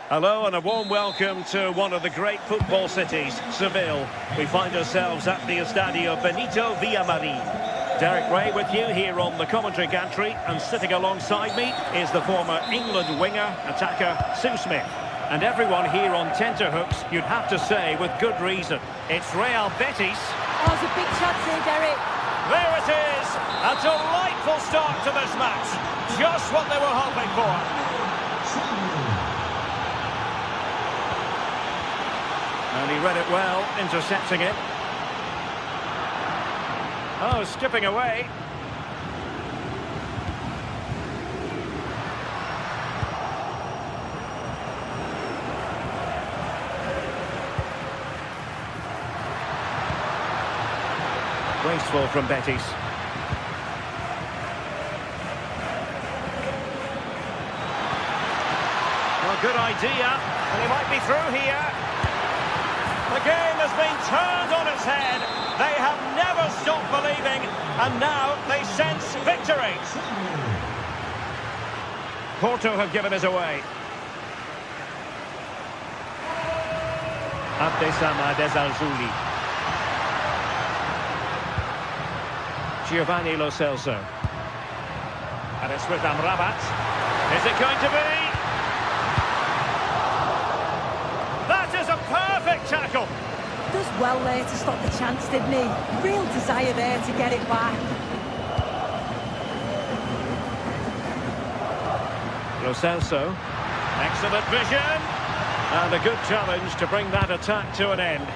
Hello and a warm welcome to one of the great football cities, Seville. We find ourselves at the Estadio Benito Villamarin. Derek Ray with you here on the commentary gantry, and sitting alongside me is the former England winger, attacker Sue Smith. And everyone here on tenterhooks, you'd have to say with good reason. It's Real Betis. Oh, it's a big chance here, Derek. There it is! A delightful start to this match. Just what they were hoping for. And he read it well, intercepting it. Oh, skipping away. Wasteful from Betis. Well, good idea. And he might be through here. The game has been turned on its head. They have never stopped believing, and now they sense victory. Porto have given us away. Abdesama Desalzuli. Giovanni Lo Celso. And it's with Amrabat. Is it going to be? Perfect tackle. Does well there to stop the chance, didn't he? Real desire there to get it back. Lo Celso. Excellent vision. And a good challenge to bring that attack to an end.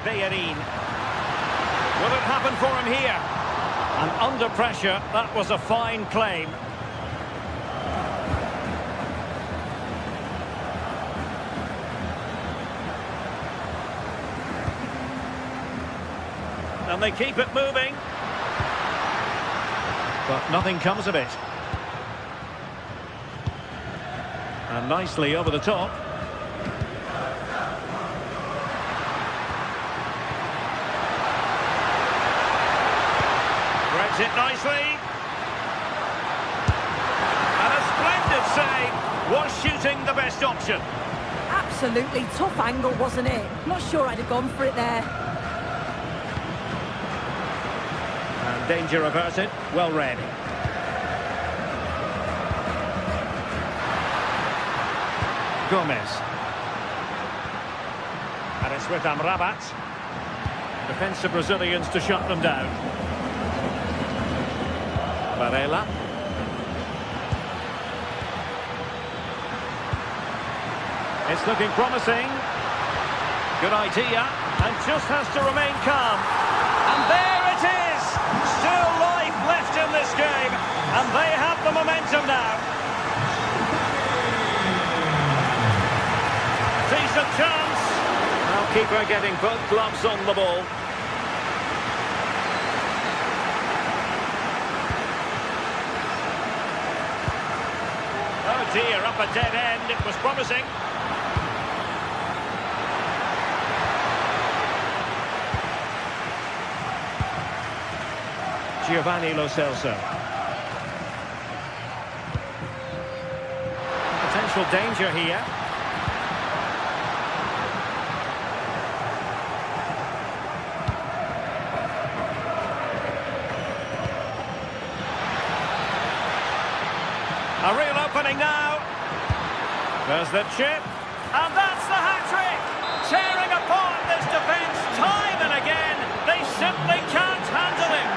Bellerin. Will it happen for him here? And under pressure, that was a fine claim. And they keep it moving. But nothing comes of it. And nicely over the top. It nicely. And a splendid save. Was shooting the best option? Absolutely tough angle, wasn't it? Not sure I'd have gone for it there. And danger averted. Well read. Gomez. And it's with Amrabat. Defensive Brazilians to shut them down. Varela. It's looking promising. Good idea. And just has to remain calm. And there it is! Still life left in this game. And they have the momentum now. Decent chance. Now keeper getting both gloves on the ball. Oh dear, up a dead end. It was promising. Giovanni Lo Celso. Potential danger here. A real opening now. There's the chip. And that's the hat-trick. Tearing apart this defence time and again. They simply can't handle him.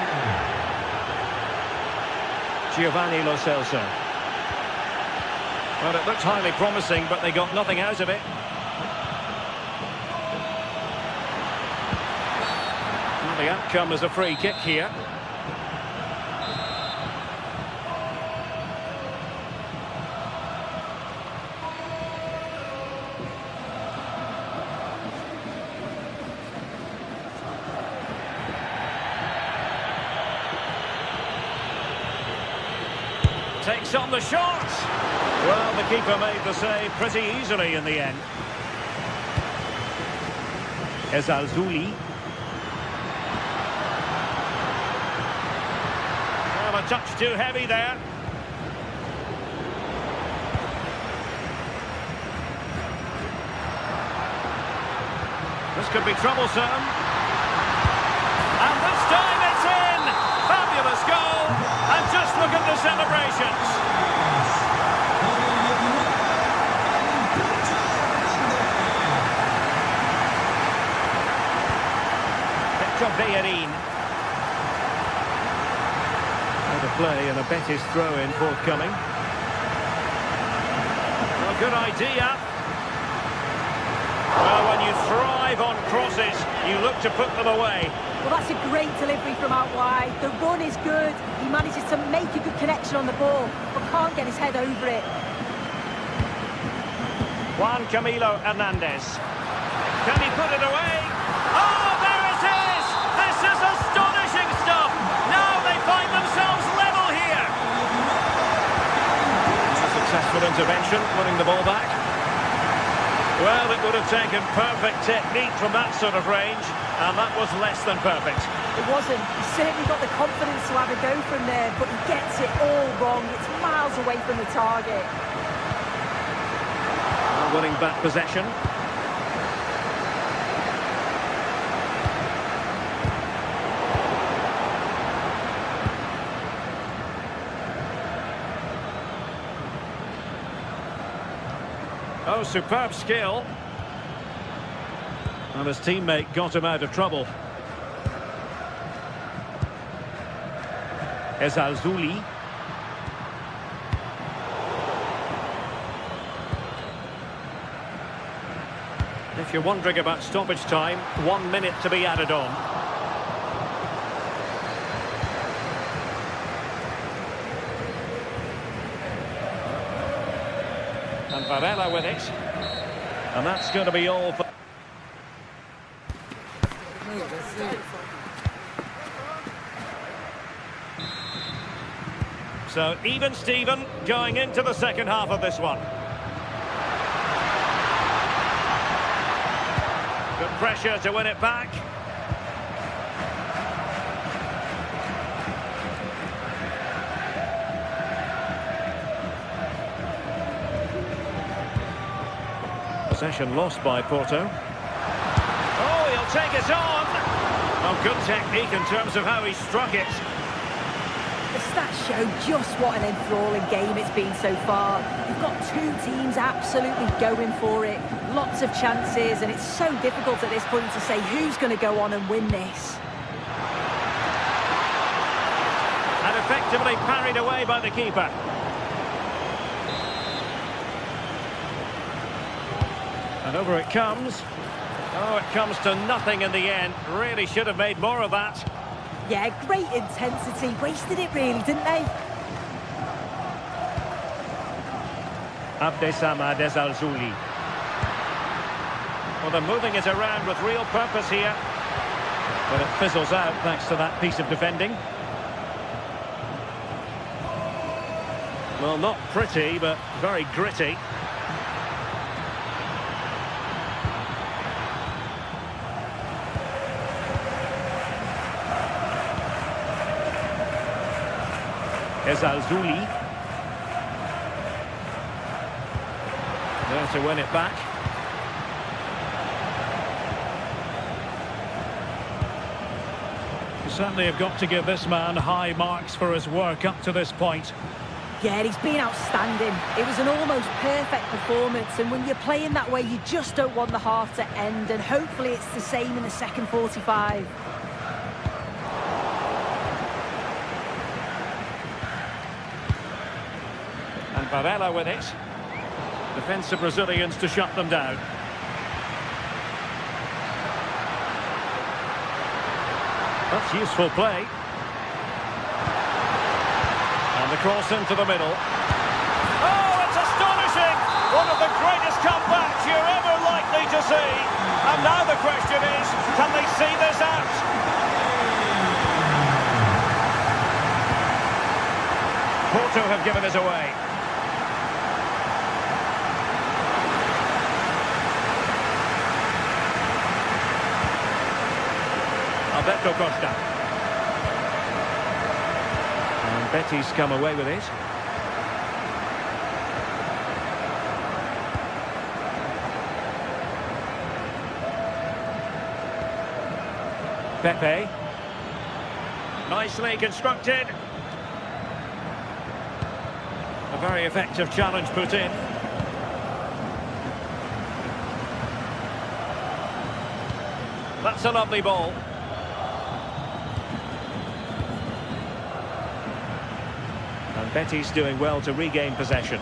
Giovanni Lo Celso. Well, it looked highly promising, but they got nothing out of it. Well, the outcome is a free kick here. Takes on the shot. Well, the keeper made the save pretty easily in the end. Ezalzouli. Well, a touch too heavy there. This could be troublesome. And this time it's in! Fabulous goal! And just look at the celebrations. Bellerin. Out of play and a Betis throw-in forthcoming. Well, good idea. Well, when you thrive on crosses, you look to put them away. Well, that's a great delivery from out wide. The run is good. He manages to make a good connection on the ball, but can't get his head over it. Juan Camilo Hernandez. Can he put it away? Oh, there it is! This is astonishing stuff! Now they find themselves level here! A successful intervention, winning the ball back. Well, it would have taken perfect technique from that sort of range, and that was less than perfect. It wasn't. He certainly got the confidence to have a go from there, but he gets it all wrong. It's miles away from the target. Winning back possession. Oh, superb skill. And his teammate got him out of trouble. Ezalzouli. If you're wondering about stoppage time, 1 minute to be added on. And Varela with it. And that's going to be all for... So, even Steven going into the second half of this one. Good pressure to win it back. Possession lost by Porto. Oh, he'll take it on. Oh, good technique in terms of how he struck it. The stats show just what an enthralling game it's been so far. You've got two teams absolutely going for it. Lots of chances, and it's so difficult at this point to say who's going to go on and win this. And effectively parried away by the keeper. And over it comes. Oh, it comes to nothing in the end. Really should have made more of that. Yeah, great intensity. Wasted it really, didn't they? Abdessamad Ezalzouli. Well, they're moving it around with real purpose here. But it fizzles out thanks to that piece of defending. Well, not pretty, but very gritty. Ezalzouli. There to win it back. You certainly have got to give this man high marks for his work up to this point. Yeah, he's been outstanding. It was an almost perfect performance, and when you're playing that way, you just don't want the half to end, and hopefully it's the same in the second 45. And Varela with it. Defensive Brazilians to shut them down. That's useful play. And the cross into the middle. Oh, it's astonishing! One of the greatest comebacks you're ever likely to see. And now the question is, can they see this out? Porto have given it away. Alberto Costa. And Betis come away with it. Pepe. Nicely constructed. A very effective challenge put in. That's a lovely ball. And Betis doing well to regain possession.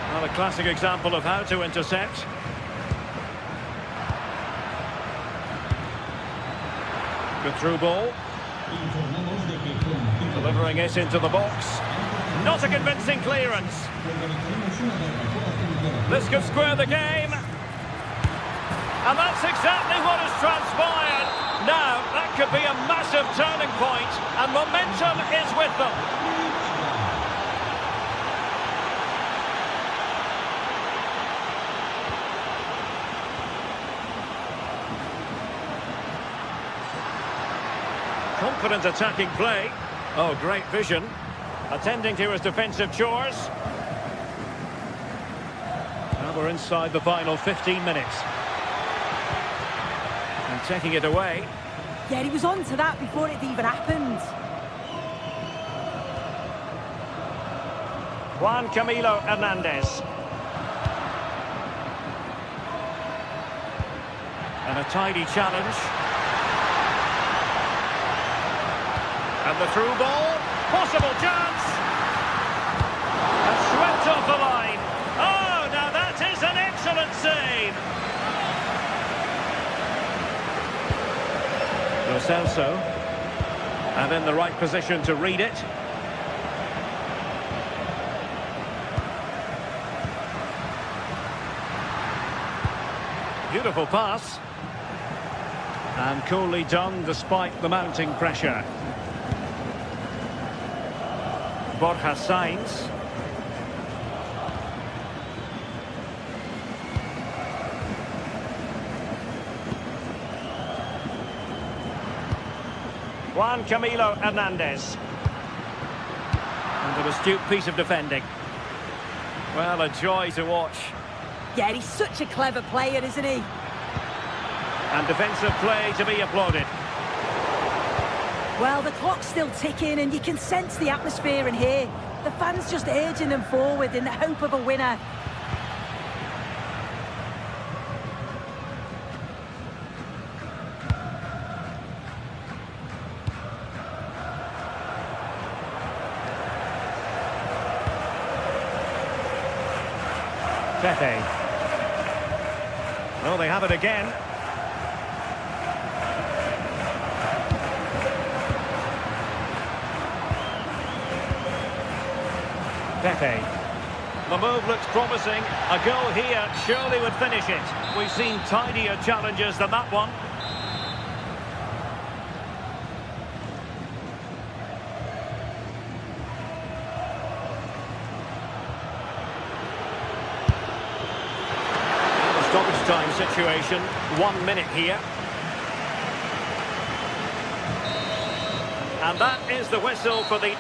Well, a classic example of how to intercept. Good through ball. Delivering it into the box. Not a convincing clearance. This could square the game. And that's exactly what has transpired. Now, that could be a massive turning point, and momentum is with them. Confident attacking play. Oh, great vision. Attending to his defensive chores. Now we're inside the final 15 minutes. And taking it away. Yeah, he was on to that before it even happened. Juan Camilo Hernandez. And a tidy challenge. And the through ball. Possible chance. And swept off the line. Oh, now that is an excellent save. Lo Celso. And in the right position to read it. Beautiful pass. And coolly done despite the mounting pressure. Borja Sainz. Juan Camilo Hernandez. And an astute piece of defending. Well, a joy to watch. Yeah, he's such a clever player, isn't he? And defensive play to be applauded. Well, the clock's still ticking, and you can sense the atmosphere in here. The fans just urging them forward in the hope of a winner. Pepe. Well, they have it again. Pepe. The move looks promising. A goal here surely would finish it. We've seen tidier challenges than that one. Stoppage time situation. 1 minute here. And that is the whistle for the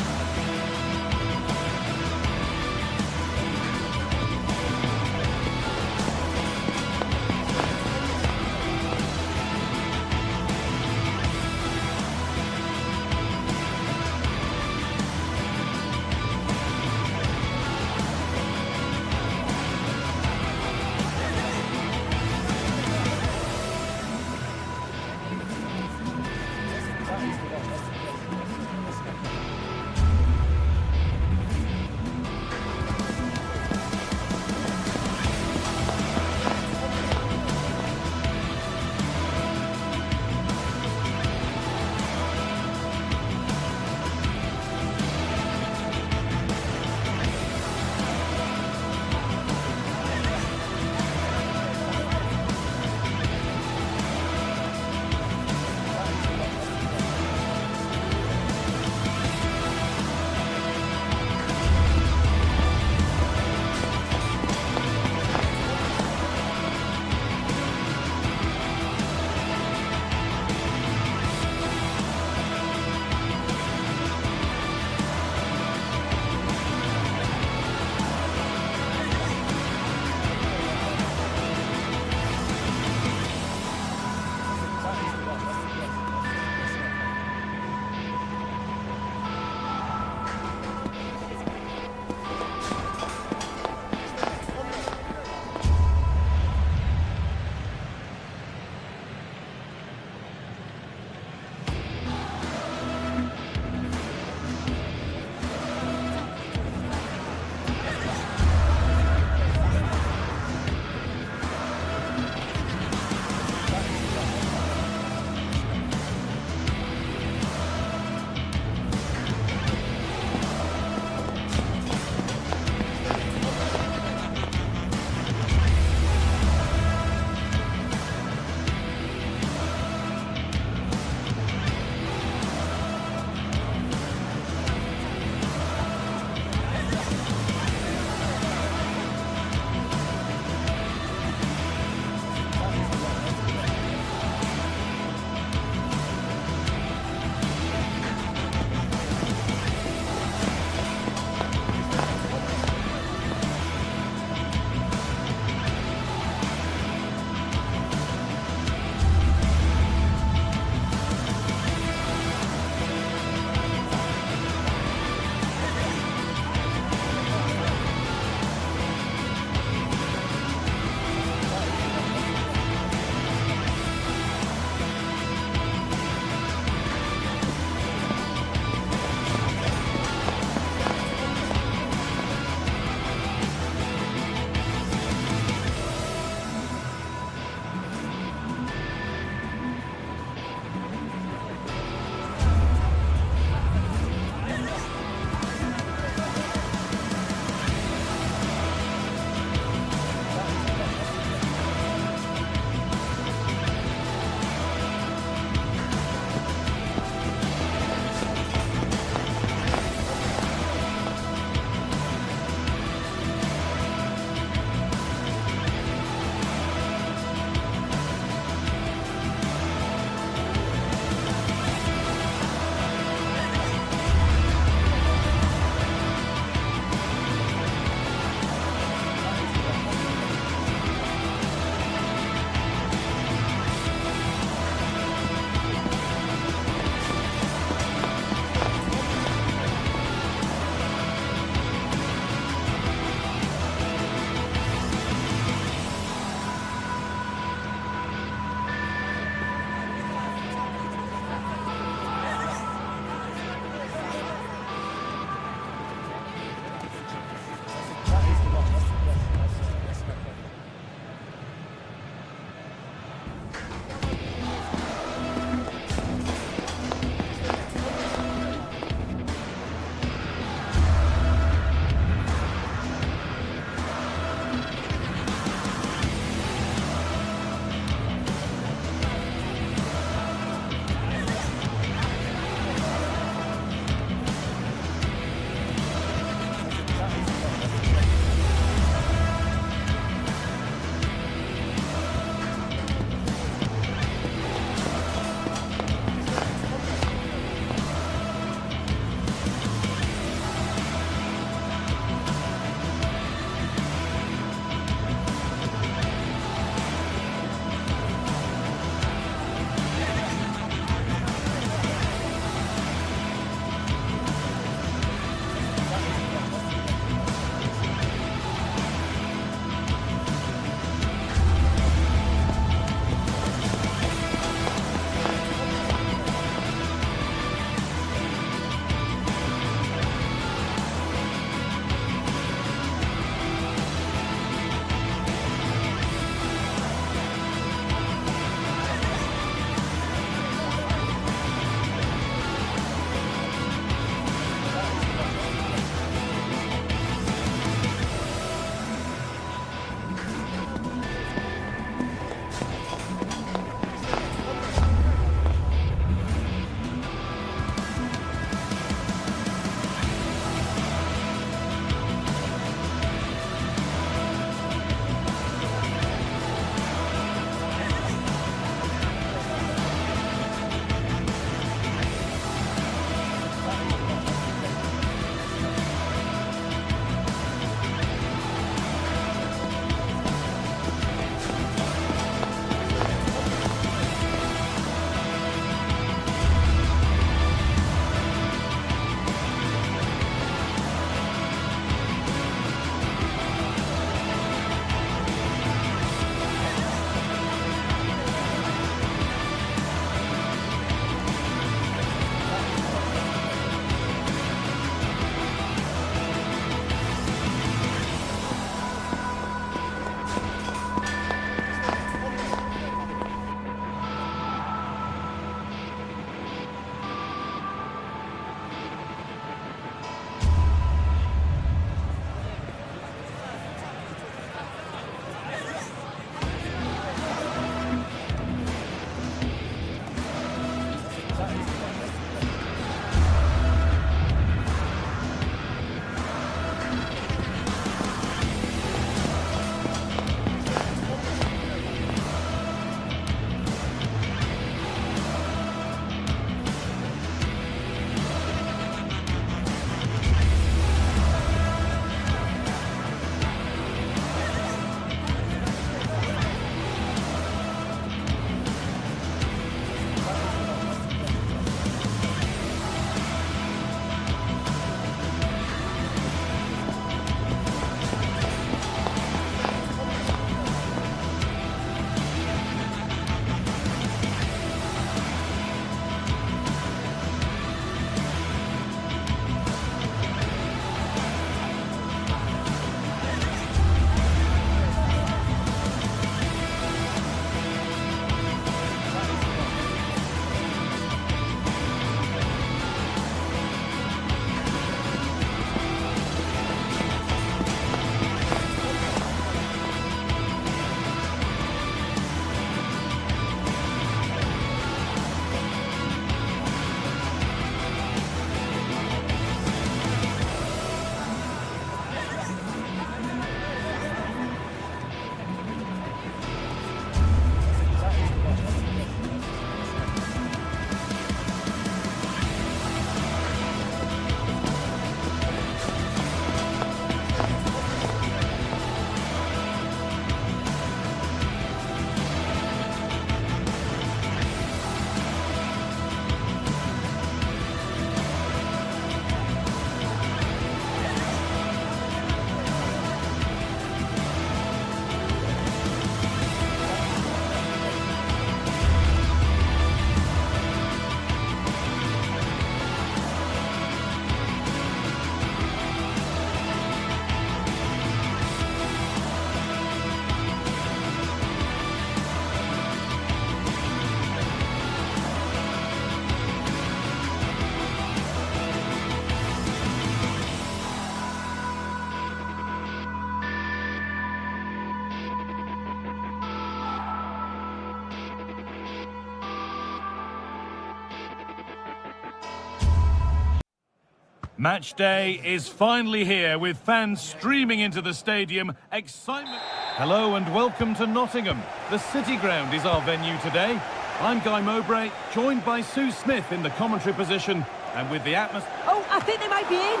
Match day is finally here with fans streaming into the stadium. Excitement. Hello and welcome to Nottingham. The City Ground is our venue today. I'm Guy Mowbray, joined by Sue Smith in the commentary position, and with the atmosphere... Oh, I think they might be in.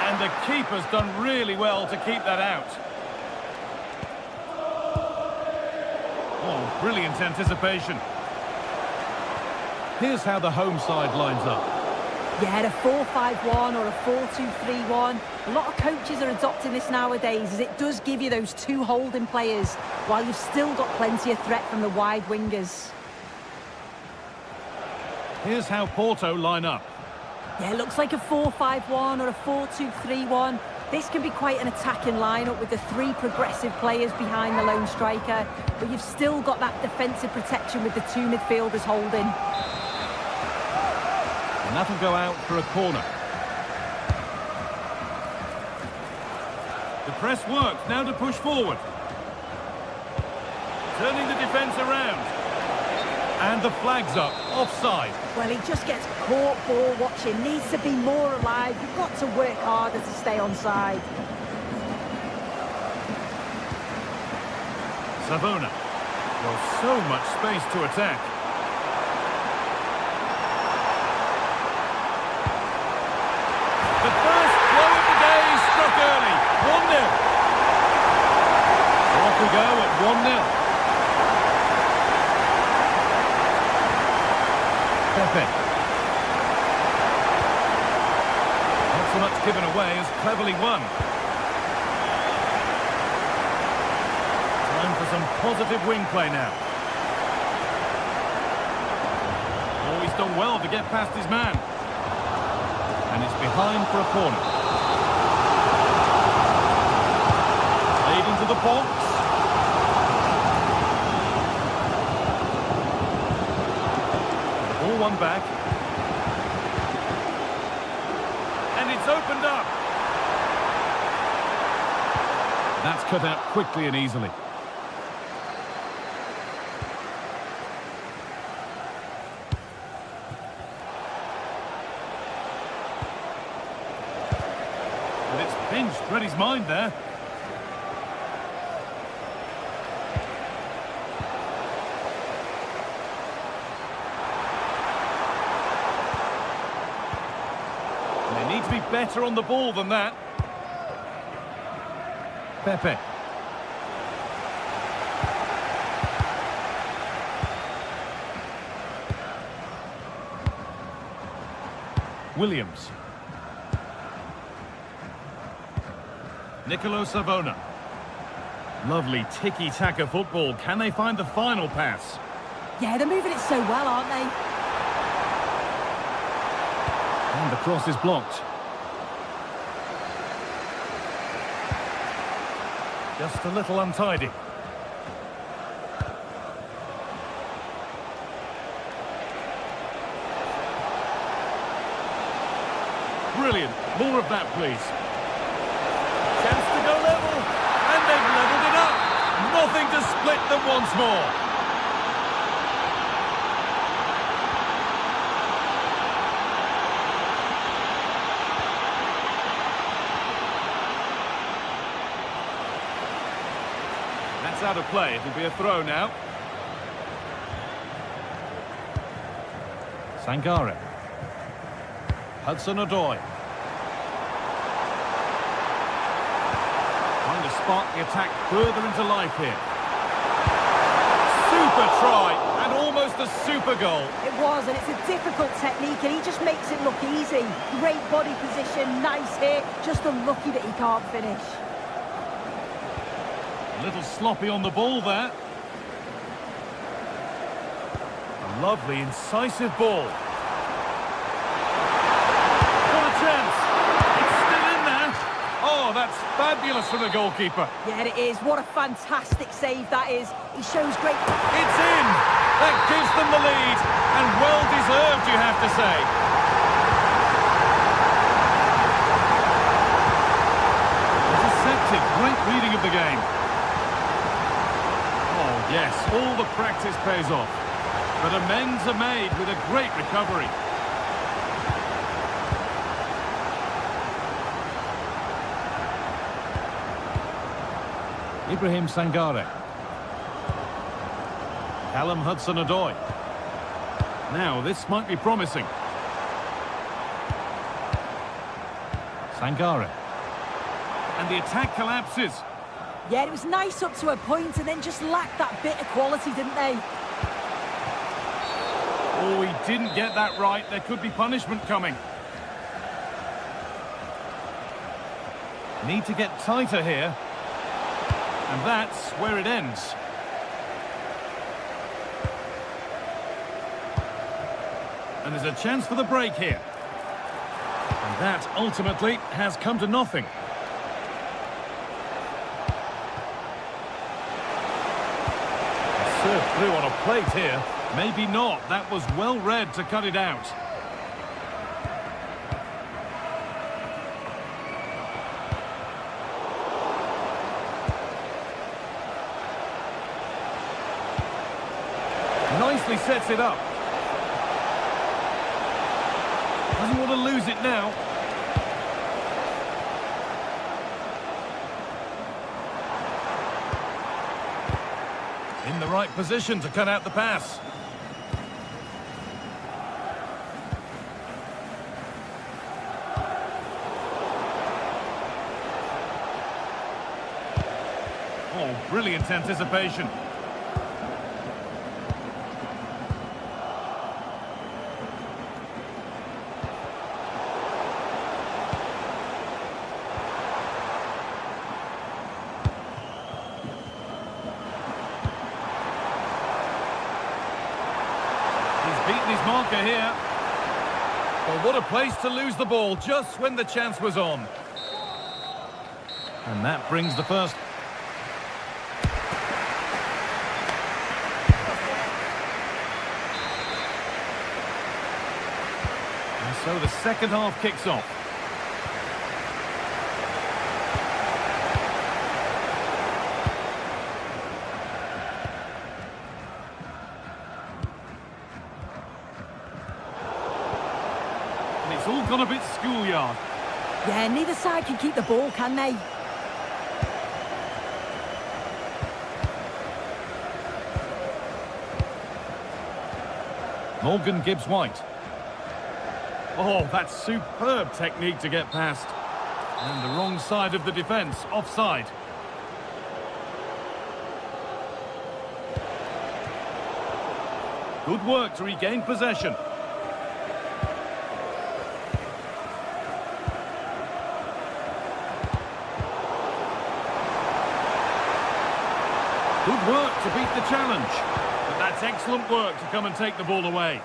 And the keeper's done really well to keep that out. Oh, brilliant anticipation. Here's how the home side lines up. Yeah, a 4-5-1 or a 4-2-3-1. A lot of coaches are adopting this nowadays, as it does give you those two holding players, while you've still got plenty of threat from the wide wingers. Here's how Porto line up. Yeah, it looks like a 4-5-1 or a 4-2-3-1. This can be quite an attacking lineup with the three progressive players behind the lone striker, but you've still got that defensive protection with the two midfielders holding. And that'll go out for a corner. The press works, now to push forward. Turning the defence around. And the flag's up, offside. Well, he just gets caught ball watching, needs to be more alive. You've got to work harder to stay onside. Savona. Well, so much space to attack. The first blow of the day struck early. 1-0. Off we go at 1-0. Pepe. Not so much given away as cleverly won. Time for some positive wing play now. Oh, he's done well to get past his man. And it's behind for a corner. Lead into the box. Ball one back. And it's opened up. That's cut out quickly and easily. And it's pinched, read his mind there. And they need to be better on the ball than that. Pepe. Williams. Nicolo Savona. Lovely tiki-taka football. Can they find the final pass? Yeah, they're moving it so well, aren't they? And the cross is blocked. Just a little untidy. Brilliant. More of that, please. Chance to go level. And they've levelled it up. Nothing to split them once more. That's out of play. It'll be a throw now. Sangare. Hudson-Odoi. Trying to spark the attack further into life here. Super try and almost a super goal. It was, and it's a difficult technique, and he just makes it look easy. Great body position, nice hit, just unlucky that he can't finish. A little sloppy on the ball there. A lovely, incisive ball. That's fabulous from the goalkeeper. Yeah, it is. What a fantastic save that is. He shows great... It's in! That gives them the lead, and well-deserved, you have to say. Intercepted. Great reading of the game. Oh, yes, all the practice pays off. But amends are made with a great recovery. Ibrahim Sangare. Callum Hudson-Odoi. Now, this might be promising. Sangare. And the attack collapses. Yeah, it was nice up to a point and then just lacked that bit of quality, didn't they? Oh, he didn't get that right. There could be punishment coming. Need to get tighter here. And that's where it ends. And there's a chance for the break here. And that ultimately has come to nothing. Served through on a plate here. Maybe not. That was well read to cut it out. Nicely sets it up. Doesn't want to lose it now. In the right position to cut out the pass. Oh, brilliant anticipation. Beaten his marker here. Well, what a place to lose the ball just when the chance was on. And that brings the first. And so the second half kicks off. It's all gone a bit schoolyard. Yeah, neither side can keep the ball, can they? Morgan Gibbs-White. Oh, that's superb technique to get past. And the wrong side of the defence, offside. Good work to regain possession. Good work to beat the challenge. But that's excellent work to come and take the ball away.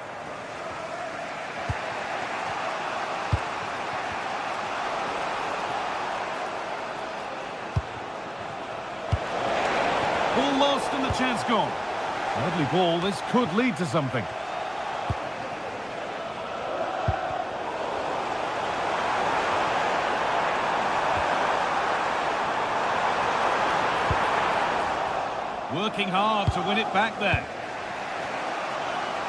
Ball lost and the chance gone. Lovely ball, this could lead to something. Working hard to win it back there.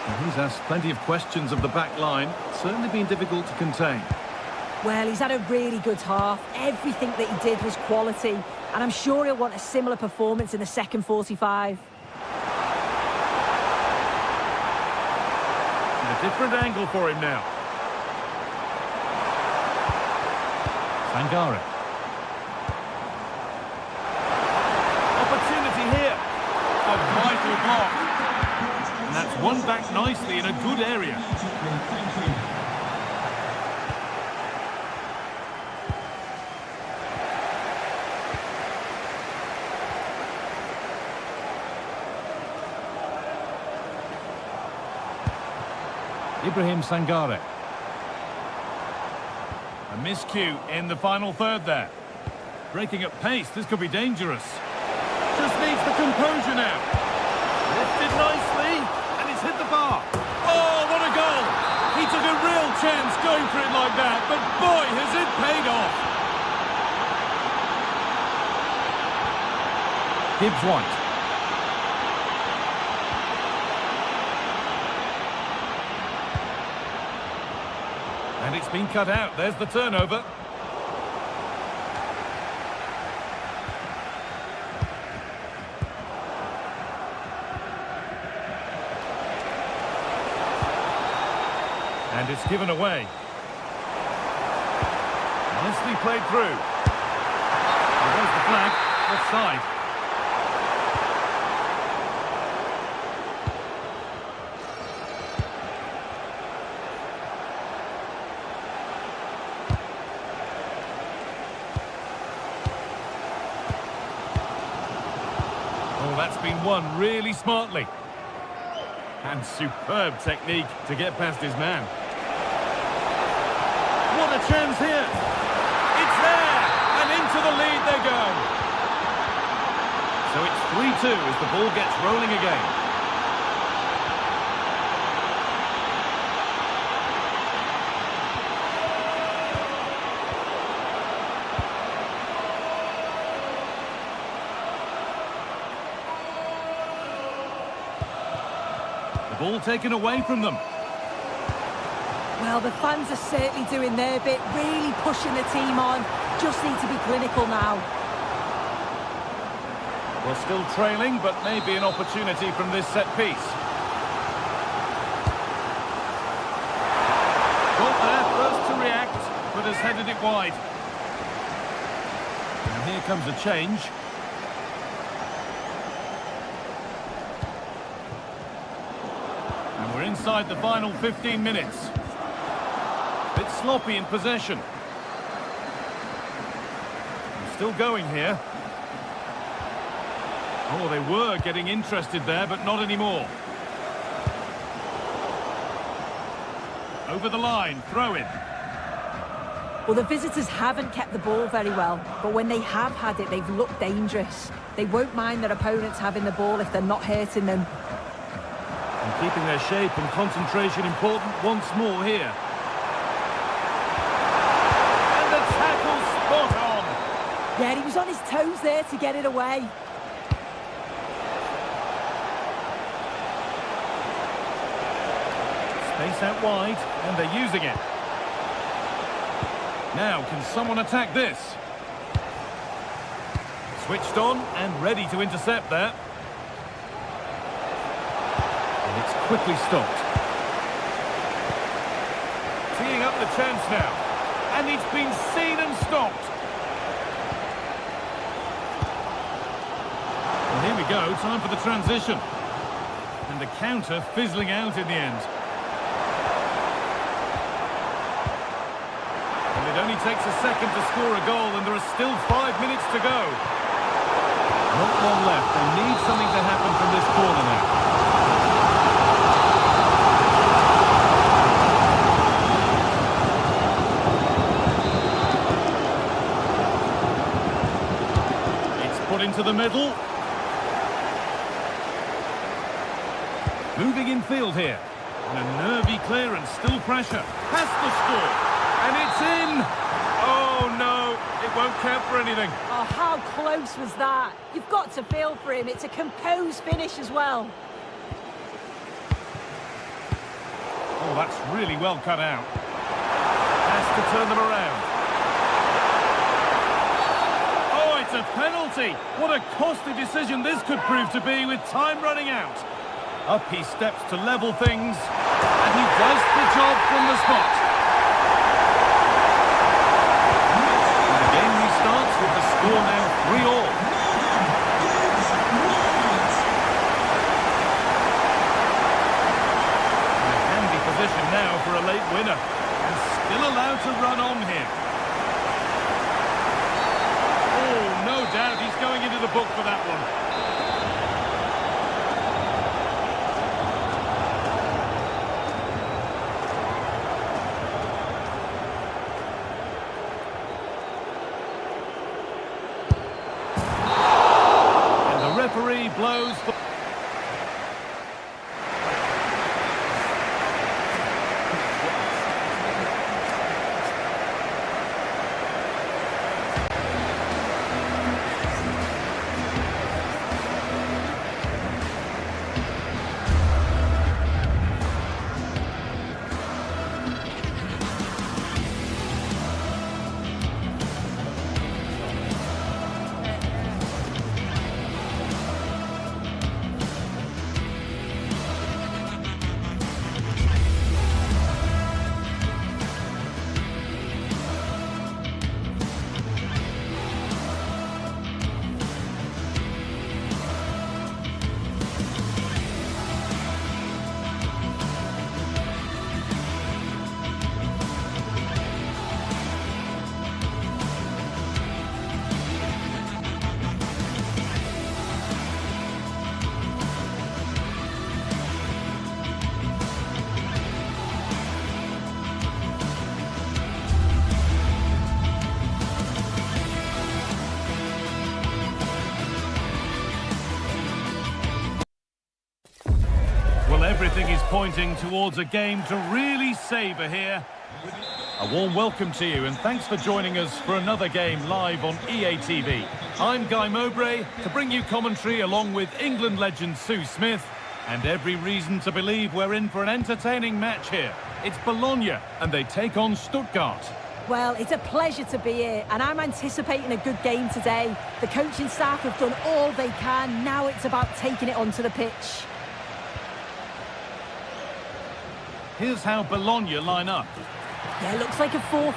And he's asked plenty of questions of the back line. It's certainly been difficult to contain. Well, he's had a really good half. Everything that he did was quality. And I'm sure he'll want a similar performance in the second 45. And a different angle for him now. Sangare. Opportunity here. A vital block. And that's won back nicely in a good area. Ibrahim Sangare. A miscue in the final third there. Breaking at pace, this could be dangerous. Just needs the composure now. Lifted nicely, and it's hit the bar. Oh, what a goal! He took a real chance going for it like that, but boy, has it paid off! Gibbs-White. And it's been cut out. There's the turnover. And it's given away. Nicely played through. Well, there's the flag. Offside. Oh, that's been won really smartly. And superb technique to get past his man. What a chance here! It's there! And into the lead they go! So it's 3-2 as the ball gets rolling again. Ball taken away from them. Well, the fans are certainly doing their bit, really pushing the team on. Just need to be clinical now. Well, still trailing, but maybe an opportunity from this set piece. Got there first to react, but has headed it wide. And here comes a change. And we're inside the final 15 minutes. Bit sloppy in possession. Still going here. Oh, they were getting interested there, but not anymore. Over the line, throw in. Well, the visitors haven't kept the ball very well, but when they have had it, they've looked dangerous. They won't mind their opponents having the ball if they're not hurting them. And keeping their shape and concentration important once more here. And the tackle spot on. Yeah, he was on his toes there to get it away. Space out wide, and they're using it. Now, can someone attack this? Switched on and ready to intercept there. And it's quickly stopped. Teeing up the chance now. And it's been seen and stopped. And here we go, time for the transition. And the counter fizzling out in the end. It only takes a second to score a goal, and there are still 5 minutes to go. Not long left. They need something to happen from this corner now. It's put into the middle. Moving in field here. And a nervy clearance, still pressure. Has to score. And it's in! Oh, no, it won't count for anything. Oh, how close was that? You've got to feel for him. It's a composed finish as well. Oh, that's really well cut out. Has to turn them around. Oh, it's a penalty. What a costly decision this could prove to be with time running out. Up he steps to level things. And he does the job from the spot. Starts with the score now 3-all. In a handy position now for a late winner, and still allowed to run on here. Oh, no doubt he's going into the book for that one. Referee blows for... pointing towards a game to really savour here. A warm welcome to you and thanks for joining us for another game live on EA TV. I'm Guy Mowbray to bring you commentary along with England legend Sue Smith, and every reason to believe we're in for an entertaining match here. It's Bologna and they take on Stuttgart. Well, it's a pleasure to be here, and I'm anticipating a good game today. The coaching staff have done all they can. Now it's about taking it onto the pitch. Here's how Bologna line up. Yeah, it looks like a 4-5-1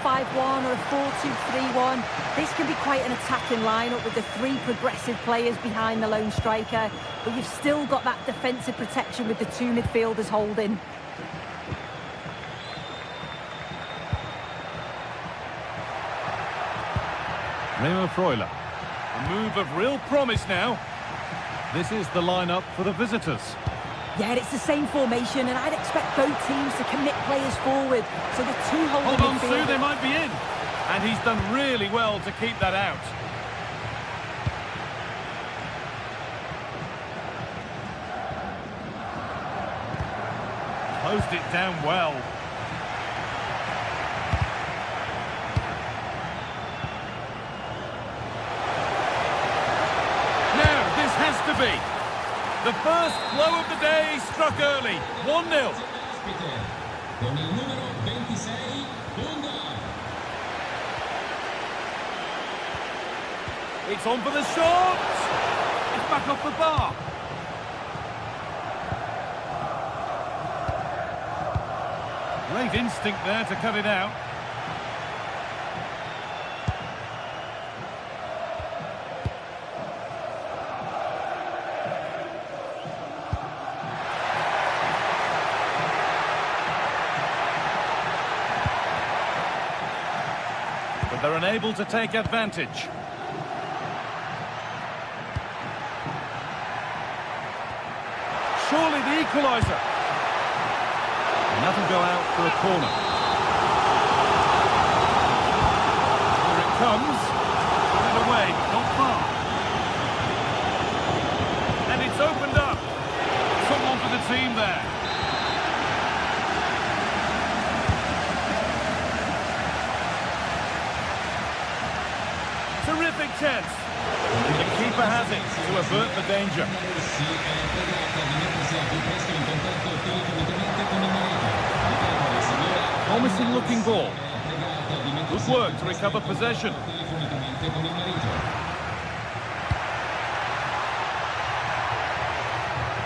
or a 4-2-3-1. This can be quite an attacking lineup with the three progressive players behind the lone striker, but you've still got that defensive protection with the two midfielders holding. Remo Freuler. A move of real promise now. This is the lineup for the visitors. Yeah, it's the same formation, and I'd expect both teams to commit players forward. So the two holding Hold on, Sue, they might be in. And he's done really well to keep that out. Closed it down well. Now, this has to be. The first blow of the day struck early. 1-0. It's on for the shot. It's back off the bar. Great instinct there to cut it out. But they're unable to take advantage. Surely the equaliser. And that'll go out for a corner. Here it comes. Put it away, not far. And it's opened up. Someone for the team there. Terrific chance. And the keeper has it to avert the danger. Promising looking ball. Good work to recover possession.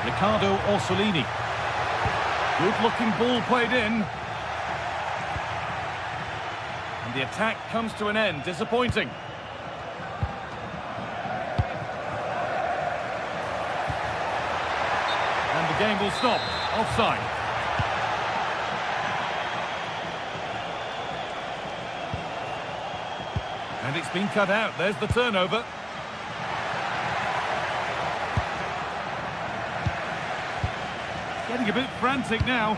Riccardo Orsolini. Good looking ball played in. And the attack comes to an end. Disappointing. And the game will stop. Offside. And it's been cut out. There's the turnover. Getting a bit frantic now.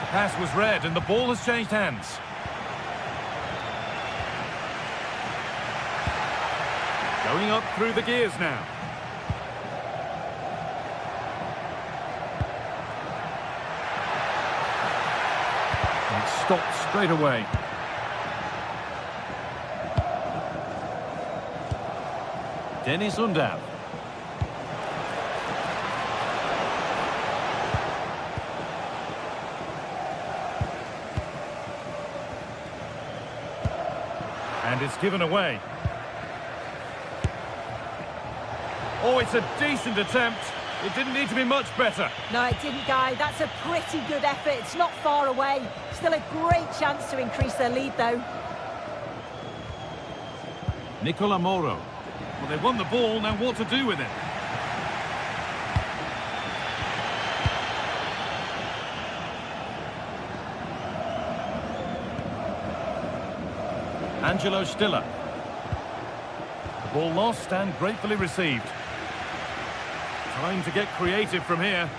The pass was read and the ball has changed hands. Going up through the gears now. And it's stopped straight away. Dennis Undav. And it's given away. Oh, it's a decent attempt. It didn't need to be much better. No, it didn't, Guy. That's a pretty good effort. It's not far away. Still a great chance to increase their lead, though. Nicola Moro. Well, they won the ball. Now what to do with it? Angelo Stiller. The ball lost and gratefully received. Time to get creative from here.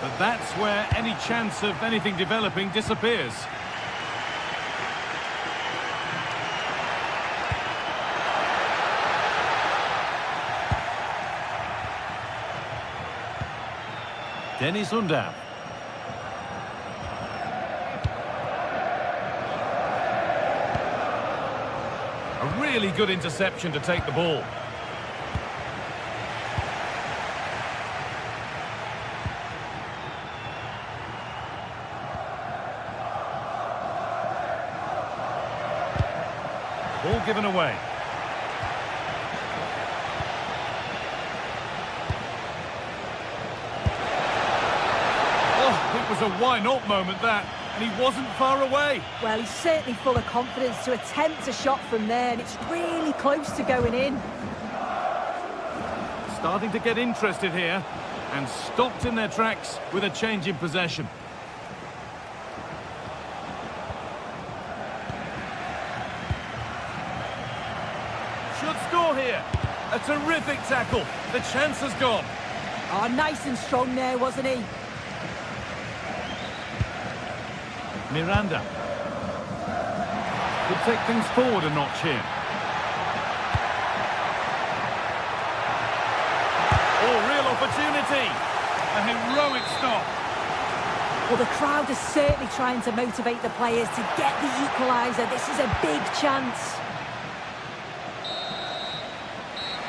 And that's where any chance of anything developing disappears. Dennis Undav. A really good interception to take the ball. Ball given away. Oh, it was a why-not moment, that. And he wasn't far away. Well, he's certainly full of confidence to attempt a shot from there, and it's really close to going in. Starting to get interested here, and stopped in their tracks with a change in possession. Should score here. A terrific tackle. The chance has gone. Oh, nice and strong there, wasn't he? Miranda. Could take things forward a notch here. Oh, real opportunity. A heroic stop. Well, the crowd is certainly trying to motivate the players to get the equaliser. This is a big chance.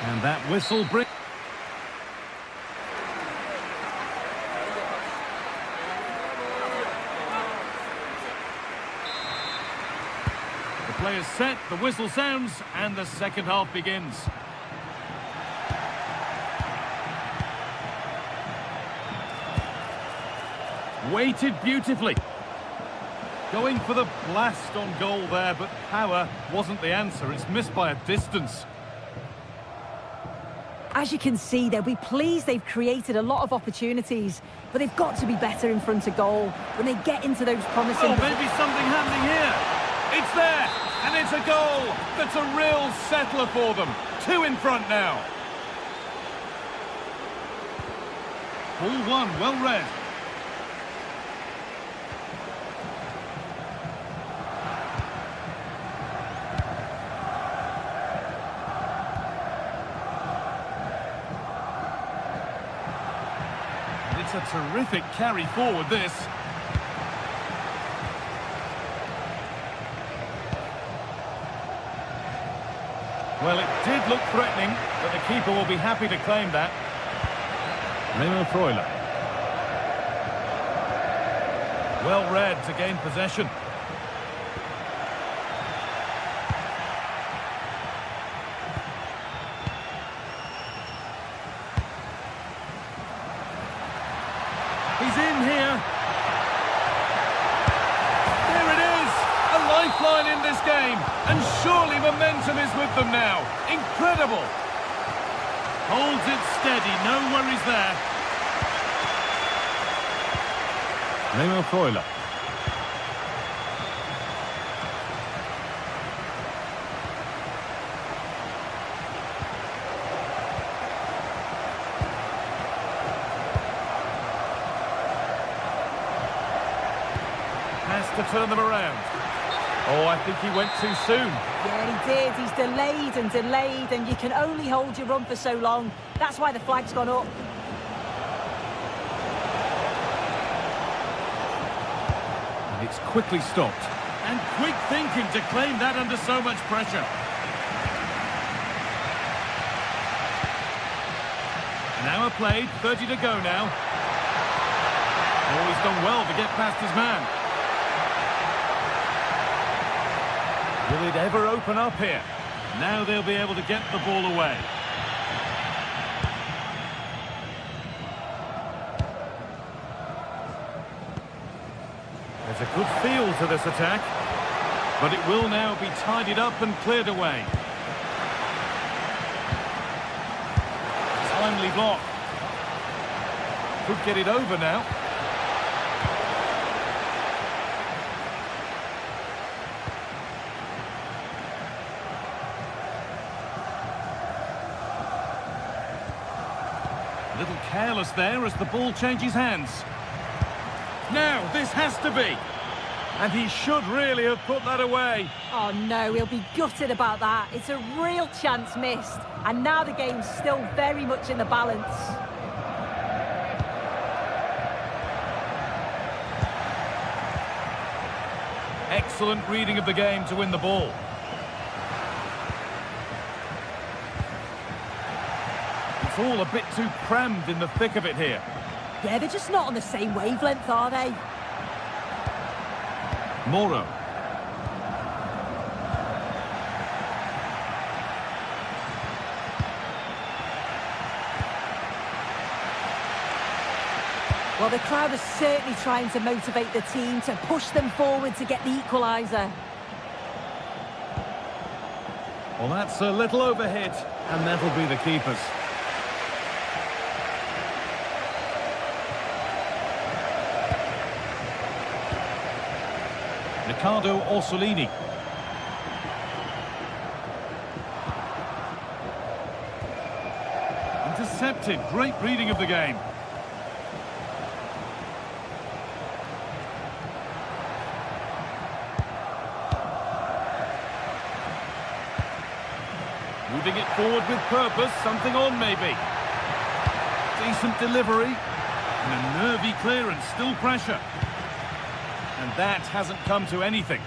And that whistle brings... The players set, the whistle sounds, and the second half begins. Weighted beautifully. Going for the blast on goal there, but power wasn't the answer. It's missed by a distance. As you can see, they'll be pleased they've created a lot of opportunities, but they've got to be better in front of goal when they get into those promising... Oh, maybe something happening here. It's there, and it's a goal. That's a real settler for them. 2 in front now. Ball one, well read. It's a terrific carry forward, this. Well, it did look threatening, but the keeper will be happy to claim that. Remo Freuler. Well read to gain possession. He's in here. There it is. A lifeline in this game. And surely momentum is with them now. Incredible. Holds it steady. No worries there. Remo Freuler. Has to turn them around. Oh, I think he went too soon. Yeah, he did. He's delayed and delayed, and you can only hold your run for so long. That's why the flag's gone up. And it's quickly stopped. And quick thinking to claim that under so much pressure. An hour played, 30 to go now. Oh, he's done well to get past his man. Will it ever open up here? Now they'll be able to get the ball away. There's a good feel to this attack, but it will now be tidied up and cleared away. Timely block. Could get it over now. A little careless there as the ball changes hands. Now, this has to be. And he should really have put that away. Oh no, he'll be gutted about that. It's a real chance missed. And now the game's still very much in the balance. Excellent reading of the game to win the ball. It's all a bit too crammed in the thick of it here. Yeah, they're just not on the same wavelength, are they? Moro. Well, the crowd is certainly trying to motivate the team to push them forward to get the equaliser. Well, that's a little overhit, and that'll be the keepers. Riccardo Orsolini. Intercepted. Great reading of the game. Moving it forward with purpose. Something on, maybe. Decent delivery. And a nervy clearance. Still pressure. And that hasn't come to anything.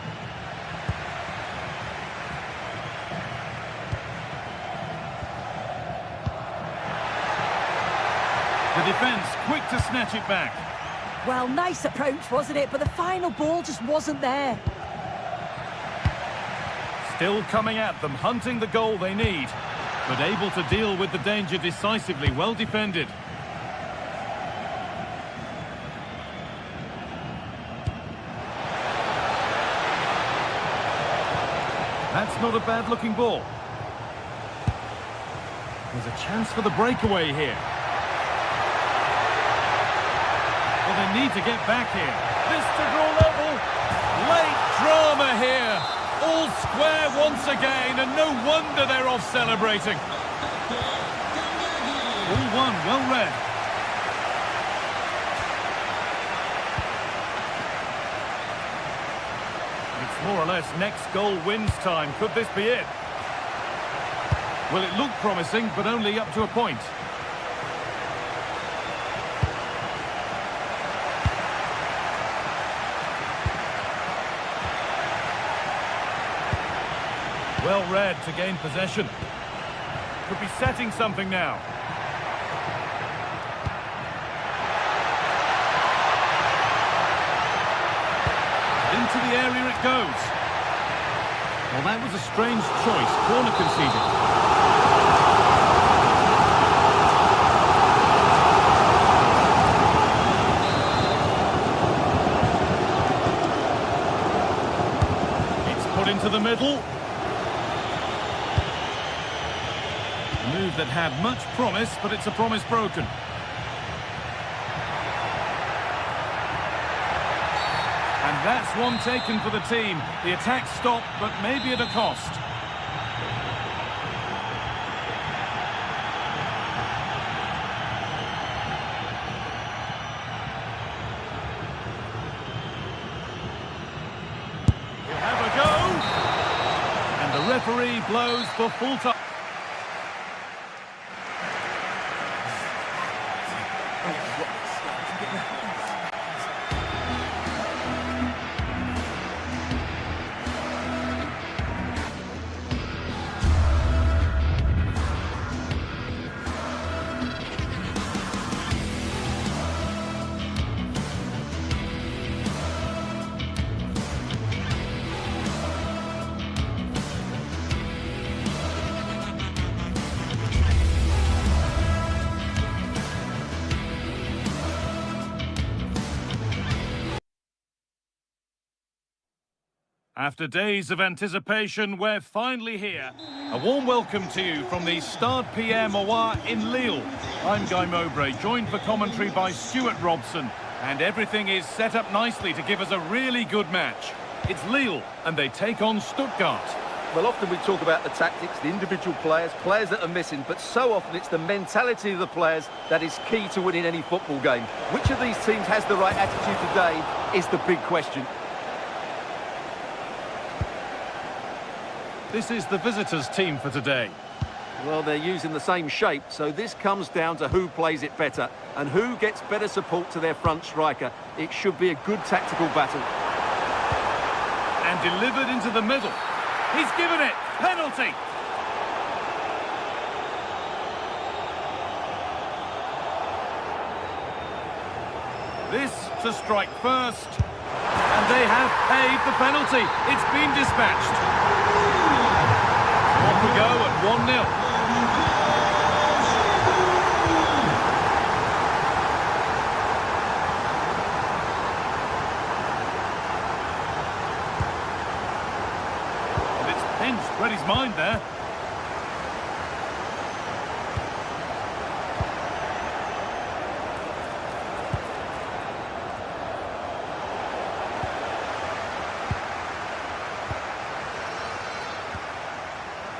The defence quick to snatch it back. Well, nice approach, wasn't it? But the final ball just wasn't there. Still coming at them, hunting the goal they need, but able to deal with the danger decisively. Well defended. That's not a bad-looking ball. There's a chance for the breakaway here. Well, they need to get back here. This to draw level. Late drama here. All square once again, and no wonder they're off celebrating. All one, well read. It's more or less next goal wins time. Could this be it? Well, it looked promising, but only up to a point. Well read to gain possession. Could be setting something now. Into the area it goes. Well, that was a strange choice. Corner conceded. It's put into the middle. A move that had much promise, but it's a promise broken. And that's one taken for the team. The attack stopped, but maybe at a cost. He'll have a go. And the referee blows for full time. After days of anticipation, we're finally here. A warm welcome to you from the Stade Pierre-Mauroy in Lille. I'm Guy Mowbray, joined for commentary by Stuart Robson. And everything is set up nicely to give us a really good match. It's Lille, and they take on Stuttgart. Well, often we talk about the tactics, the individual players that are missing, but so often it's the mentality of the players that is key to winning any football game. Which of these teams has the right attitude today is the big question. This is the visitors' team for today. Well, they're using the same shape, so this comes down to who plays it better and who gets better support to their front striker. It should be a good tactical battle. And delivered into the middle. He's given it. Penalty. This to strike first. And they have paid the penalty. It's been dispatched. Off we go at 1-0. Read his mind there.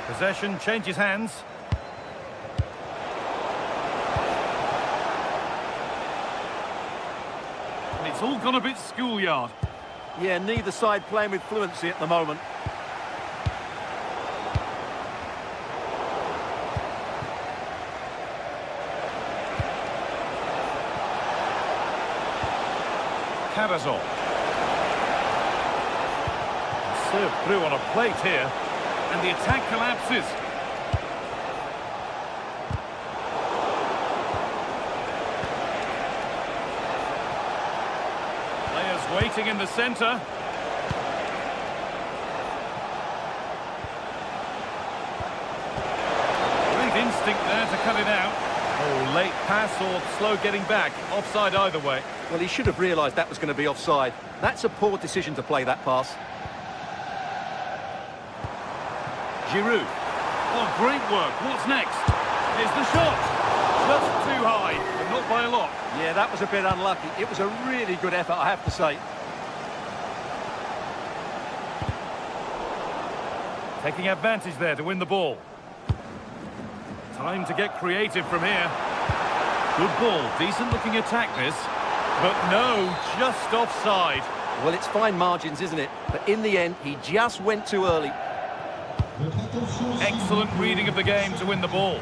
Possession changes hands. And it's all gone a bit schoolyard. Yeah, neither side playing with fluency at the moment. Carrazol. Served through on a plate here, and the attack collapses. Players waiting in the centre. Great instinct there to cut it out. Oh, late pass or slow getting back. Offside either way. Well, he should have realised that was going to be offside. That's a poor decision to play that pass. Giroud. Oh, great work. What's next? Here's the shot. Just too high, but not by a lot. Yeah, that was a bit unlucky. It was a really good effort, I have to say. Taking advantage there to win the ball. Time to get creative from here. Good ball. Decent looking attack this. But no, just offside. Well, it's fine margins, isn't it? But in the end, he just went too early. Excellent reading of the game to win the ball.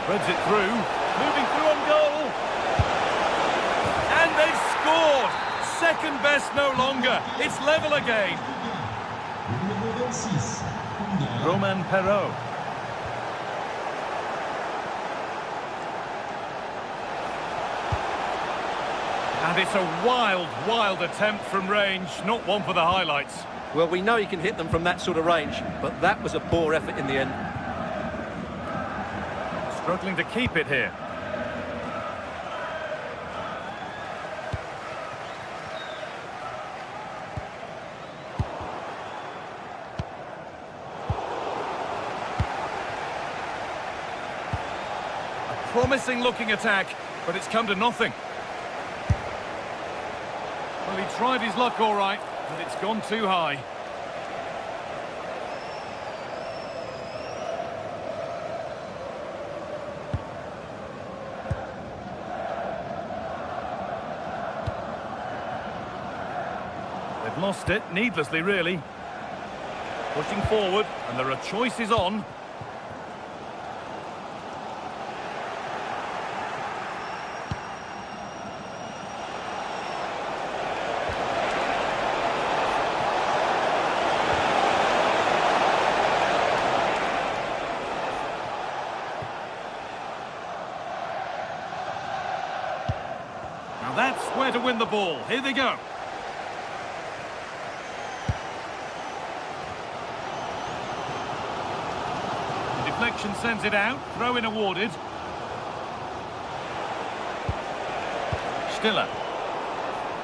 Threads it through. Moving through on goal. And they've scored. Second best no longer. It's level again. Roman Perrault. And it's a wild, wild attempt from range, not one for the highlights. Well, we know he can hit them from that sort of range, but that was a poor effort in the end. Struggling to keep it here. Promising looking attack, but it's come to nothing. Well, he tried his luck all right, but it's gone too high. They've lost it, needlessly really. Pushing forward, and there are choices on. Now that's where to win the ball. Here they go. The deflection sends it out. Throw-in awarded. Stiller.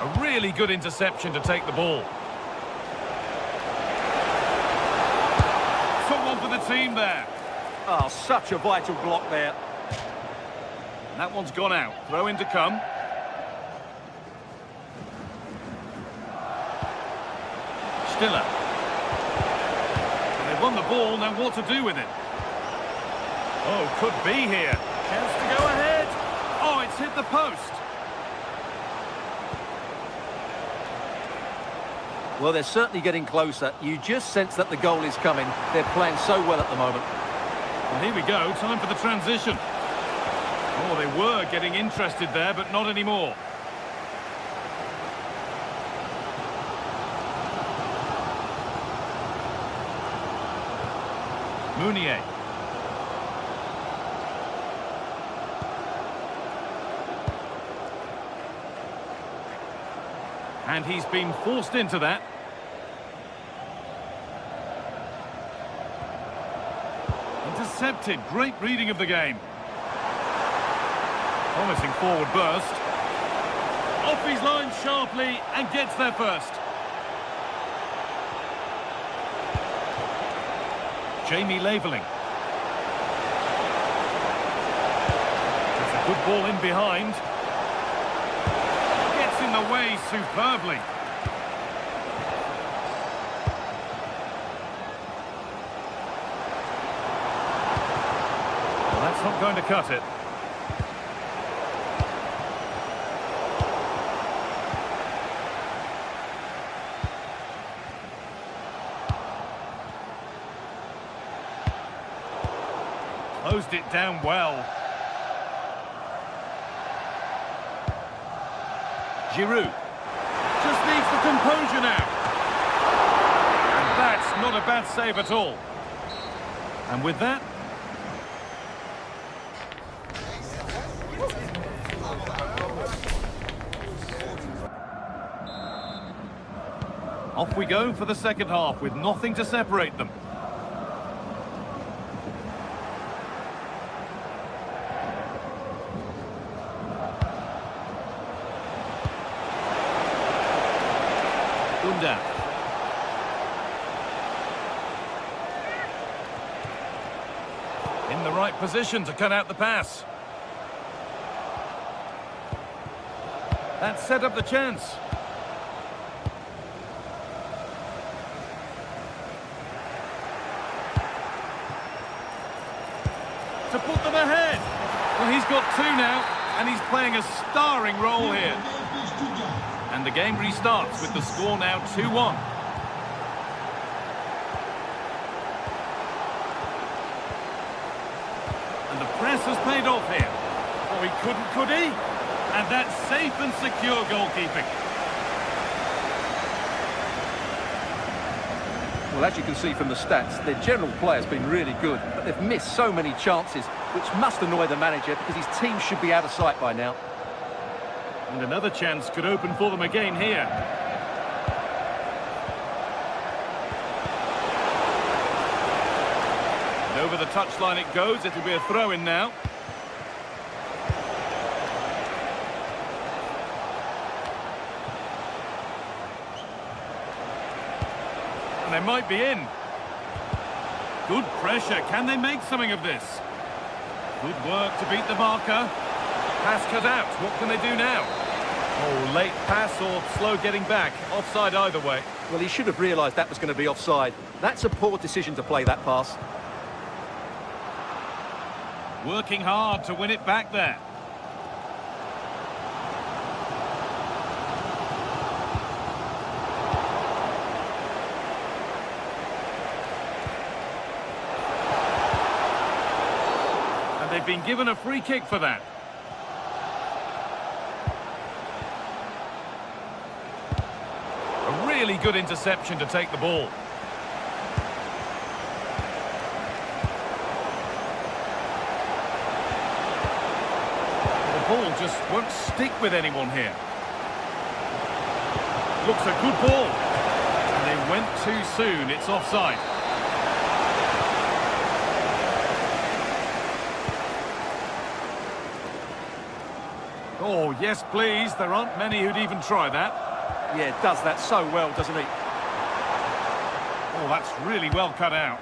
A really good interception to take the ball. Took one for the team there. Oh, such a vital block there. That one's gone out. Throw in to come. Stiller. They've won the ball, now what to do with it? Oh, could be here. Chance to go ahead. Oh, it's hit the post. Well, they're certainly getting closer. You just sense that the goal is coming. They're playing so well at the moment. Well, here we go. Time for the transition. Oh, they were getting interested there, but not anymore. Mounier. And he's been forced into that. Intercepted. Great reading of the game. Promising forward burst. Off his line sharply and gets there first. Jamie Laveling. That's a good ball in behind. Gets in the way superbly. Well, that's not going to cut it. Closed it down well. Giroud. Just needs the composure now. And that's not a bad save at all. And with that... off we go for the second half with nothing to separate them. In the right position to cut out the pass. That set up the chance. To put them ahead. Well, he's got two now, and he's playing a starring role here. And the game restarts with the score now 2-1. And the press has paid off here. Oh, he couldn't, could he? And that's safe and secure goalkeeping. Well, as you can see from the stats, their general play has been really good, but they've missed so many chances, which must annoy the manager because his team should be out of sight by now. And another chance could open for them again here. And over the touchline it goes. It'll be a throw-in now. And they might be in. Good pressure. Can they make something of this? Good work to beat the marker. Pass cut out. What can they do now? Oh, late pass or slow getting back. Offside either way. Well, he should have realised that was going to be offside. That's a poor decision to play that pass. Working hard to win it back there. And they've been given a free kick for that. A really good interception to take the ball. The ball just won't stick with anyone here. Looks a good ball. And they went too soon. It's offside. Oh, yes, please. There aren't many who'd even try that. Yeah, does that so well, doesn't he? Oh, that's really well cut out.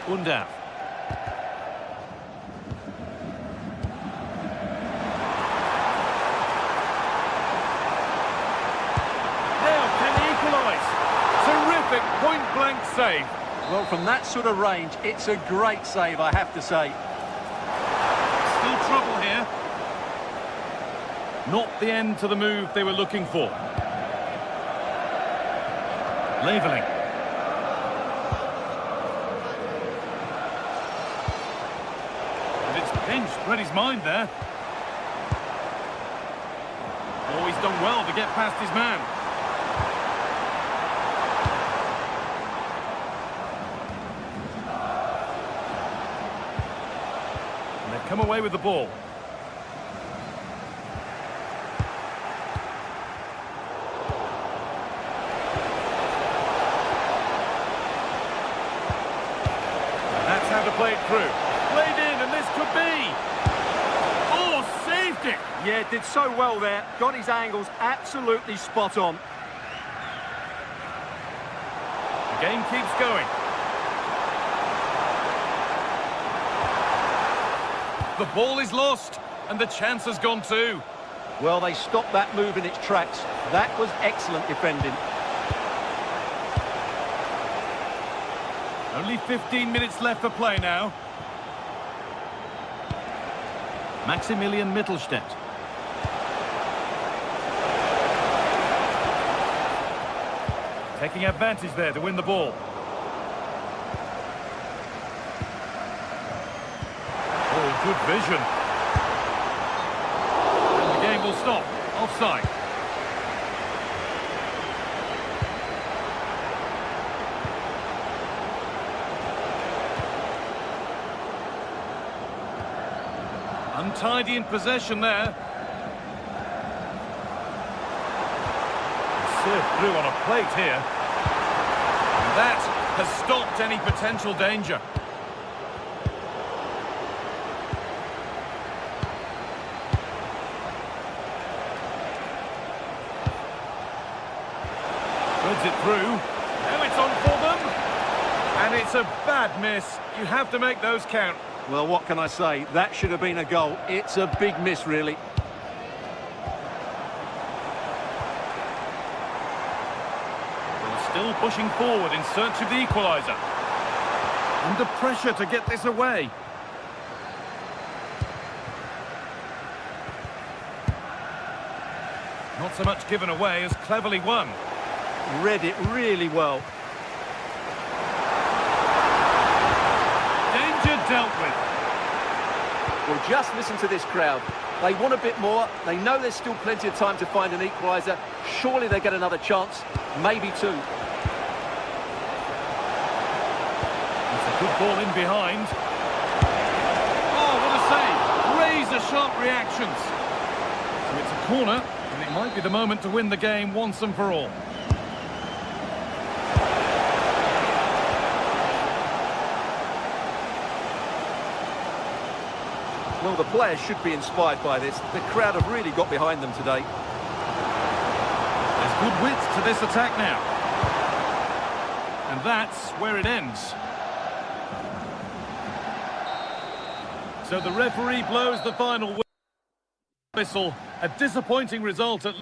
Undav. save. Well, from that sort of range, it's a great save, I have to say. Still trouble here. Not the end to the move they were looking for. Leveling. And it's pinched, read his mind there. Oh, he's done well to get past his man. And they've come away with the ball. How to play it through. Played in, and this could be. Oh, saved it. Yeah, did so well there. Got his angles absolutely spot on. The game keeps going. The ball is lost, and the chance has gone too. Well, they stopped that move in its tracks. That was excellent defending. Only 15 minutes left for play now. Maximilian Mittelstädt. Taking advantage there to win the ball. Oh, good vision. And the game will stop. Offside. Untidy in possession there. Served through on a plate here. That has stopped any potential danger. Threads it through. Now it's on for them. And it's a bad miss. You have to make those count. Well, what can I say? That should have been a goal. It's a big miss, really. They're still pushing forward in search of the equaliser. Under pressure to get this away. Not so much given away as cleverly won. Read it really well. Dealt with. Well, just listen to this crowd. They want a bit more. They know there's still plenty of time to find an equaliser. Surely they get another chance, maybe two. It's a good ball in behind. Oh, what a save! Razor-sharp reactions. So it's a corner, and it might be the moment to win the game once and for all. Well, the players should be inspired by this. The crowd have really got behind them today. There's good width to this attack now. And that's where it ends. So the referee blows the final whistle. A disappointing result at...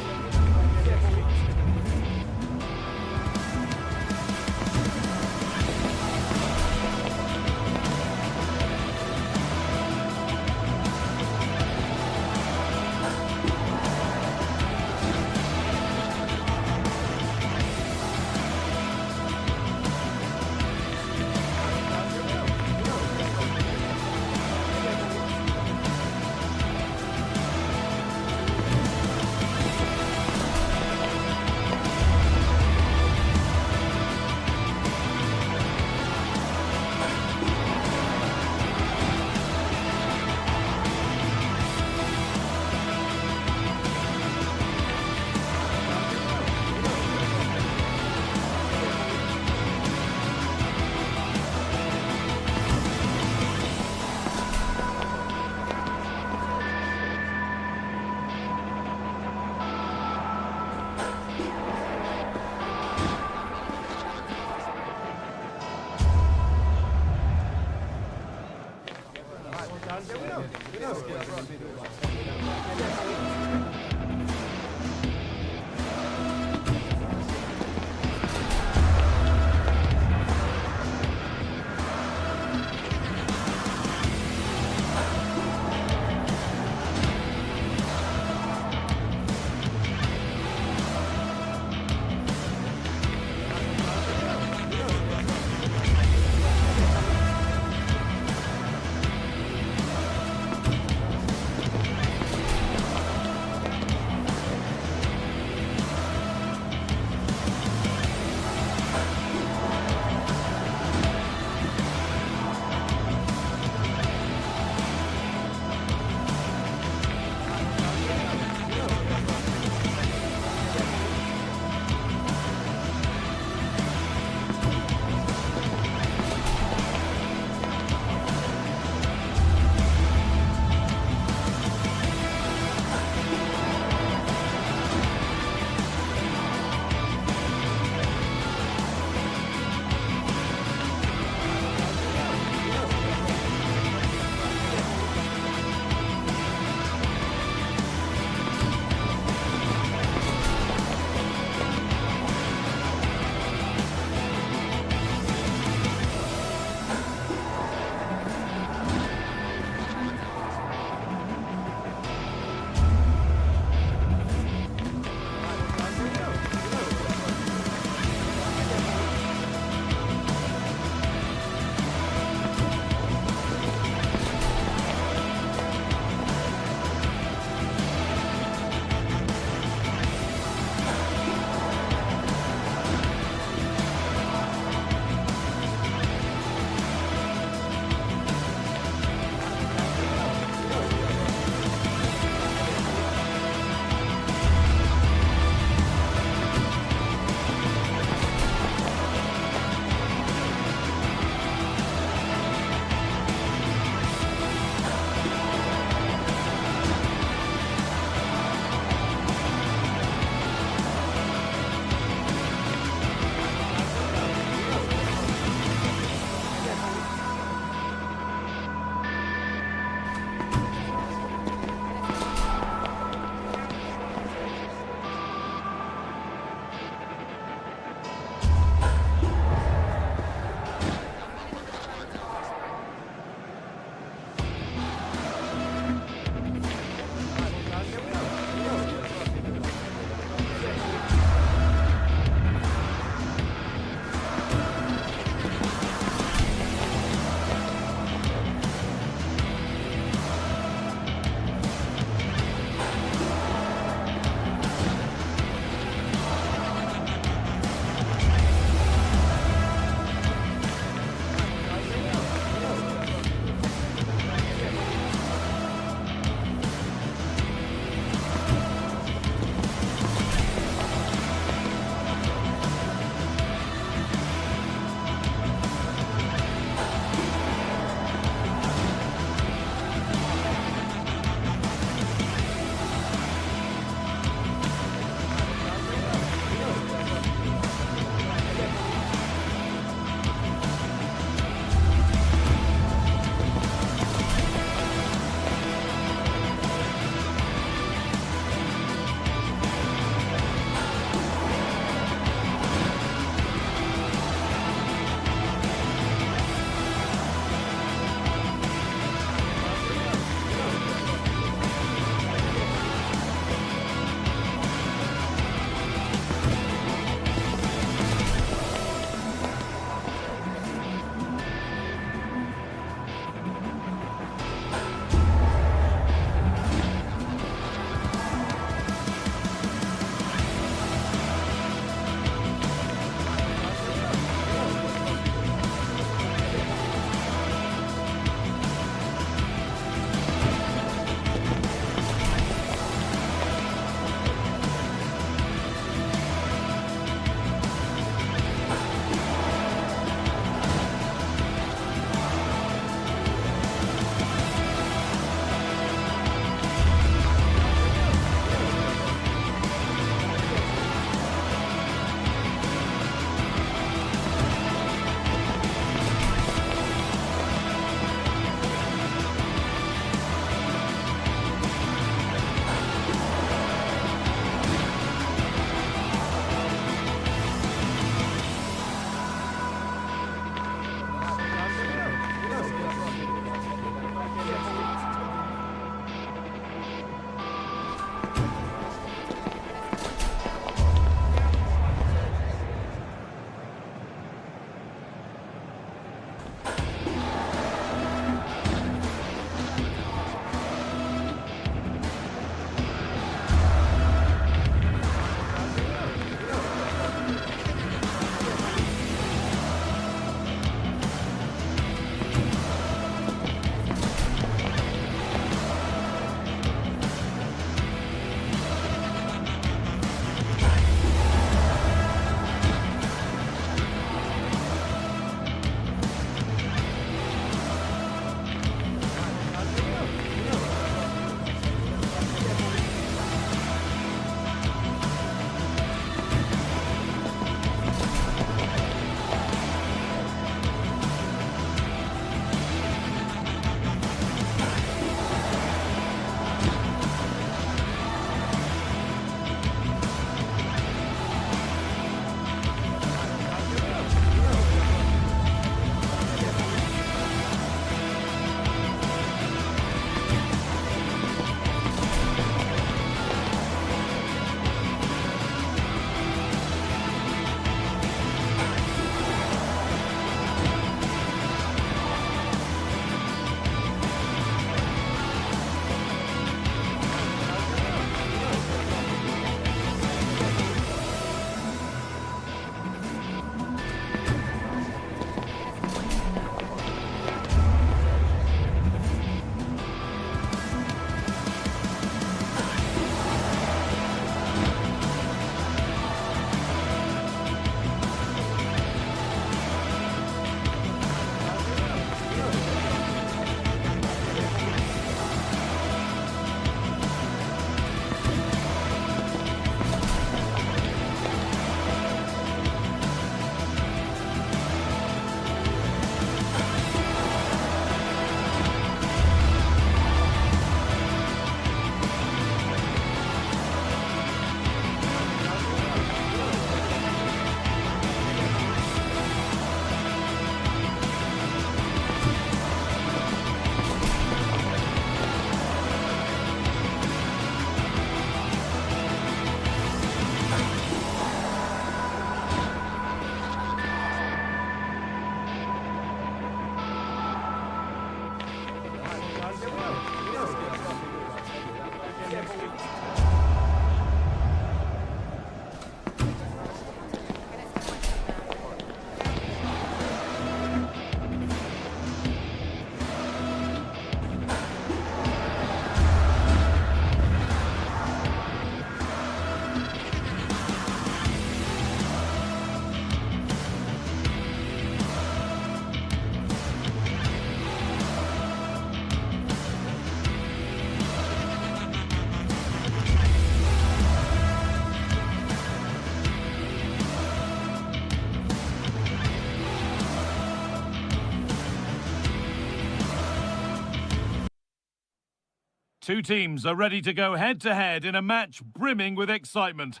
Two teams are ready to go head-to-head in a match brimming with excitement.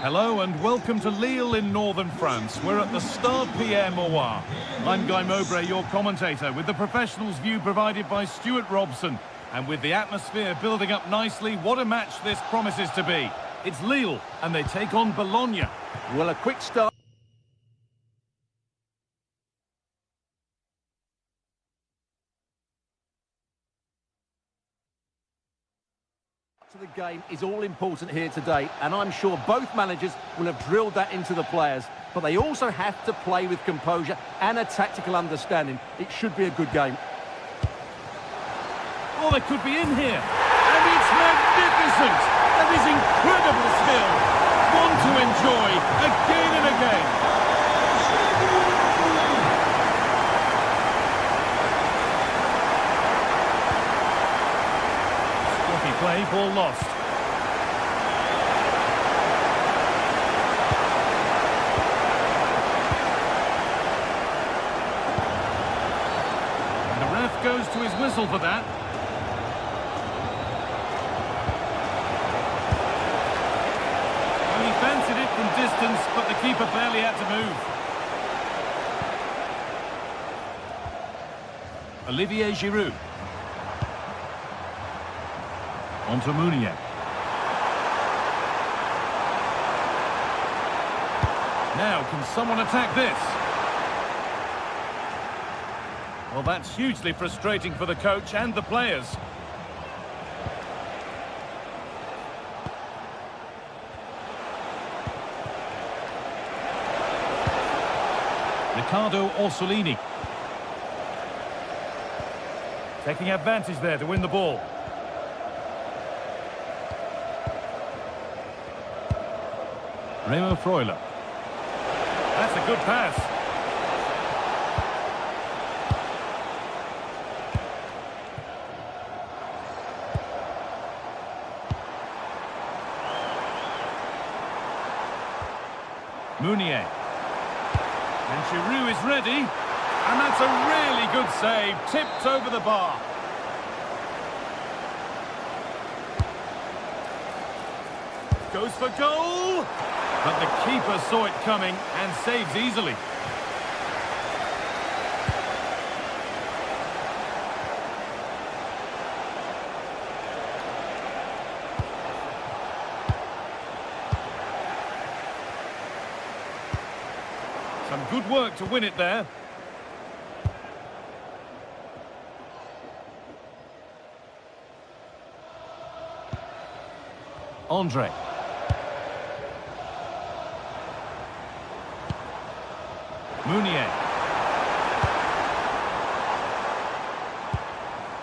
Hello and welcome to Lille in northern France. We're at the Stade Pierre-Mauroy. I'm Guy Mowbray, your commentator, with the professionals' view provided by Stuart Robson. And with the atmosphere building up nicely, what a match this promises to be. It's Lille, and they take on Bologna. Well, a quick start to the game is all important here today, and I'm sure both managers will have drilled that into the players, but they also have to play with composure and a tactical understanding. It should be a good game. Oh, they could be in here, and it's magnificent. That is incredible skill. One to enjoy again and again. Sloppy play, ball lost. And the ref goes to his whistle for that. Fancied it from distance, but the keeper barely had to move. Olivier Giroud. On to Meunier. Now, can someone attack this? Well, that's hugely frustrating for the coach and the players. Riccardo Orsolini. Taking advantage there to win the ball. Remo Freuler. That's a good pass. Meunier. And Giroud is ready, and that's a really good save, tipped over the bar. Goes for goal, but the keeper saw it coming and saves easily. Some good work to win it there. Andre. Meunier.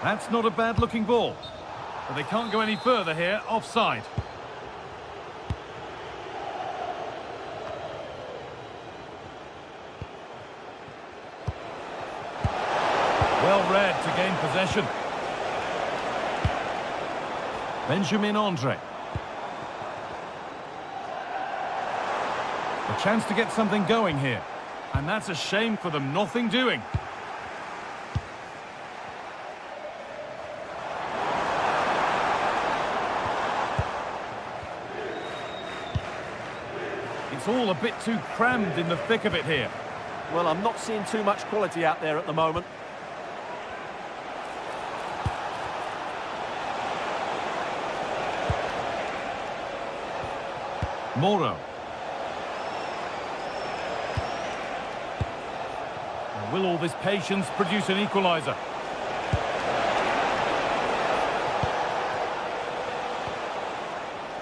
That's not a bad-looking ball. But they can't go any further here, offside. Well read to gain possession. Benjamin Andre. A chance to get something going here. And that's a shame for them, nothing doing. It's all a bit too crammed in the thick of it here. Well, I'm not seeing too much quality out there at the moment. Moro. Will all this patience produce an equaliser?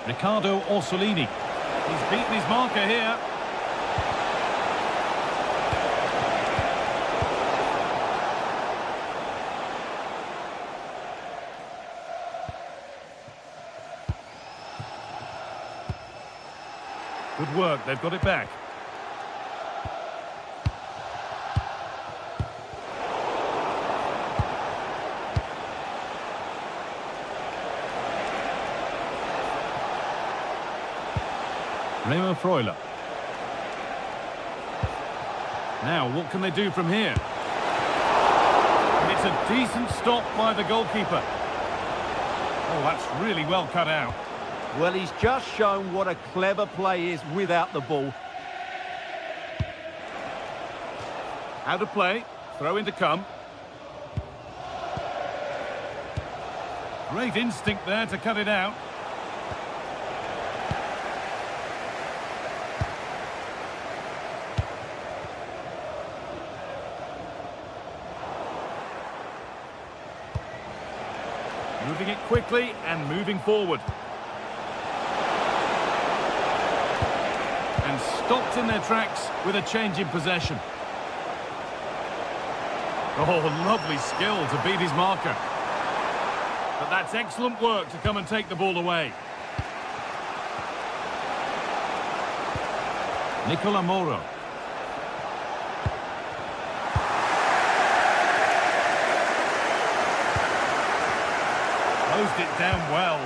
Riccardo Orsolini. He's beaten his marker here. Good work, they've got it back. Remo Freuler. Now, what can they do from here? And it's a decent stop by the goalkeeper. Oh, that's really well cut out. Well, he's just shown what a clever play is without the ball. How to play. Throw in to come. Great instinct there to cut it out. Moving it quickly and moving forward. And stopped in their tracks with a change in possession. Oh, lovely skill to beat his marker. But that's excellent work to come and take the ball away. Nicola Moro. Closed it down well.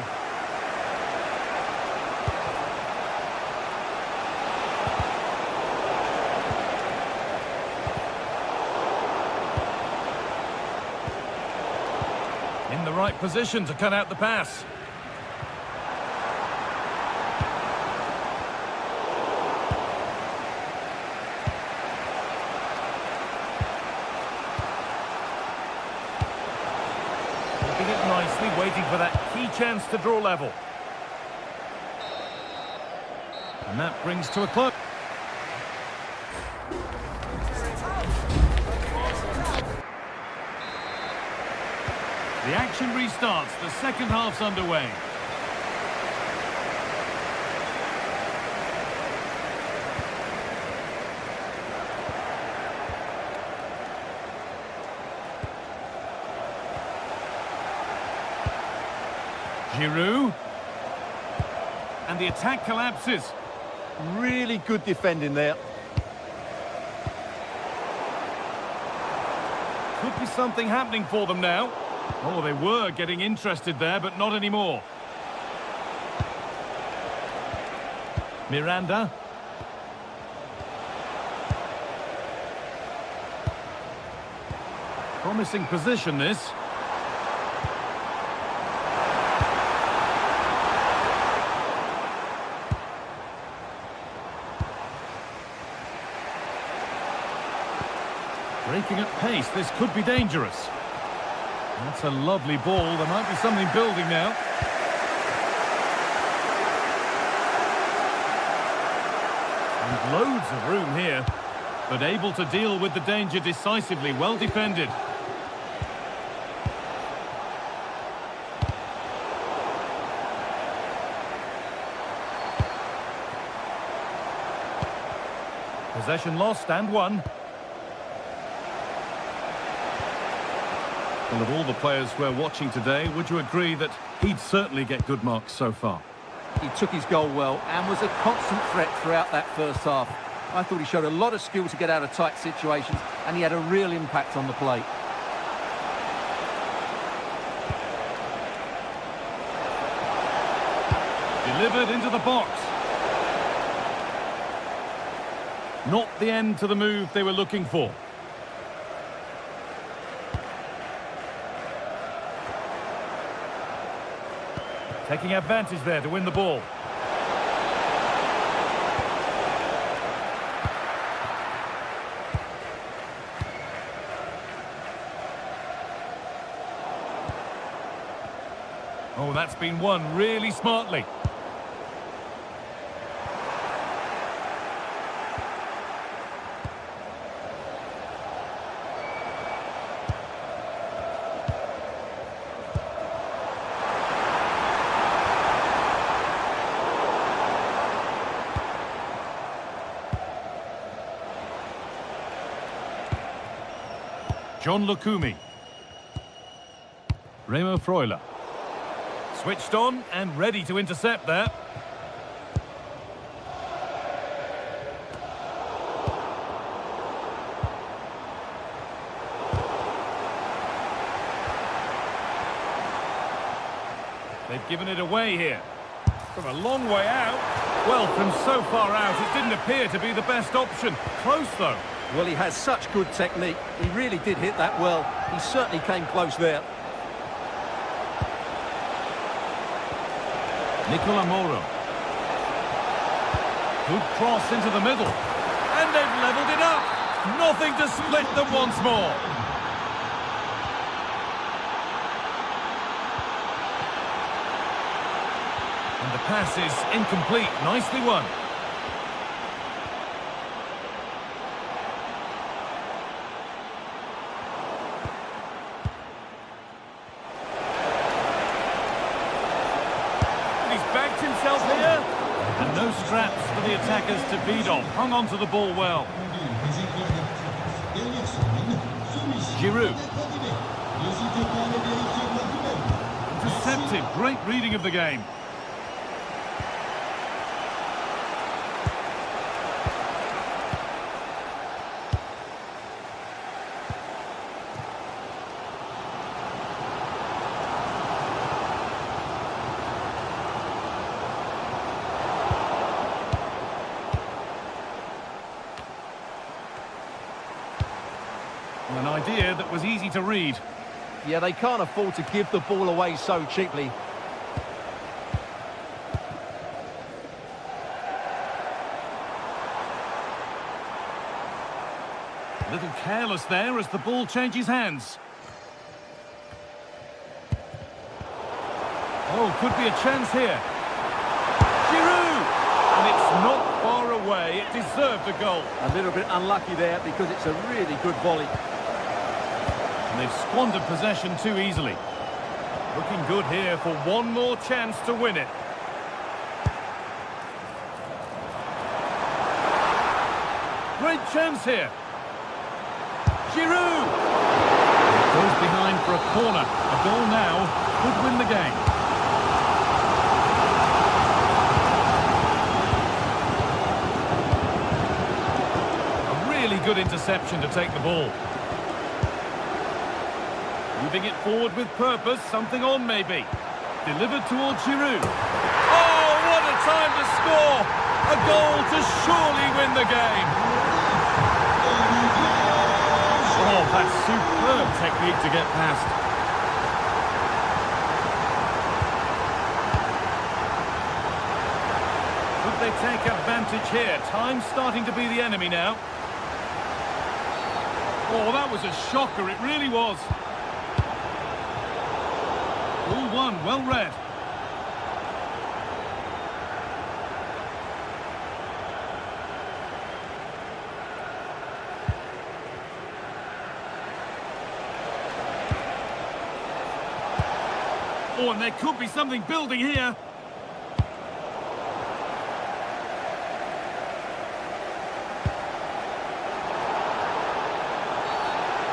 In the right position to cut out the pass. Looking it nicely, waiting for that key chance to draw level. And that brings to a close. The action restarts. The second half's underway. Giroud. And the attack collapses. Really good defending there. Could be something happening for them now. Oh, they were getting interested there, but not anymore. Miranda. Promising position, this. Breaking at pace, this could be dangerous. That's a lovely ball. There might be something building now. And loads of room here, but able to deal with the danger decisively. Well defended. Possession lost and won. Well, of all the players we're watching today, would you agree that he'd certainly get good marks so far? He took his goal well and was a constant threat throughout that first half. I thought he showed a lot of skill to get out of tight situations, and he had a real impact on the plate. Delivered into the box. Not the end to the move they were looking for. Taking advantage there to win the ball. Oh, that's been won really smartly. John Lukumi. Remo Freuler. Switched on and ready to intercept there. They've given it away here. From a long way out. Well, from so far out, it didn't appear to be the best option. Close, though. Well, he has such good technique. He really did hit that well. He certainly came close there. Nicola Moro. Good cross into the middle. And they've levelled it up. Nothing to split them once more. And the pass is incomplete. Nicely won. He's backed himself here. And no scraps for the attackers to feed off. Hung on to the ball well. Giroud. Intercepted. Great reading of the game. An idea that was easy to read. Yeah, they can't afford to give the ball away so cheaply. A little careless there as the ball changes hands. Oh, could be a chance here. Giroud! And it's not far away. It deserved a goal. A little bit unlucky there because it's a really good volley. And they've squandered possession too easily. Looking good here for one more chance to win it. Great chance here. Giroud! Goes behind for a corner. A goal now could win the game. A really good interception to take the ball. Moving it forward with purpose, something on maybe. Delivered towards Giroud. Oh, what a time to score! A goal to surely win the game. Oh, that's superb technique to get past. Could they take advantage here? Time's starting to be the enemy now. Oh, that was a shocker, it really was. All one, well read. Oh, and there could be something building here.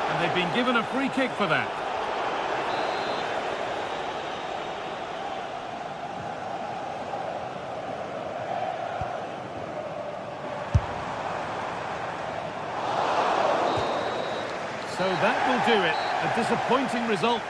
And they've been given a free kick for that. So that will do it. A disappointing result.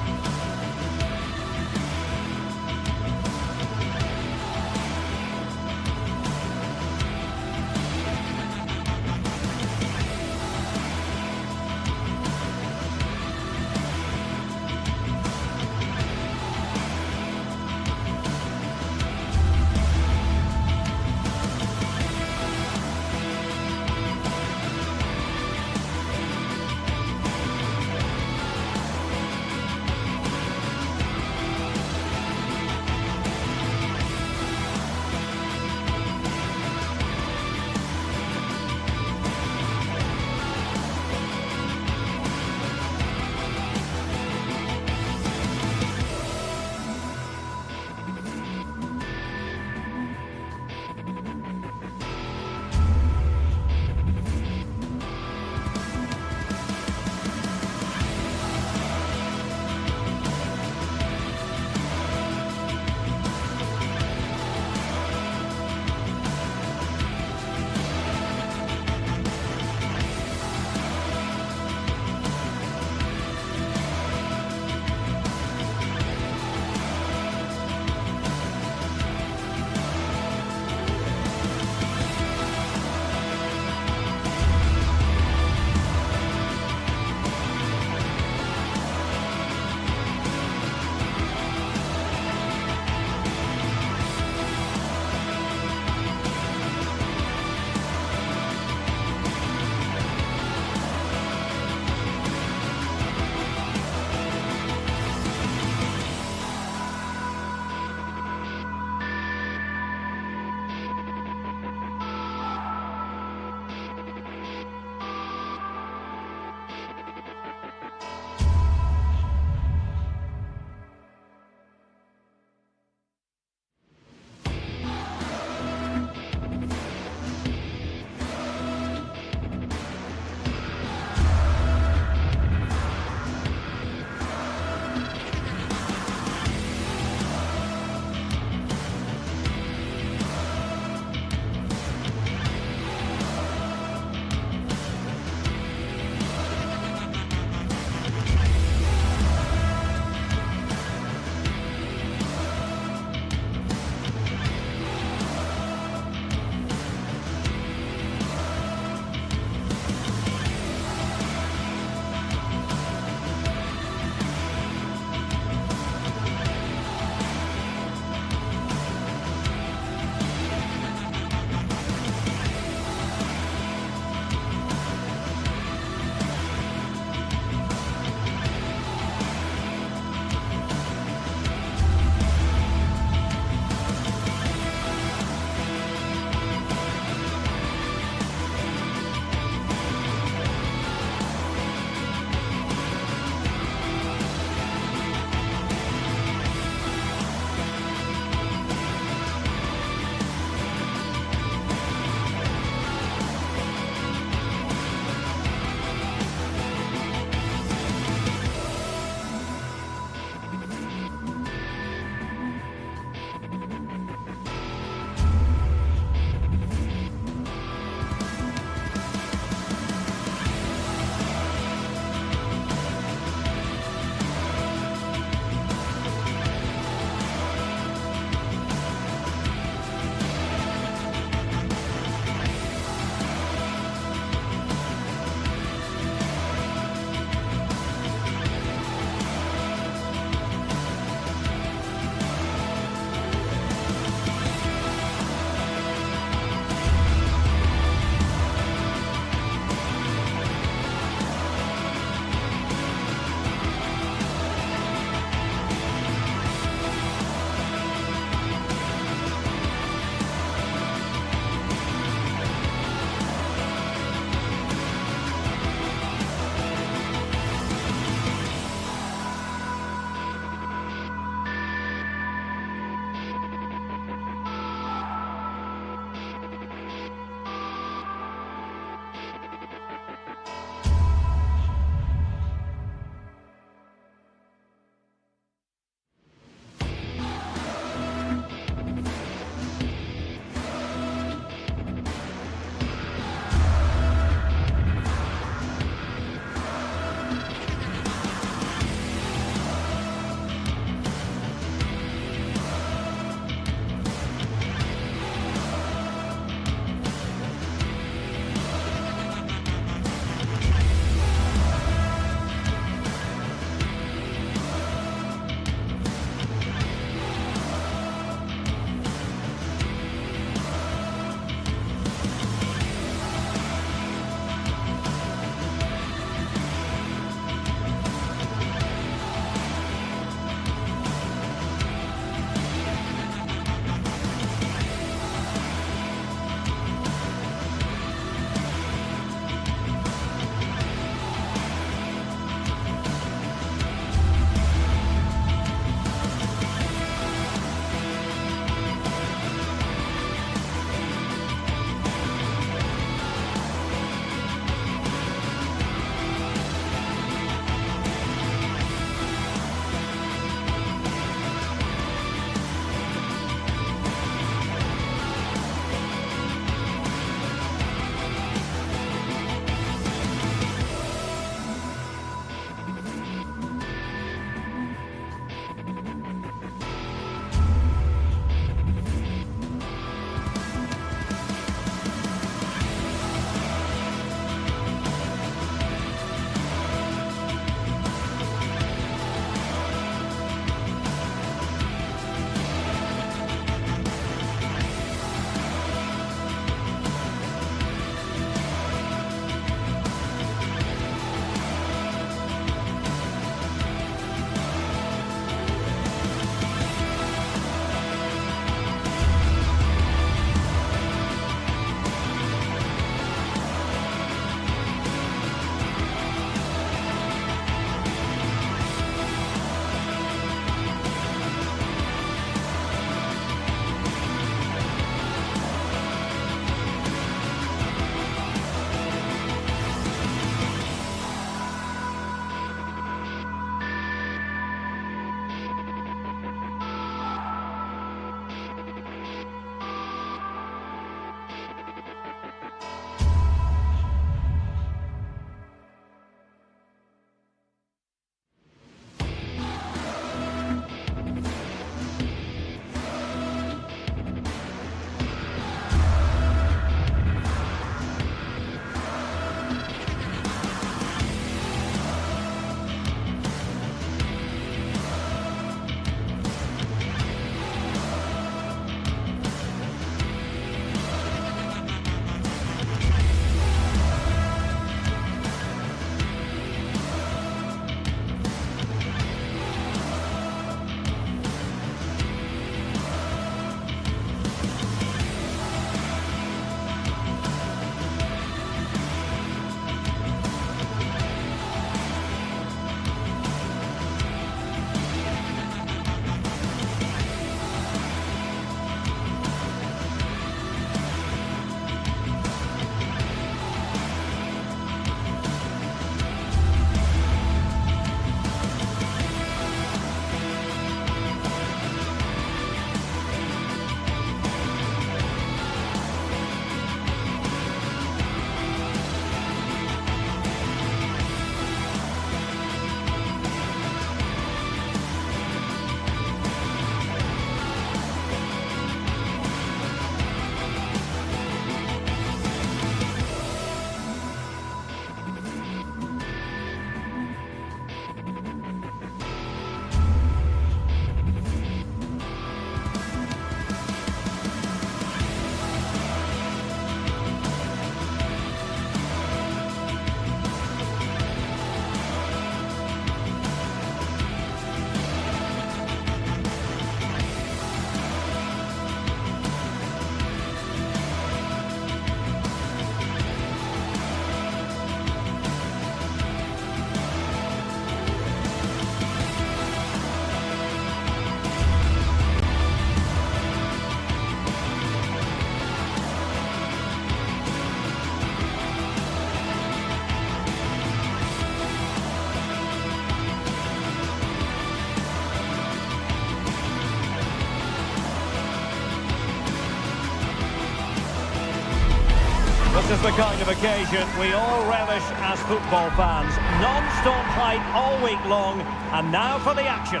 This is the kind of occasion we all relish as football fans. Non-stop hype all week long, and now for the action.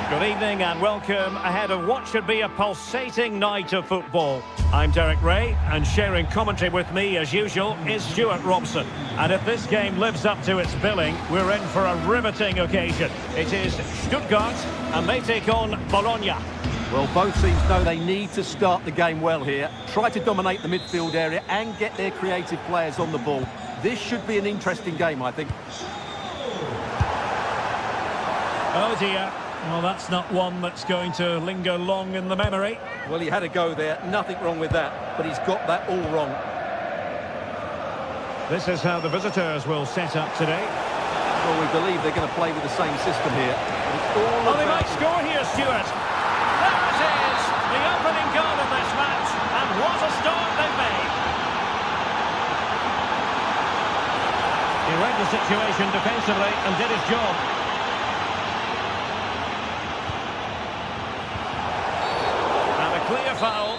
Good evening and welcome ahead of what should be a pulsating night of football. I'm Derek Ray, and sharing commentary with me as usual is Stuart Robson. And if this game lives up to its billing, we're in for a riveting occasion. It is Stuttgart, and they take on Bologna. Well, both teams know they need to start the game well here. Try to dominate the midfield area and get their creative players on the ball. This should be an interesting game, I think. Oh dear. Well, that's not one that's going to linger long in the memory. Well, he had a go there. Nothing wrong with that. But he's got that all wrong. This is how the visitors will set up today. Well, we believe they're going to play with the same system here. Oh, they might score here, Stuart. There it is, the opening goal of this match, and what a start they've made. He read the situation defensively and did his job. And a clear foul.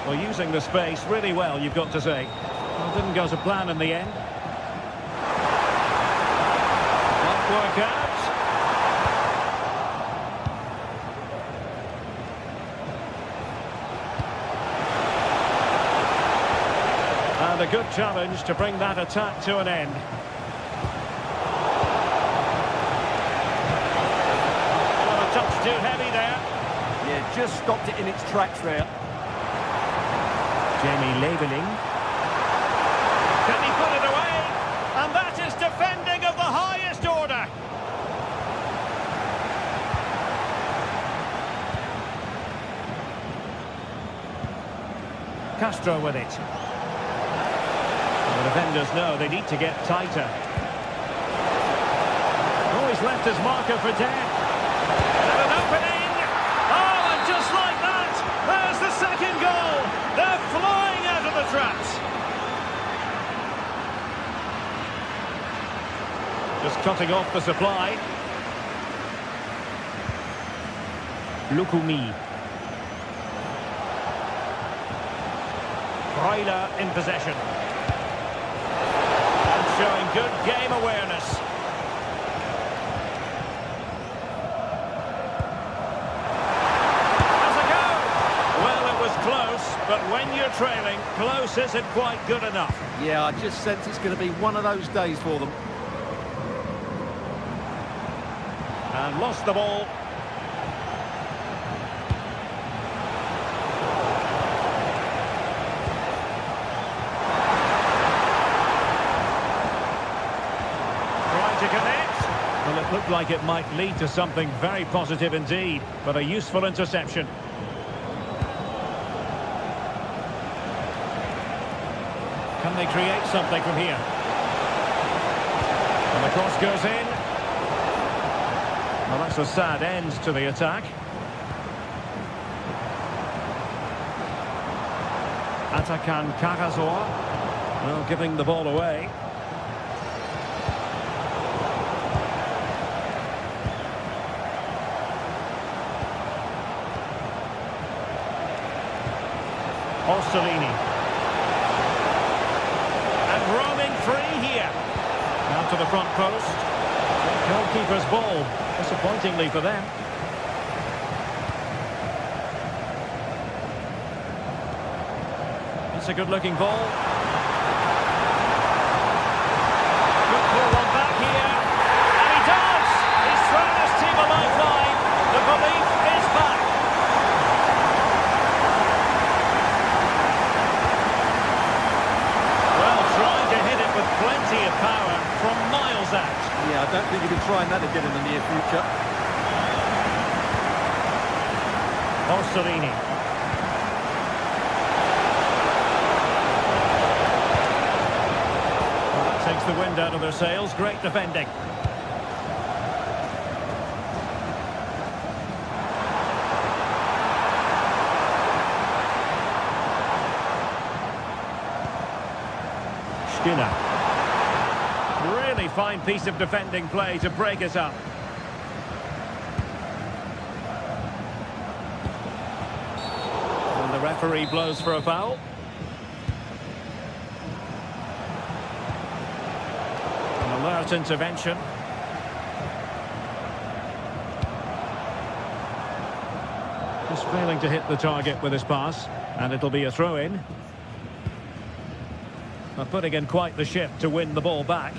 Well, using the space really well, you've got to say. Well, didn't go to plan in the end. Work out. And a good challenge to bring that attack to an end. Well, a touch too heavy there. Yeah, just stopped it in its tracks there. Jamie Labeling. Can he put it away? And that is defending of the highest order. Castro with it. The defenders know they need to get tighter. Oh, he's left his marker for dead. And an opening. Oh, and just like that, there's the second goal. They're flying out of the traps. Just cutting off the supply. Lukumi. Freuler in possession. And showing good game awareness. Has a go! Well, it was close, but when you're trailing, close isn't quite good enough. Yeah, I just sense it's going to be one of those days for them. And lost the ball. Trying to connect. Well, it looked like it might lead to something very positive indeed, but a useful interception. Can they create something from here? And the cross goes in. Well, that's a sad end to the attack. Atakan Karazor. Well, giving the ball away. Orsolini. And roaming free here. Now to the front post. Goalkeeper's ball. Disappointingly for them. It's a good-looking ball. Good pull one back here. And he does! He's thrown his team a lifeline. The belief is back. Well, trying to hit it with plenty of power from miles out. Yeah, I don't think he'll be trying that again in the near future. Orsolini. Well, that takes the wind out of their sails. Great defending. Skinner. Really fine piece of defending play to break it up. the referee blows for a foul. An alert intervention. Just failing to hit the target with his pass, and it'll be a throw-in. Putting in quite the shift to win the ball back.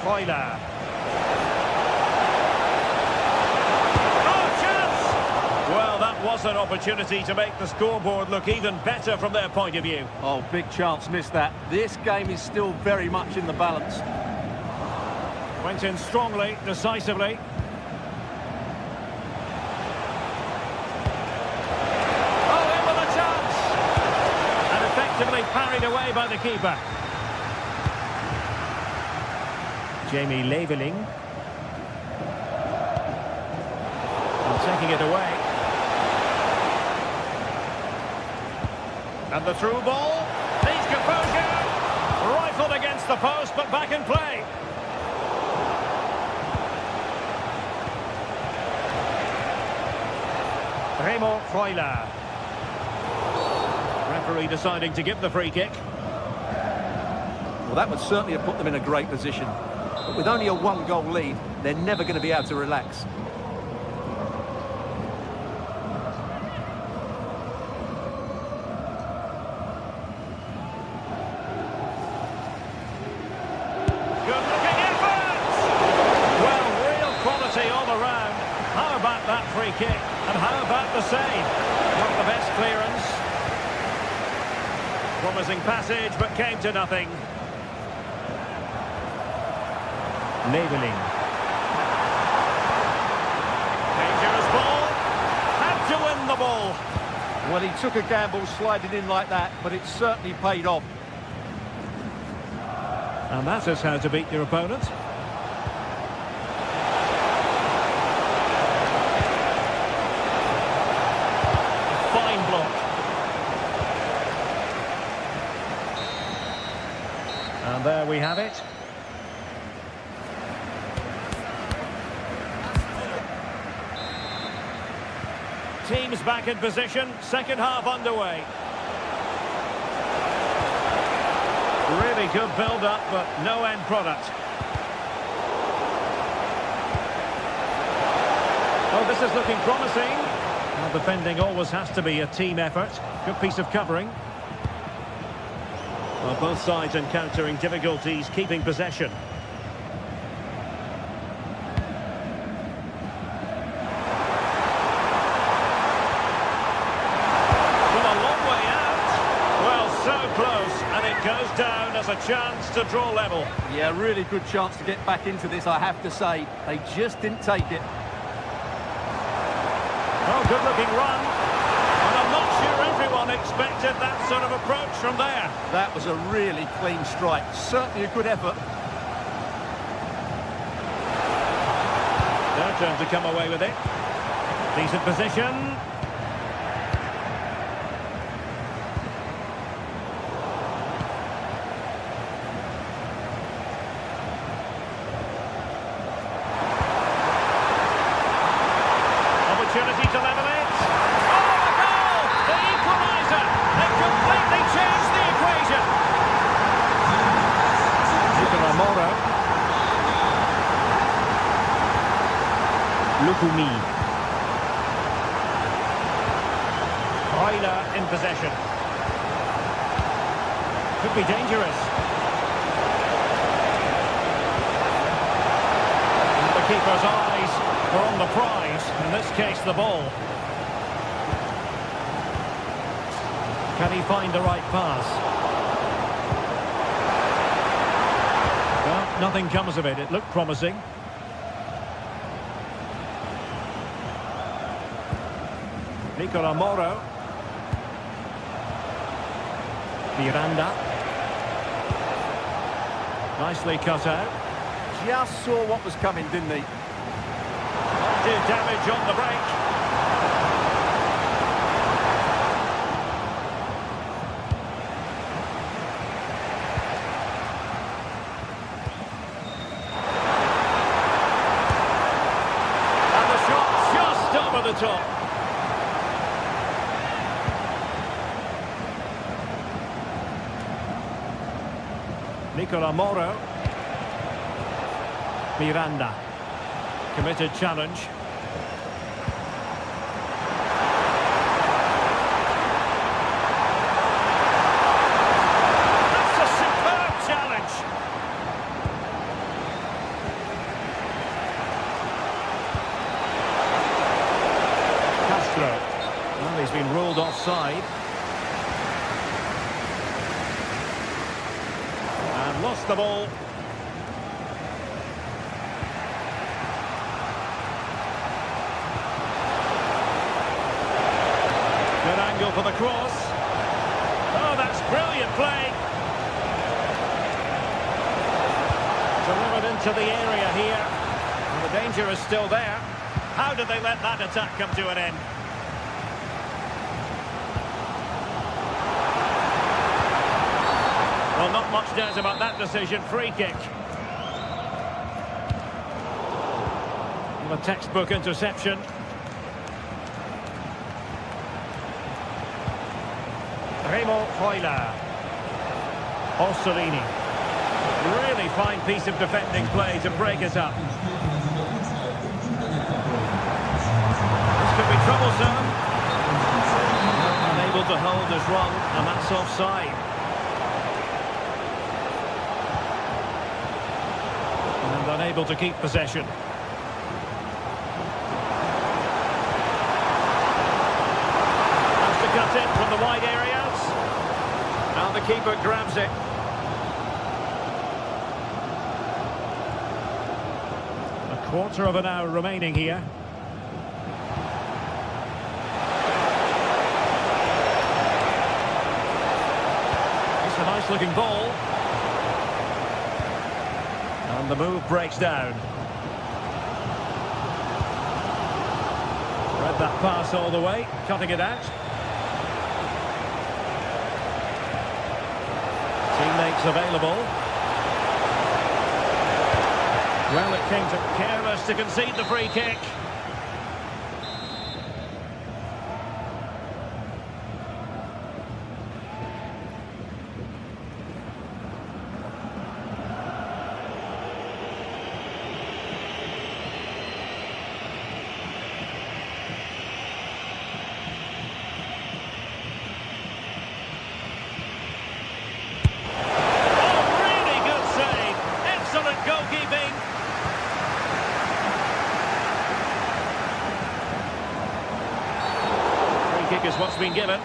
Freuler. Oh, chance! Well, that was an opportunity to make the scoreboard look even better from their point of view. Oh, big chance, missed that. This game is still very much in the balance. Went in strongly, decisively. Oh, in with a chance! And effectively parried away by the keeper. Jamie Leveling. And taking it away. And the through ball. Needs composure. Rifled against the post, but back in play. Freuler. Referee deciding to give the free kick. Well, that would certainly have put them in a great position. But with only a one-goal lead, they're never going to be able to relax. Good-looking effort! Well, real quality all around. How about that free kick? And how about the save? Not the best clearance. Promising passage, but came to nothing. Leveling. Dangerous ball. Had to win the ball. Well, he took a gamble sliding in like that, but it certainly paid off. And that is how to beat your opponent. Fine block. And there we have it. Teams back in position, second half underway. Really good build-up, but no end product. Oh, this is looking promising. Well, defending always has to be a team effort. Good piece of covering. Well, both sides encountering difficulties keeping possession. Goes down as a chance to draw level. Yeah, really good chance to get back into this, I have to say. They just didn't take it. Oh, good-looking run. And I'm not sure everyone expected that sort of approach from there. That was a really clean strike. Certainly a good effort. Their turn to come away with it. Decent position. Opportunity to level it. Oh, the goal! The equaliser! They completely changed the equation. Lukumi. Freuler in possession. Could be dangerous. And the keeper's eyes are on the prize, in this case the ball. Can he find the right pass? Well, nothing comes of it. It looked promising. Nicola Moro. Miranda. Nicely cut out. Just saw what was coming, didn't he? Did damage on the break. top. Nicola Moro. Miranda. Committed challenge. That's a superb challenge. Castro. Well, he's been ruled offside. And lost the ball. Good angle for the cross. Oh, that's brilliant play. Delivered into the area here. And the danger is still there. How did they let that attack come to an end? Well, not much doubt about that decision. Free kick. A textbook interception. Remo Freuler. Orsolini. Really fine piece of defending play to break it up. This could be troublesome. Unable to hold his run, and that's offside. And unable to keep possession. Has to cut in from the wide areas. Now the keeper grabs it. A quarter of an hour remaining here. It's a nice looking ball. And the move breaks down. Read that pass all the way, cutting it out. Teammates available. Well, it came to careless to concede the free kick. Goalkeeping. Free kick is what's been given.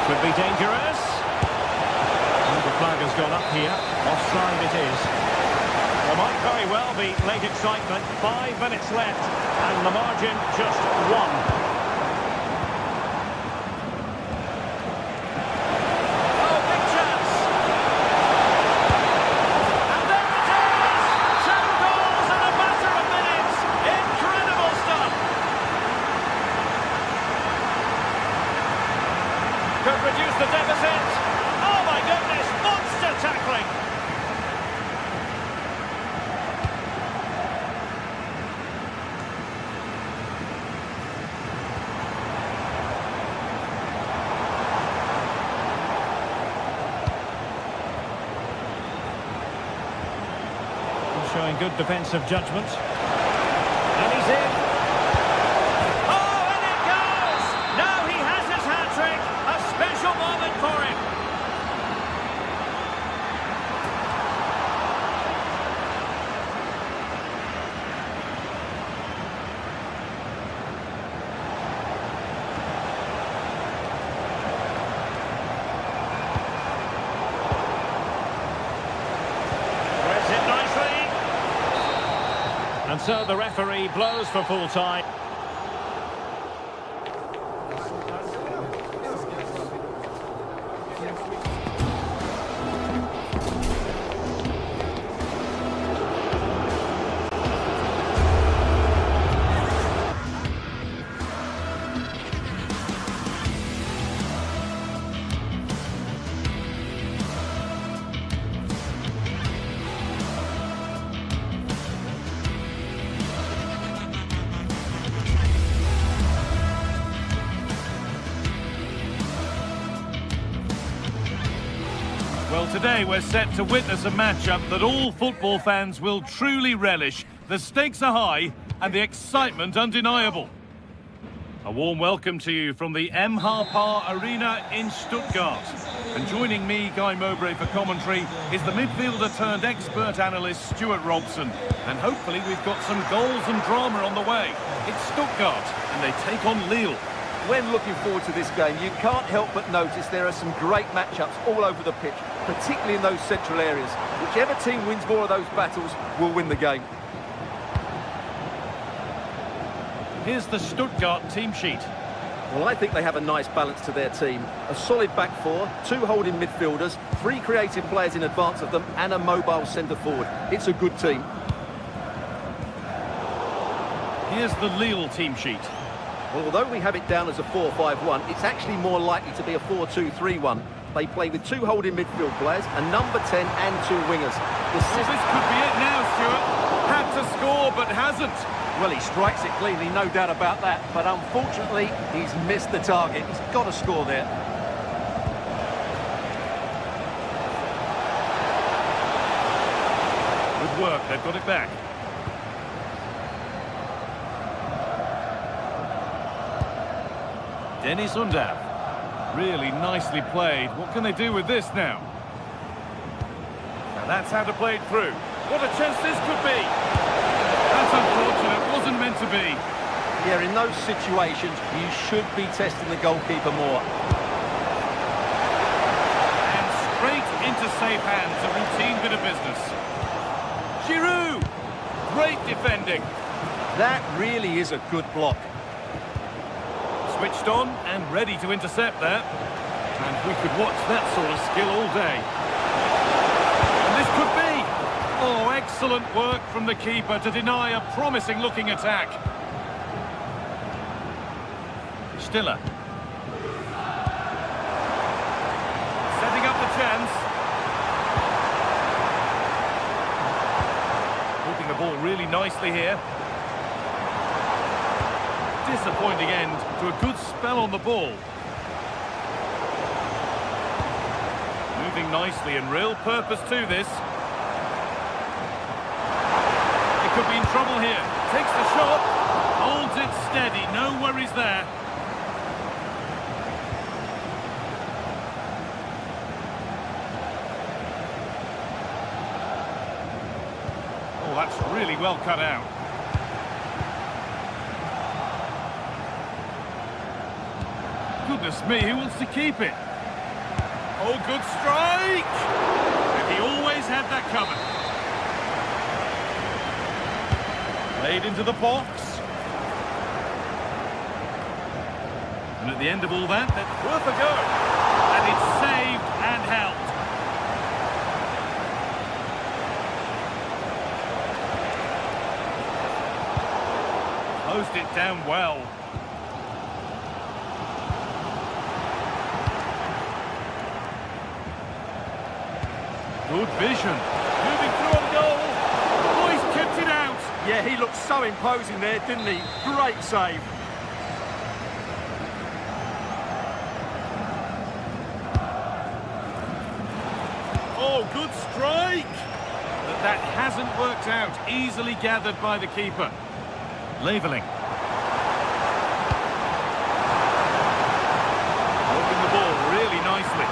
Could be dangerous. And the flag has gone up here. Offside it is. There might very well be late excitement. 5 minutes left. And the margin just 1. Could reduce the deficit. Oh my goodness, monster tackling. Showing good defensive judgment. And he's in. So the referee blows for full time. Well, today we're set to witness a matchup that all football fans will truly relish. The stakes are high and the excitement undeniable. A warm welcome to you from the MHP Arena in Stuttgart. And joining me, Guy Mowbray, for commentary is the midfielder turned expert analyst Stuart Robson. And hopefully we've got some goals and drama on the way. It's Stuttgart and they take on Lille. When looking forward to this game, you can't help but notice there are some great matchups all over the pitch, particularly in those central areas. Whichever team wins more of those battles will win the game. Here's the Stuttgart team sheet. Well, I think they have a nice balance to their team. A solid back four, 2 holding midfielders, 3 creative players in advance of them, and a mobile centre forward. It's a good team. Here's the Lille team sheet. Well, although we have it down as a 4-5-1, it's actually more likely to be a 4-2-3-1. They play with 2 holding midfield players, a number 10 and 2 wingers. This could be it now, Stuart. Had to score, but hasn't. Well, he strikes it cleanly, no doubt about that. But unfortunately, he's missed the target. He's got to score there. Good work, they've got it back. Dennis Undav. Really nicely played. What can they do with this now? Now that's how to play it through. What a chance this could be! That's unfortunate. Wasn't meant to be. Yeah, in those situations, you should be testing the goalkeeper more. And straight into safe hands. A routine bit of business. Giroud! Great defending. That really is a good block. Switched on and ready to intercept there. And we could watch that sort of skill all day. And this could be. Oh, excellent work from the keeper to deny a promising-looking attack. Stiller. Setting up the chance. Holding the ball really nicely here. Disappointing end to a good spell on the ball. Moving nicely and real purpose to this. It could be in trouble here. Takes the shot. Holds it steady. No worries there. Oh, that's really well cut out. Goodness me, who wants to keep it? Oh, good strike! And he always had that coming. Played into the box. And at the end of all that, that's worth a go. And it's saved and held. Closed it down well. Good vision. Moving through on goal. Oh, he's kept it out. Yeah, he looked so imposing there, didn't he? Great save. Oh, good strike. But that hasn't worked out. Easily gathered by the keeper. Leveling. Working the ball really nicely.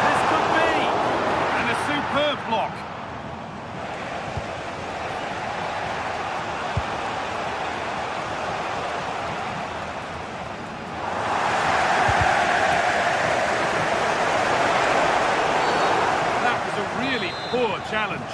This could be. And a superb block. That was a really poor challenge.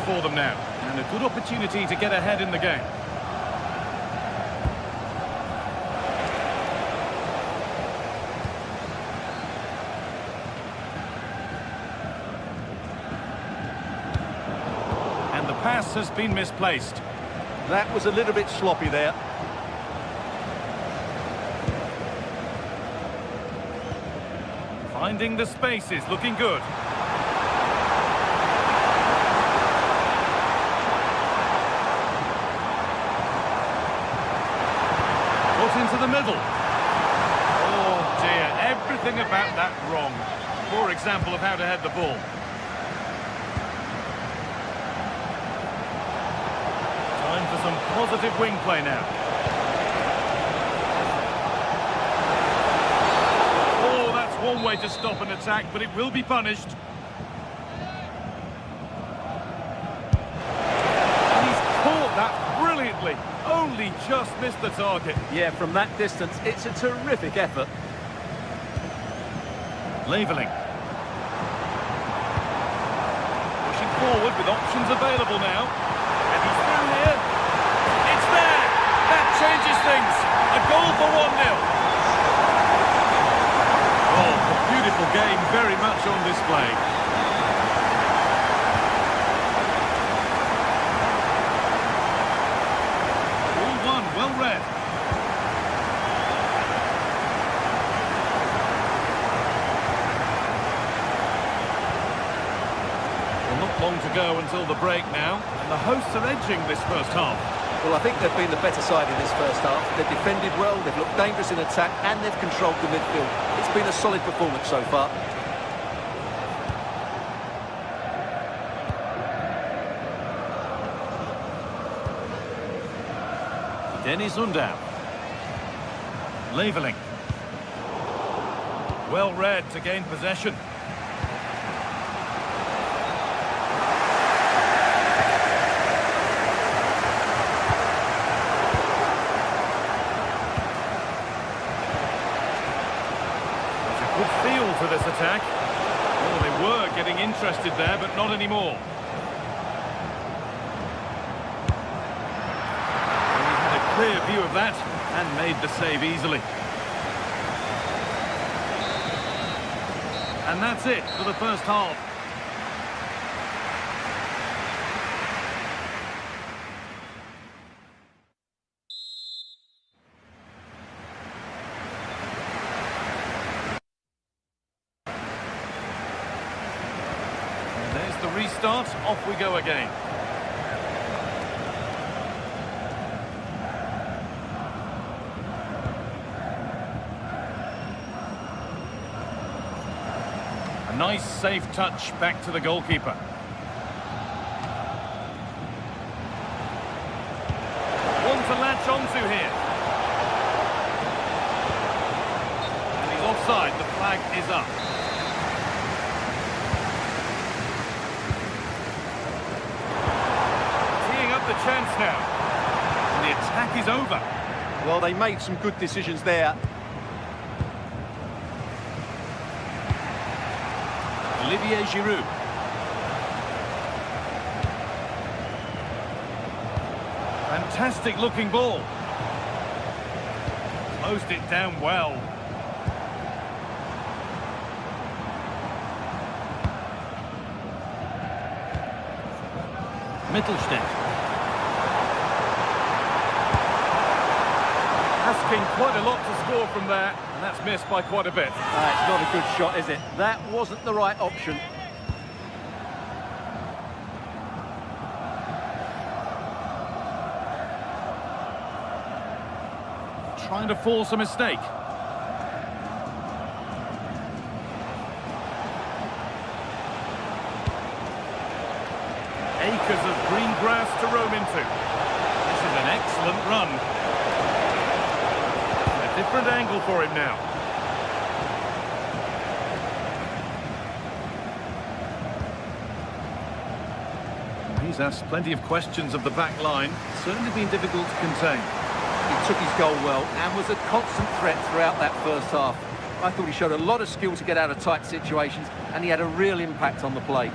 for them now, and a good opportunity to get ahead in the game. And the pass has been misplaced. That was a little bit sloppy there. Finding the spaces, looking good. Put into the middle. Oh dear, everything about that wrong. Poor example of how to head the ball. Time for some positive wing play now. Oh, that's one way to stop an attack, but it will be punished. And he's caught that brilliantly. Only just missed the target. Yeah, from that distance, it's a terrific effort. Leveling. Pushing forward with options available now. And he's through here. It's there! That changes things. A goal for 1-0. Oh, a beautiful game, very much on display. All one, well read. Not long to go until the break now, and the hosts are edging this first half. Well, I think they've been the better side in this first half. They've defended well, they've looked dangerous in attack, and they've controlled the midfield. It's been a solid performance so far. Dennis Undav. Leveling. Well read to gain possession. Feel to this attack. Oh, they were getting interested there, but not anymore. And he had a clear view of that and made the save easily. And that's it for the first half. The restart, off we go again. A nice safe touch back to the goalkeeper. One to latch onto here. And he's offside, the flag is up. The chance now, and the attack is over. Well, they made some good decisions there. Olivier Giroud. Fantastic looking ball. Closed it down well. Mittelstädt. Asking quite a lot to score from there, and that's missed by quite a bit. It's not a good shot, is it? That wasn't the right option. Trying to force a mistake. Acres of green grass to roam into. This is an excellent run. Different angle for him now. He's asked plenty of questions of the back line. It's certainly been difficult to contain. He took his goal well and was a constant threat throughout that first half. I thought he showed a lot of skill to get out of tight situations, and he had a real impact on the play.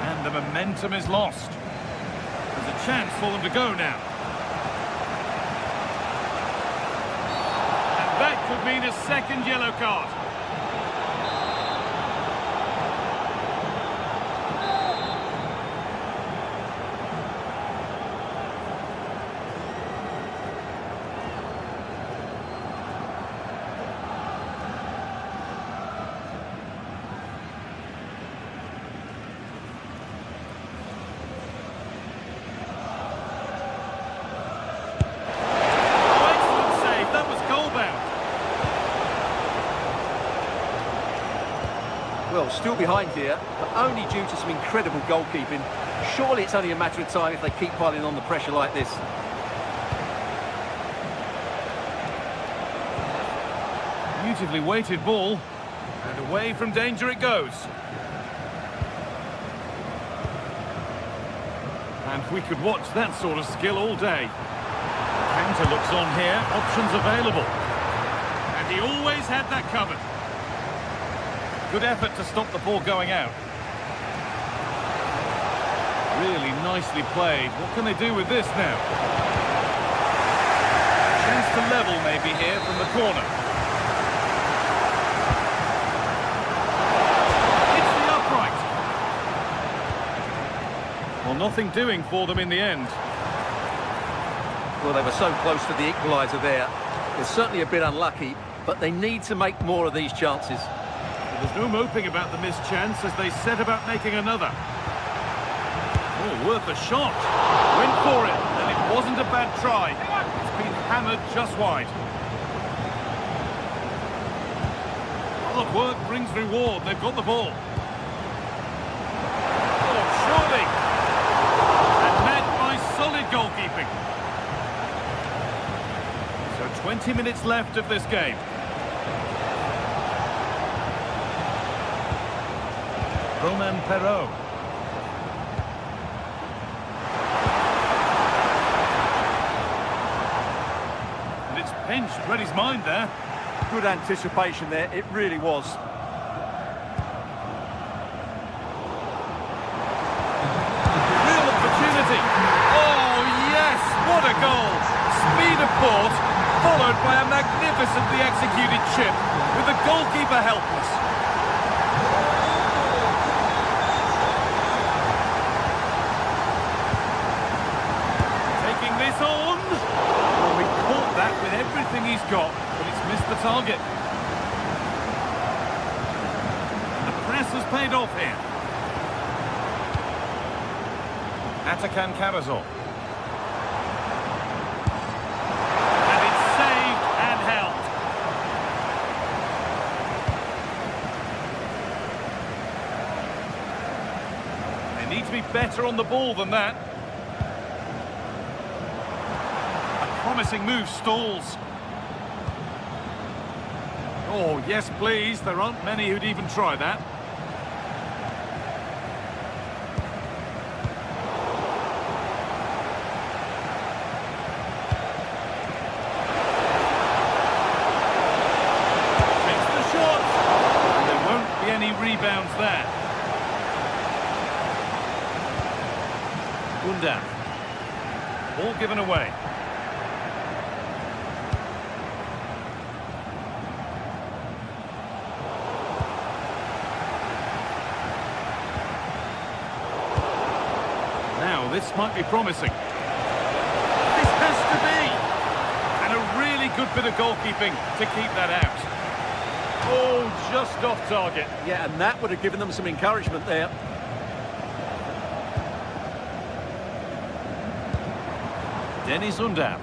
And the momentum is lost. There's a chance for them to go now. And that could mean a second yellow card. Well, still behind here, but only due to some incredible goalkeeping. Surely it's only a matter of time if they keep piling on the pressure like this. Beautifully weighted ball, and away from danger it goes. And we could watch that sort of skill all day. Counter looks on here, options available. And he always had that covered. Good effort to stop the ball going out. Really nicely played. What can they do with this now? Chance to level maybe here from the corner. It's the upright. Well, nothing doing for them in the end. Well, they were so close to the equaliser there. They're certainly a bit unlucky, but they need to make more of these chances. There's no moping about the missed chance as they set about making another. Oh, worth a shot. Went for it, and it wasn't a bad try. It's been hammered just wide. Hard work brings reward. They've got the ball. Oh, surely. And met by solid goalkeeping. So 20 minutes left of this game. Roman Perrault. And it's pinched, read his mind there. Good anticipation there, it really was. Real opportunity. Oh, yes, what a goal. Speed of port, followed by a magnificently executed chip, with the goalkeeper helpless. On. Well, we caught that with everything he's got, but it's missed the target. And the press has paid off here. Atakan Karazor. And it's saved and held. They need to be better on the ball than that. Promising move stalls. Oh, yes, please. There aren't many who'd even try that. Takes the shot. And there won't be any rebounds there. Gunda. Ball given away. This might be promising. This has to be! And a really good bit of goalkeeping to keep that out. Oh, just off target. Yeah, and that would have given them some encouragement there. Denis Undav.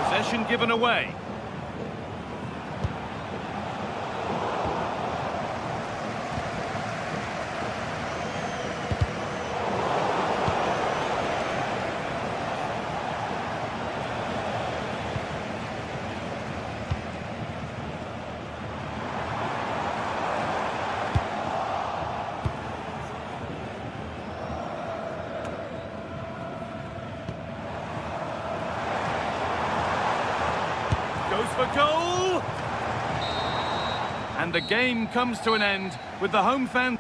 Possession given away. And the game comes to an end with the home fans.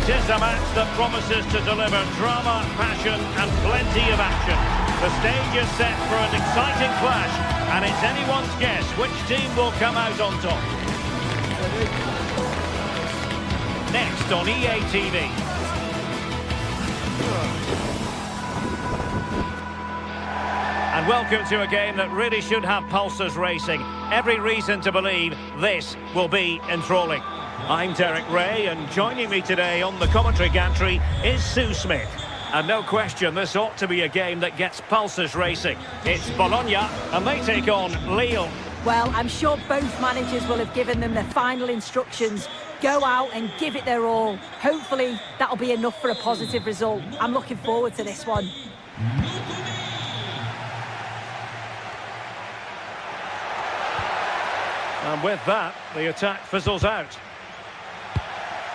It is a match that promises to deliver drama, passion and plenty of action. The stage is set for an exciting clash, and it's anyone's guess which team will come out on top. Next on EA TV. And welcome to a game that really should have pulses racing. Every reason to believe this will be enthralling. I'm Derek Ray, and joining me today on the commentary gantry is Sue Smith. And no question, this ought to be a game that gets pulses racing. It's Bologna, and they take on Lille. Well, I'm sure both managers will have given them their final instructions. Go out and give it their all. Hopefully, that'll be enough for a positive result. I'm looking forward to this one. And with that, the attack fizzles out.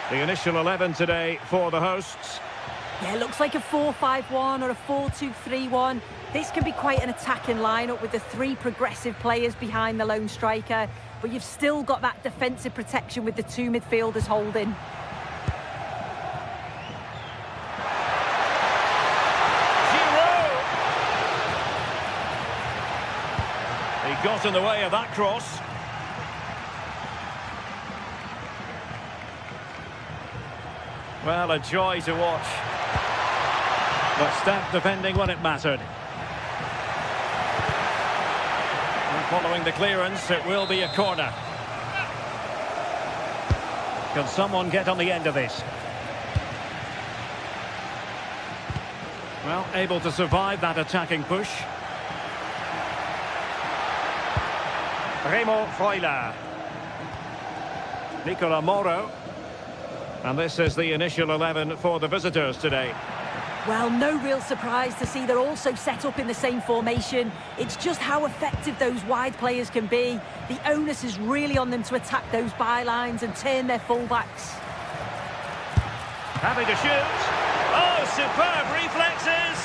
The initial 11 today for the hosts. Yeah, it looks like a 4-5-1 or a 4-2-3-1. This can be quite an attacking lineup with the three progressive players behind the lone striker, but you've still got that defensive protection with the two midfielders holding. Giroud! He got in the way of that cross. Well, a joy to watch. But stout defending when it mattered. And following the clearance, it will be a corner. Can someone get on the end of this? Well, able to survive that attacking push. Remo Freuler. Nicola Moro. And this is the initial 11 for the visitors today. Well, no real surprise to see they're also set up in the same formation. It's just how effective those wide players can be. The onus is really on them to attack those bylines and turn their fullbacks. Happy to shoot. Oh, superb reflexes.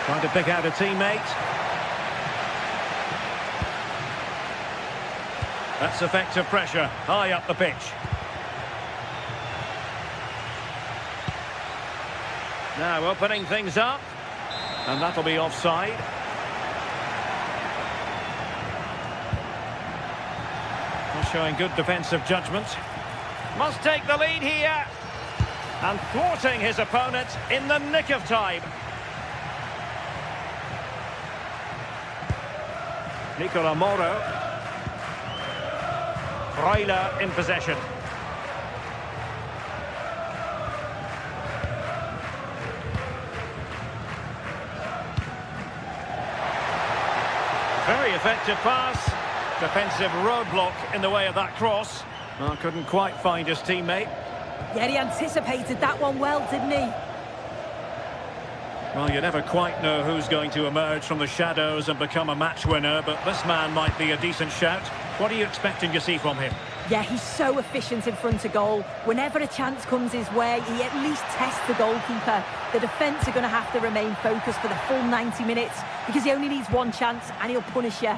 Trying to pick out a teammate. That's effective pressure, high up the pitch. Now opening things up, and that'll be offside. They're showing good defensive judgment. Must take the lead here, and thwarting his opponent in the nick of time. Nicola Moro. Freuler in possession. Very effective pass. Defensive roadblock in the way of that cross. Well, couldn't quite find his teammate. Yeah, he anticipated that one well, didn't he? Well, you never quite know who's going to emerge from the shadows and become a match winner, but this man might be a decent shout. What are you expecting to see from him? Yeah, he's so efficient in front of goal. Whenever a chance comes his way, he at least tests the goalkeeper. The defence are going to have to remain focused for the full 90 minutes because he only needs one chance and he'll punish you.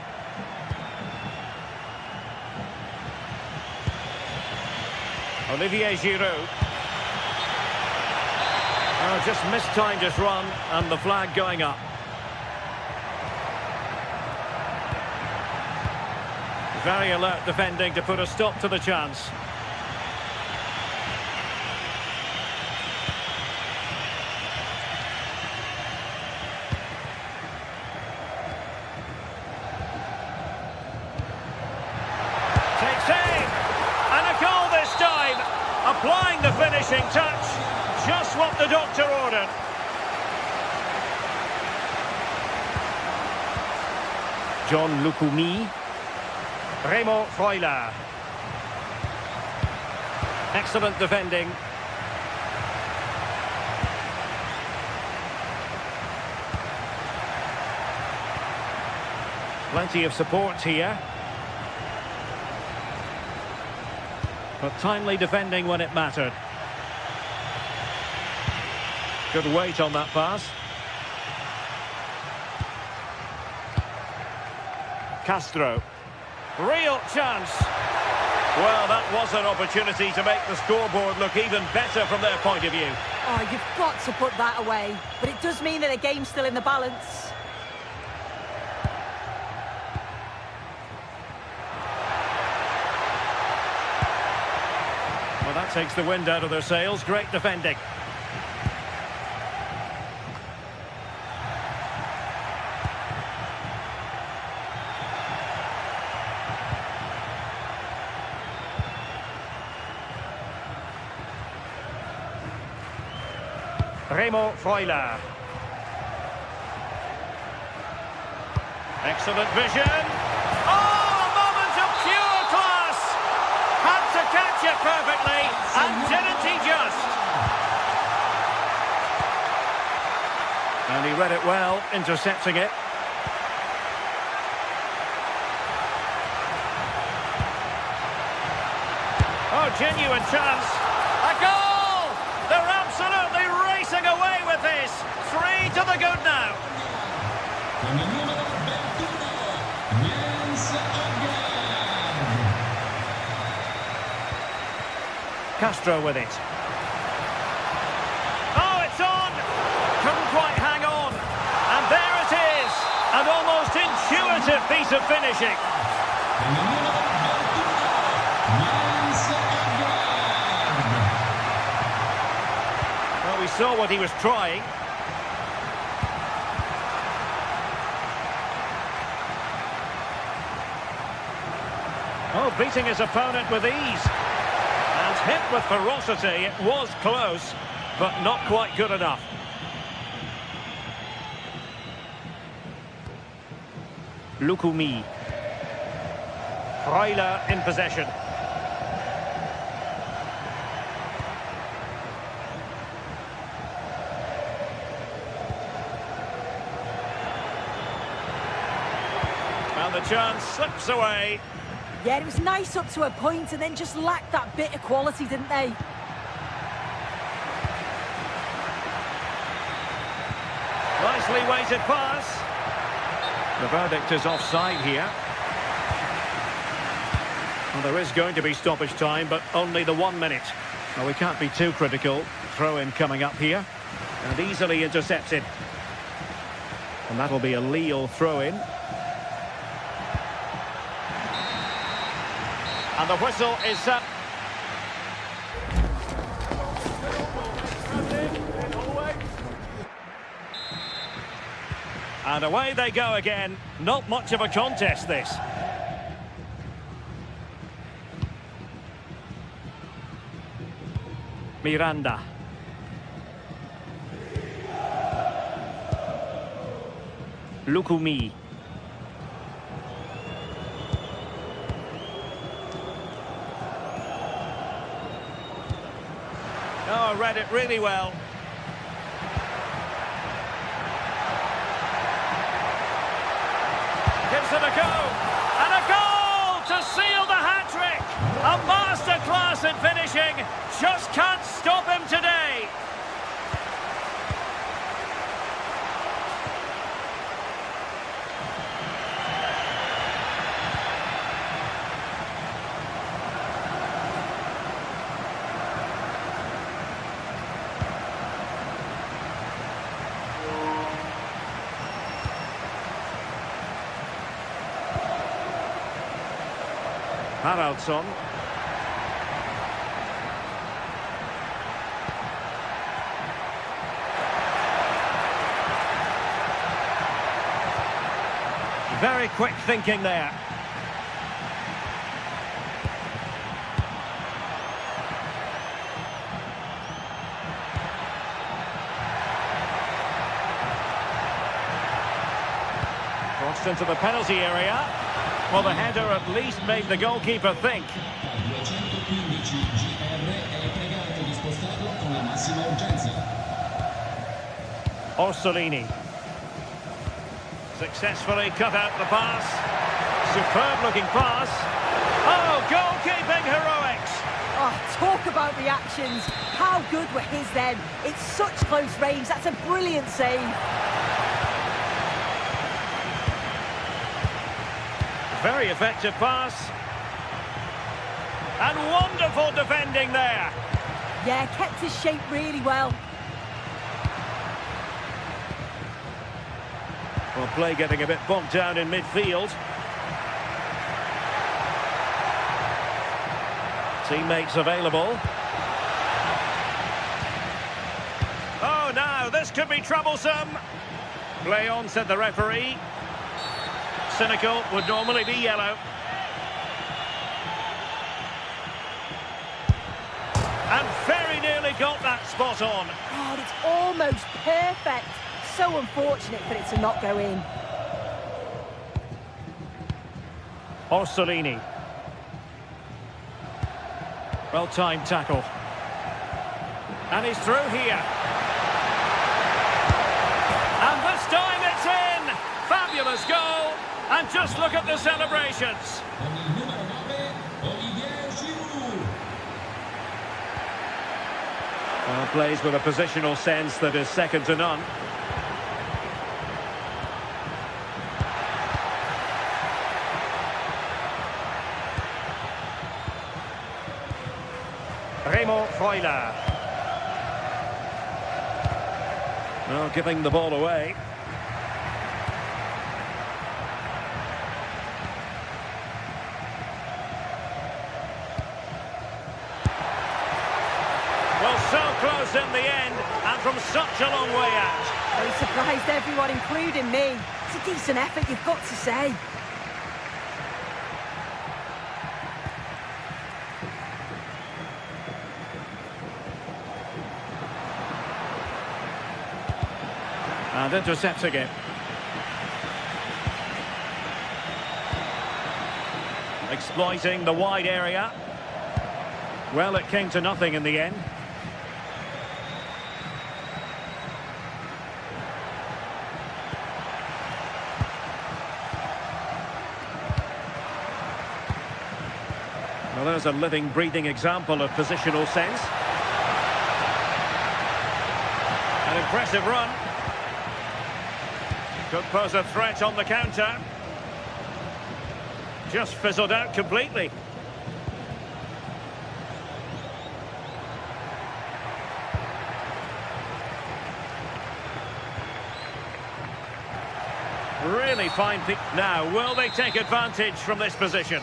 Olivier Giroud. Oh, just mistimed his run and the flag going up. Very alert defending to put a stop to the chance. Takes aim! And a goal this time! Applying the finishing touch. Just what the doctor ordered. John Lukumi. Remo Freuler. Excellent defending. Plenty of support here. But timely defending when it mattered. Good weight on that pass. Castro. Real chance. Well, that was an opportunity to make the scoreboard look even better from their point of view. Oh, you've got to put that away. But it does mean that the game's still in the balance. Well, that takes the wind out of their sails. Great defending. Remo Freuler. Excellent vision. Oh, a moment of pure class. Had to catch it perfectly, and didn't he just? And he read it well, intercepting it. Oh, genuine chance. A goal! They're absolutely racing away with this. 3 to the good now. Castro with it. Oh, it's on! Couldn't quite hang on. And there it is. An almost intuitive piece of finishing. Well, we saw what he was trying. Oh, beating his opponent with ease. And hit with ferocity. It was close, but not quite good enough. Lukumi. Freuler in possession. And the chance slips away. Yeah, it was nice up to a point and then just lacked that bit of quality, didn't they? Nicely weighted pass. The verdict is offside here. Well, there is going to be stoppage time, but only the 1 minute. Well, we can't be too critical. Throw-in coming up here. And easily intercepted. And that'll be a Lille throw-in. And the whistle is up. And away they go again. Not much of a contest, this. Miranda. Lukumi. Oh, read it really well. Gives it a go. And a goal to seal the hat-trick. A masterclass in finishing. Just can't stop him today. Haraldsson. Very quick thinking there. Crossed into the penalty area. Well, the header at least made the goalkeeper think. Orsolini. Successfully cut out the pass. Superb looking pass. Oh, goalkeeping heroics. Oh, talk about reactions. How good were his then? It's such close range. That's a brilliant save. Very effective pass. And wonderful defending there. Yeah, kept his shape really well. Well, play getting a bit bogged down in midfield. Teammates available. Oh, now this could be troublesome. Play on, said the referee. Cynical would normally be yellow. And very nearly got that spot on. God, it's almost perfect. So unfortunate for it to not go in. Orsolini. Well-timed tackle. And he's through here. And this time it's in! Fabulous goal! And just look at the celebrations. Well, plays with a positional sense that is second to none. Remo Freuler. Well, giving the ball away. Well, so close in the end, and from such a long way out. Well, he surprised everyone, including me. It's a decent effort, you've got to say. And intercepting it. Exploiting the wide area. Well, it came to nothing in the end. Well, there's a living, breathing example of positional sense. An impressive run. Could pose a threat on the counter. Just fizzled out completely. Really fine pick. Now, will they take advantage from this position?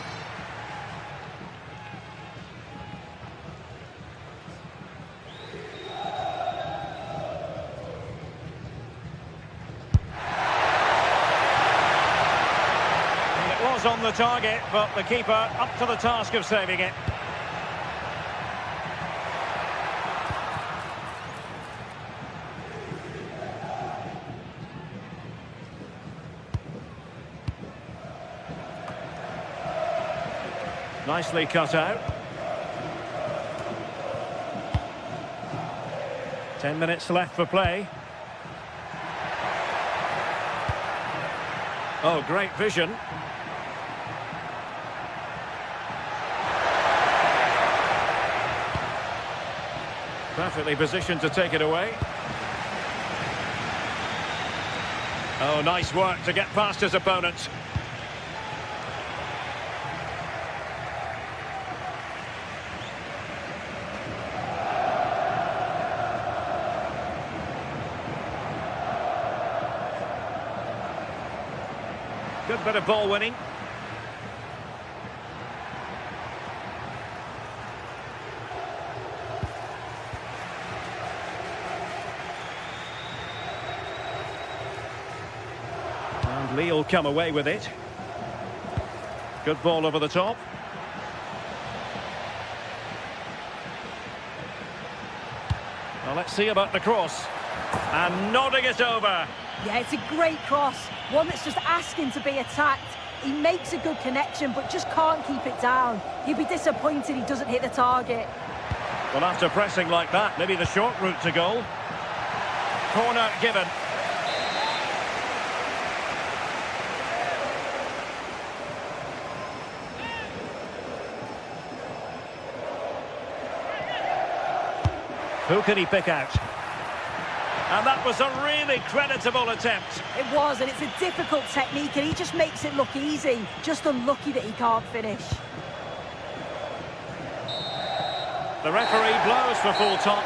On the target, but the keeper up to the task of saving it. Nicely cut out. 10 minutes left for play. Oh, great vision. Perfectly positioned to take it away. Oh, nice work to get past his opponents. Good bit of ball winning. Lee will come away with it. Good ball over the top. Well, let's see about the cross. And nodding it over. Yeah, it's a great cross. One that's just asking to be attacked. He makes a good connection, but just can't keep it down. He'd be disappointed he doesn't hit the target. Well, after pressing like that, maybe the short route to goal. Corner given. Who can he pick out? And that was a really creditable attempt. It was, and it's a difficult technique, and he just makes it look easy. Just unlucky that he can't finish. The referee blows for full time.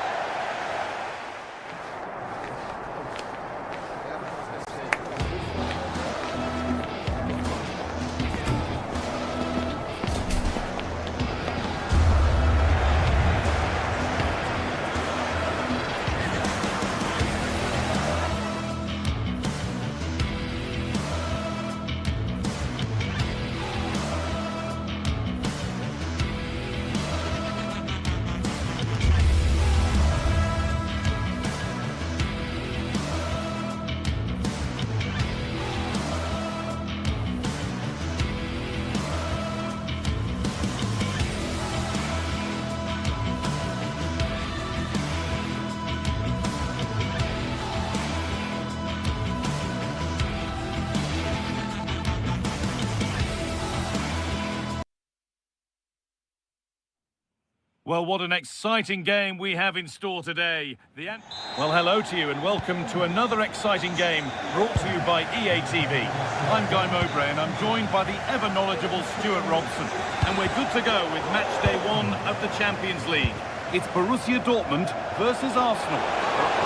Well, what an exciting game we have in store today. Well, hello to you and welcome to another exciting game brought to you by EA TV. I'm Guy Mowbray and I'm joined by the ever-knowledgeable Stuart Robson. And we're good to go with match day 1 of the Champions League. It's Borussia Dortmund versus Arsenal.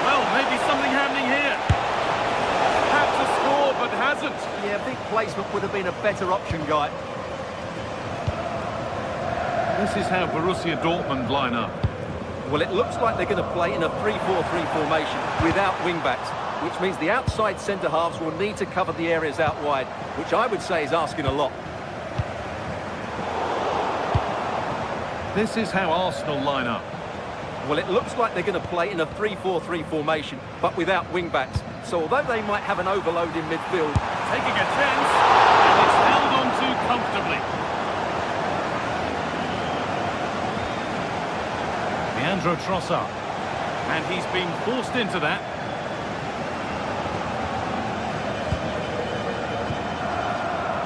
Well, maybe something happening here. Perhaps a score, but hasn't. Yeah, big placement would have been a better option, Guy. This is how Borussia Dortmund line up. Well, it looks like they're going to play in a 3-4-3 formation without wing-backs, which means the outside centre-halves will need to cover the areas out wide, which I would say is asking a lot. This is how Arsenal line up. Well, it looks like they're going to play in a 3-4-3 formation, but without wing-backs. So although they might have an overload in midfield... Taking a chance, and it's held on to comfortably. Leandro Trossard, and he's being forced into that.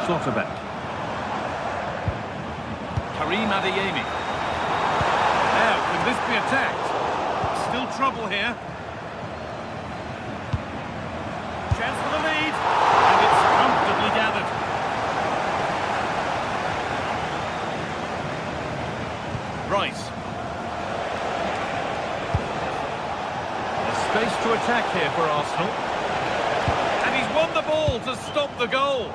Schlotterbeck. Karim Adeyemi. Now, can this be attacked? Still trouble here. Chance for the lead, and it's comfortably gathered. Rice. Space to attack here for Arsenal. And he's won the ball to stop the goal.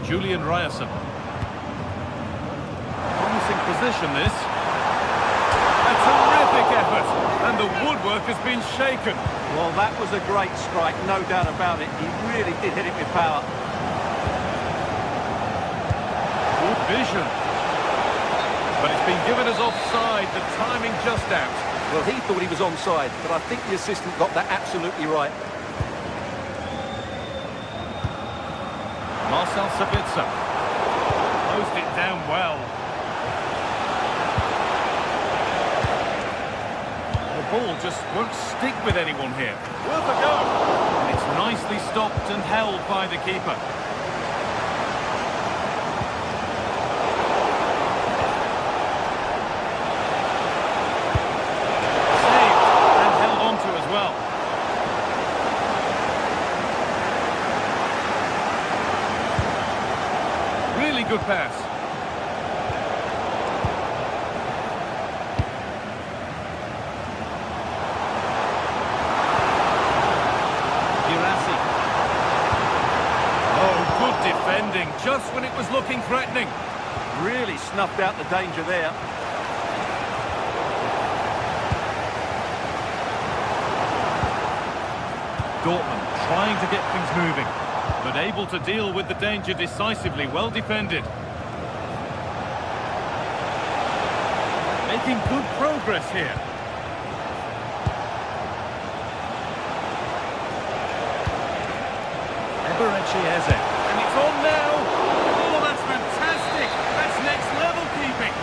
Julian Ryerson. Promising position this. A terrific effort. And the woodwork has been shaken. Well, that was a great strike, no doubt about it. He really did hit it with power. Vision. But it's been given as offside, the timing just out. Well, he thought he was onside, but I think the assistant got that absolutely right. Marcel Sabitzer. Closed it down well. The ball just won't stick with anyone here. Worth a go. And it's nicely stopped and held by the keeper. Good pass. Girassi. Oh, good defending, just when it was looking threatening. Really snuffed out the danger there. Dortmund trying to get things moving, but able to deal with the danger decisively. Well defended. Making good progress here. Eberechi. And it's on now. Oh, that's fantastic. That's next level keeping.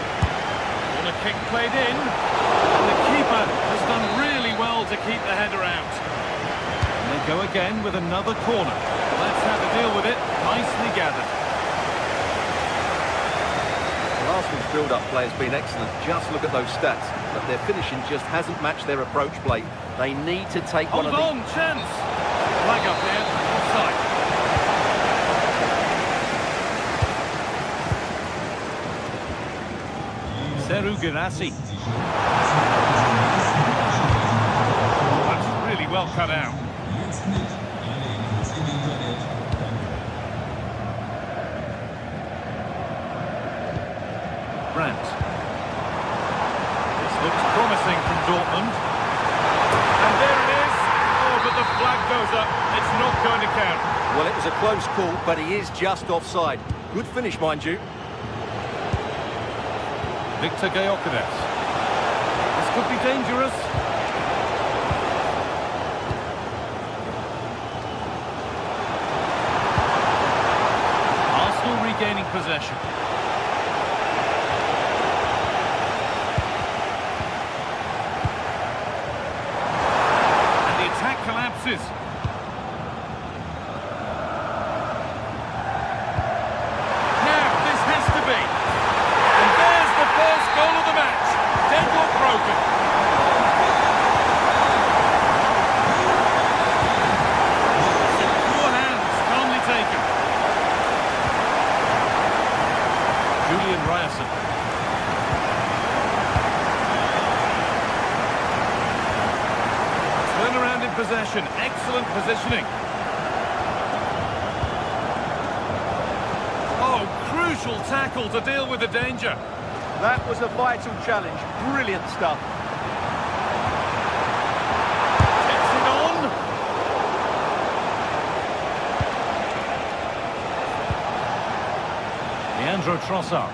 Corner kick played in. And the keeper has done really well to keep the header out. And they go again with another corner. That's how to deal with it. Nicely gathered. Well, Arsenal's build-up play has been excellent. Just look at those stats. But their finishing just hasn't matched their approach play. They need to take one of the... Hold on, chance. Flag up there, offside. Seru Girassi. That's really well cut out. Brandt. This looks promising from Dortmund. And there it is. Oh, but the flag goes up. It's not going to count. Well, it was a close call, but he is just offside. Good finish, mind you. Victor Gyökeres. This could be dangerous. Arsenal regaining possession. And the attack collapses. Now, this has to be. And there's the first goal of the match. Deadlock broken. Secure hands, calmly taken. Julian Ryerson. Turn around in possession. Excellent positioning. Oh, crucial tackle to deal with the danger. That was a vital challenge. Brilliant stuff. Takes it on. Leandro Trossard.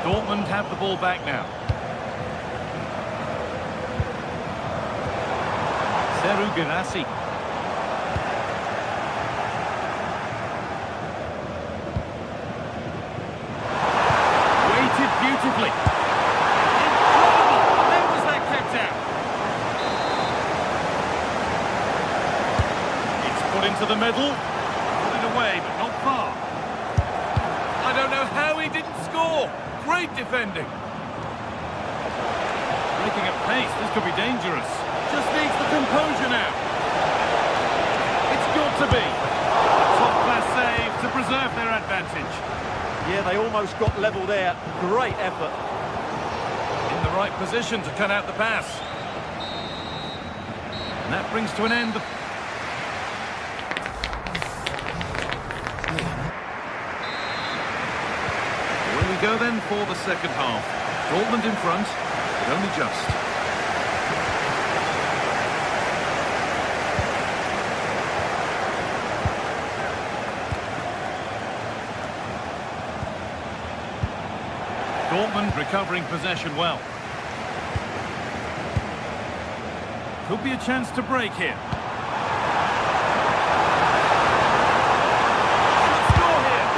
Dortmund have the ball back now. Seru Girassi. Weighted beautifully. Incredible! How was that kept out? It's put into the middle. Put it away, but not far. I don't know how he didn't score. Great defending. Breaking at pace, this could be dangerous. Just needs the composure now. It's got to be. Top-class save to preserve their advantage. Yeah, they almost got level there. Great effort. In the right position to cut out the pass. And that brings to an end the... Away we go then for the second half. Dortmund in front, but only just. Dortmund recovering possession well. Could be a chance to break here. Should score here.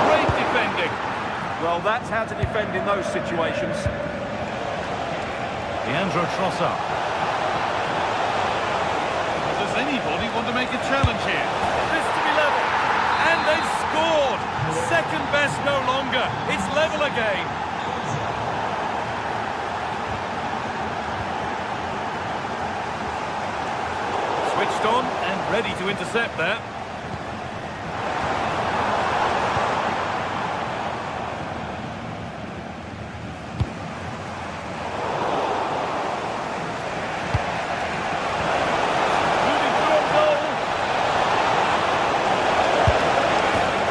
Great defending. Well, that's how to defend in those situations. Leandro Trossard. Does anybody want to make a challenge here? This to be level. And they've scored. Second best no longer. It's level again. Switched on and ready to intercept that. Moving through on goal.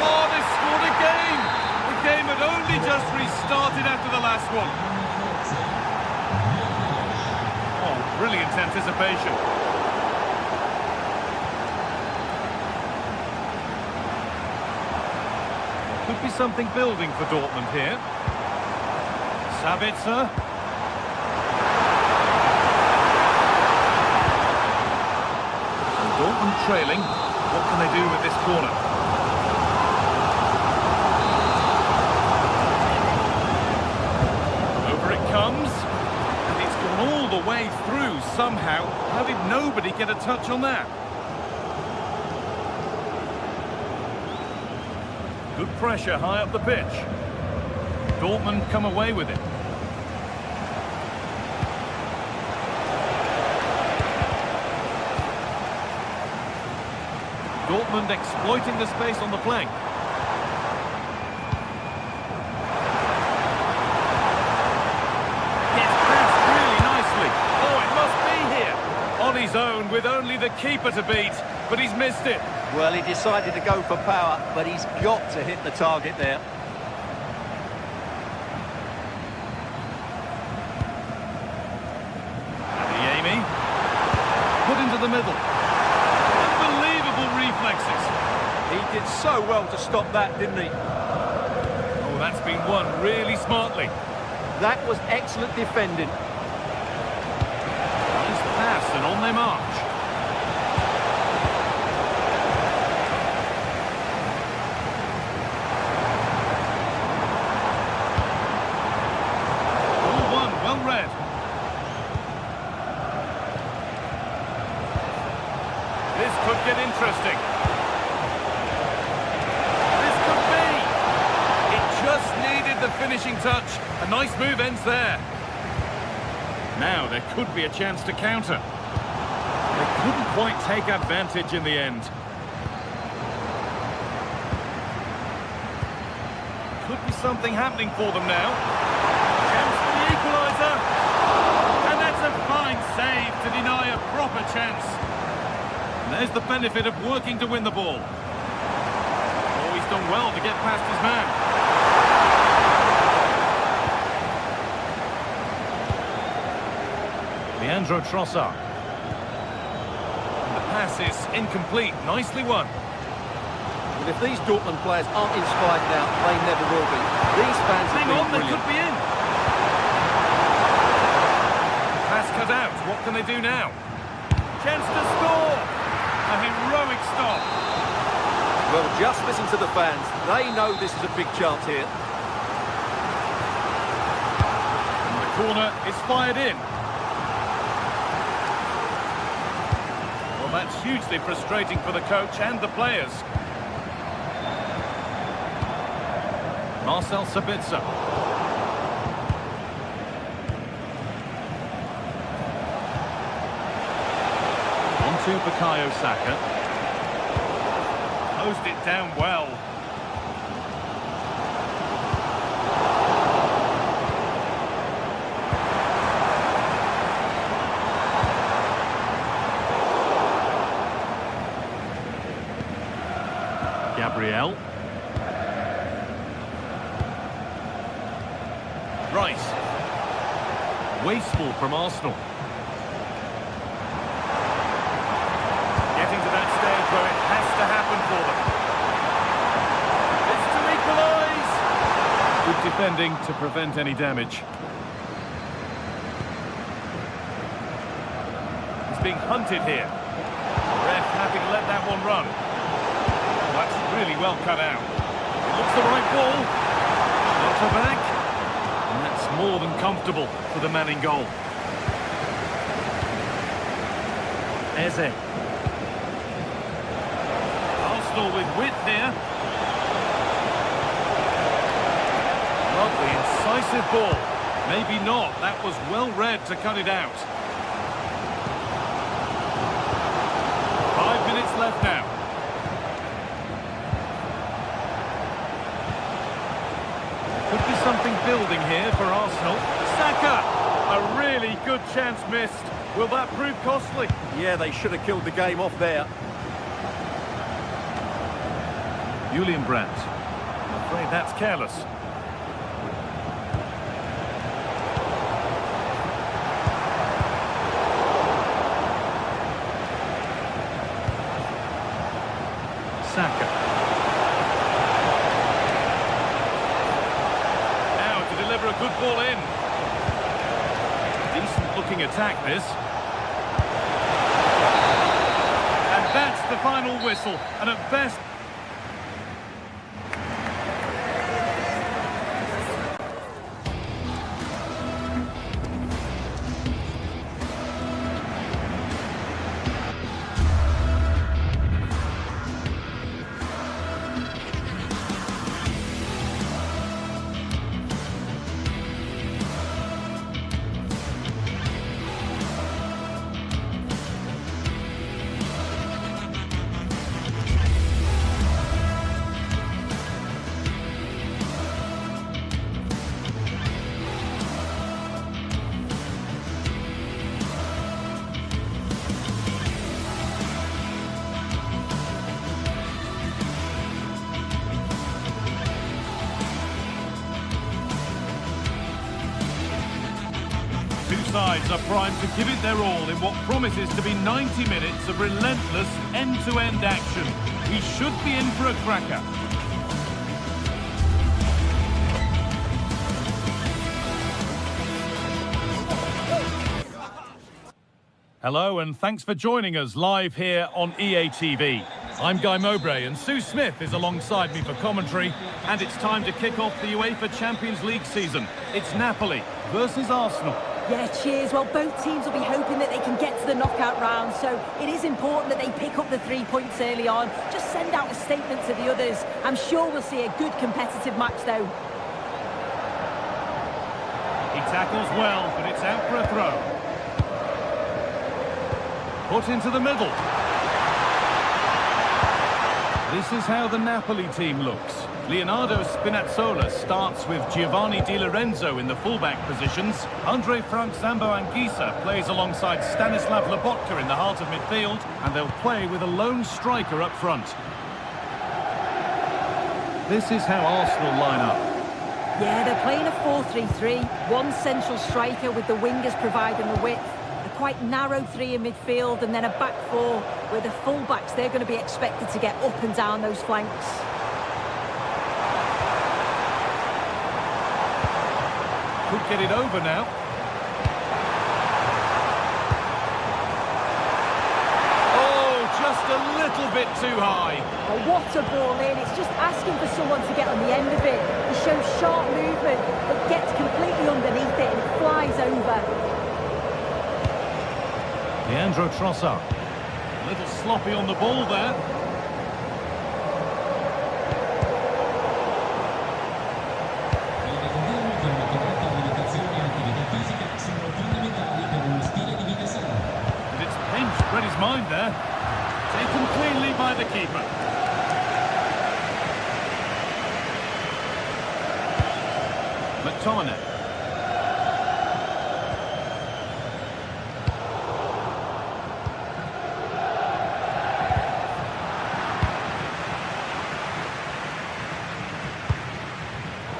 Oh, they scored again. The game had only just restarted after the last one. Oh, brilliant anticipation. Could be something building for Dortmund here. Sabitzer. And Dortmund trailing. What can they do with this corner? Over it comes. And it's gone all the way through somehow. How did nobody get a touch on that? Good pressure high up the pitch. Dortmund come away with it. Dortmund exploiting the space on the flank. Gets passed really nicely. Oh, it must be here. On his own with only the keeper to beat, but he's missed it. Well, he decided to go for power, but he's got to hit the target there. Amy. Put into the middle. Unbelievable reflexes. He did so well to stop that, didn't he? Oh, that's been won really smartly. That was excellent defending. Nice pass and on they march. All one, well read. This could get interesting. This could be. It just needed the finishing touch. A nice move ends there. Now there could be a chance to counter. They couldn't quite take advantage in the end. Could be something happening for them now. Chance for the equaliser. And that's a fine save to deny a proper chance. There's the benefit of working to win the ball. Oh, he's done well to get past his man. Leandro Trossard. The pass is incomplete. Nicely won. Well, if these Dortmund players aren't inspired now, they never will be. These fans have Hang been on, they brilliant. could be in. Pass cut out. What can they do now? Chance to score. A heroic stop. Well, just listen to the fans. They know this is a big chance here. And the corner is fired in. Well, that's hugely frustrating for the coach and the players. Marcel Sabitzer. On to Bukayo Saka. Closed it down well. Gabriel. Rice. Wasteful from Arsenal. Getting to that stage where it has to happen for them. It's to equalise. Good defending to prevent any damage. He's being hunted here. Ref happy to let that one run. That's really well cut out. It looks the right ball. Shelter back. And that's more than comfortable for the man in goal. Eze. Arsenal with width here. Lovely, incisive ball. Maybe not. That was well read to cut it out. 5 minutes left now. Could be something building here for Arsenal. Saka! A really good chance missed. Will that prove costly? Yeah, they should have killed the game off there. Julian Brandt. I'm afraid that's careless. Saka. Now to deliver a good ball in. Decent looking attack this. And that's the final whistle. And at best... two sides are primed to give it their all in what promises to be 90 minutes of relentless end-to-end action. We should be in for a cracker. Hello and thanks for joining us live here on EA TV. I'm Guy Mowbray and Sue Smith is alongside me for commentary, and it's time to kick off the UEFA Champions League season. It's Napoli versus Arsenal. Yeah, cheers. Well, both teams will be hoping that they can get to the knockout round, so it is important that they pick up the 3 points early on. Just send out a statement to the others. I'm sure we'll see a good competitive match though. He tackles well, but it's out for a throw. Put into the middle. This is how the Napoli team looks. Leonardo Spinazzola starts with Giovanni Di Lorenzo in the fullback positions. Andre Frank Zambo-Anguissa plays alongside Stanislav Lobotka in the heart of midfield, and they'll play with a lone striker up front. This is how Arsenal line up. Yeah, they're playing a 4-3-3. One central striker with the wingers providing the width. Quite narrow three in midfield, and then a back four where the fullbacks, they're going to be expected to get up and down those flanks. Could get it over now. Oh, just a little bit too high. Oh, what a ball in. It's just asking for someone to get on the end of it. He shows sharp movement, but gets completely underneath it and it flies over. Leandro Trossard. A little sloppy on the ball there. And it's pinched, read his mind there. Taken cleanly by the keeper. McTominay.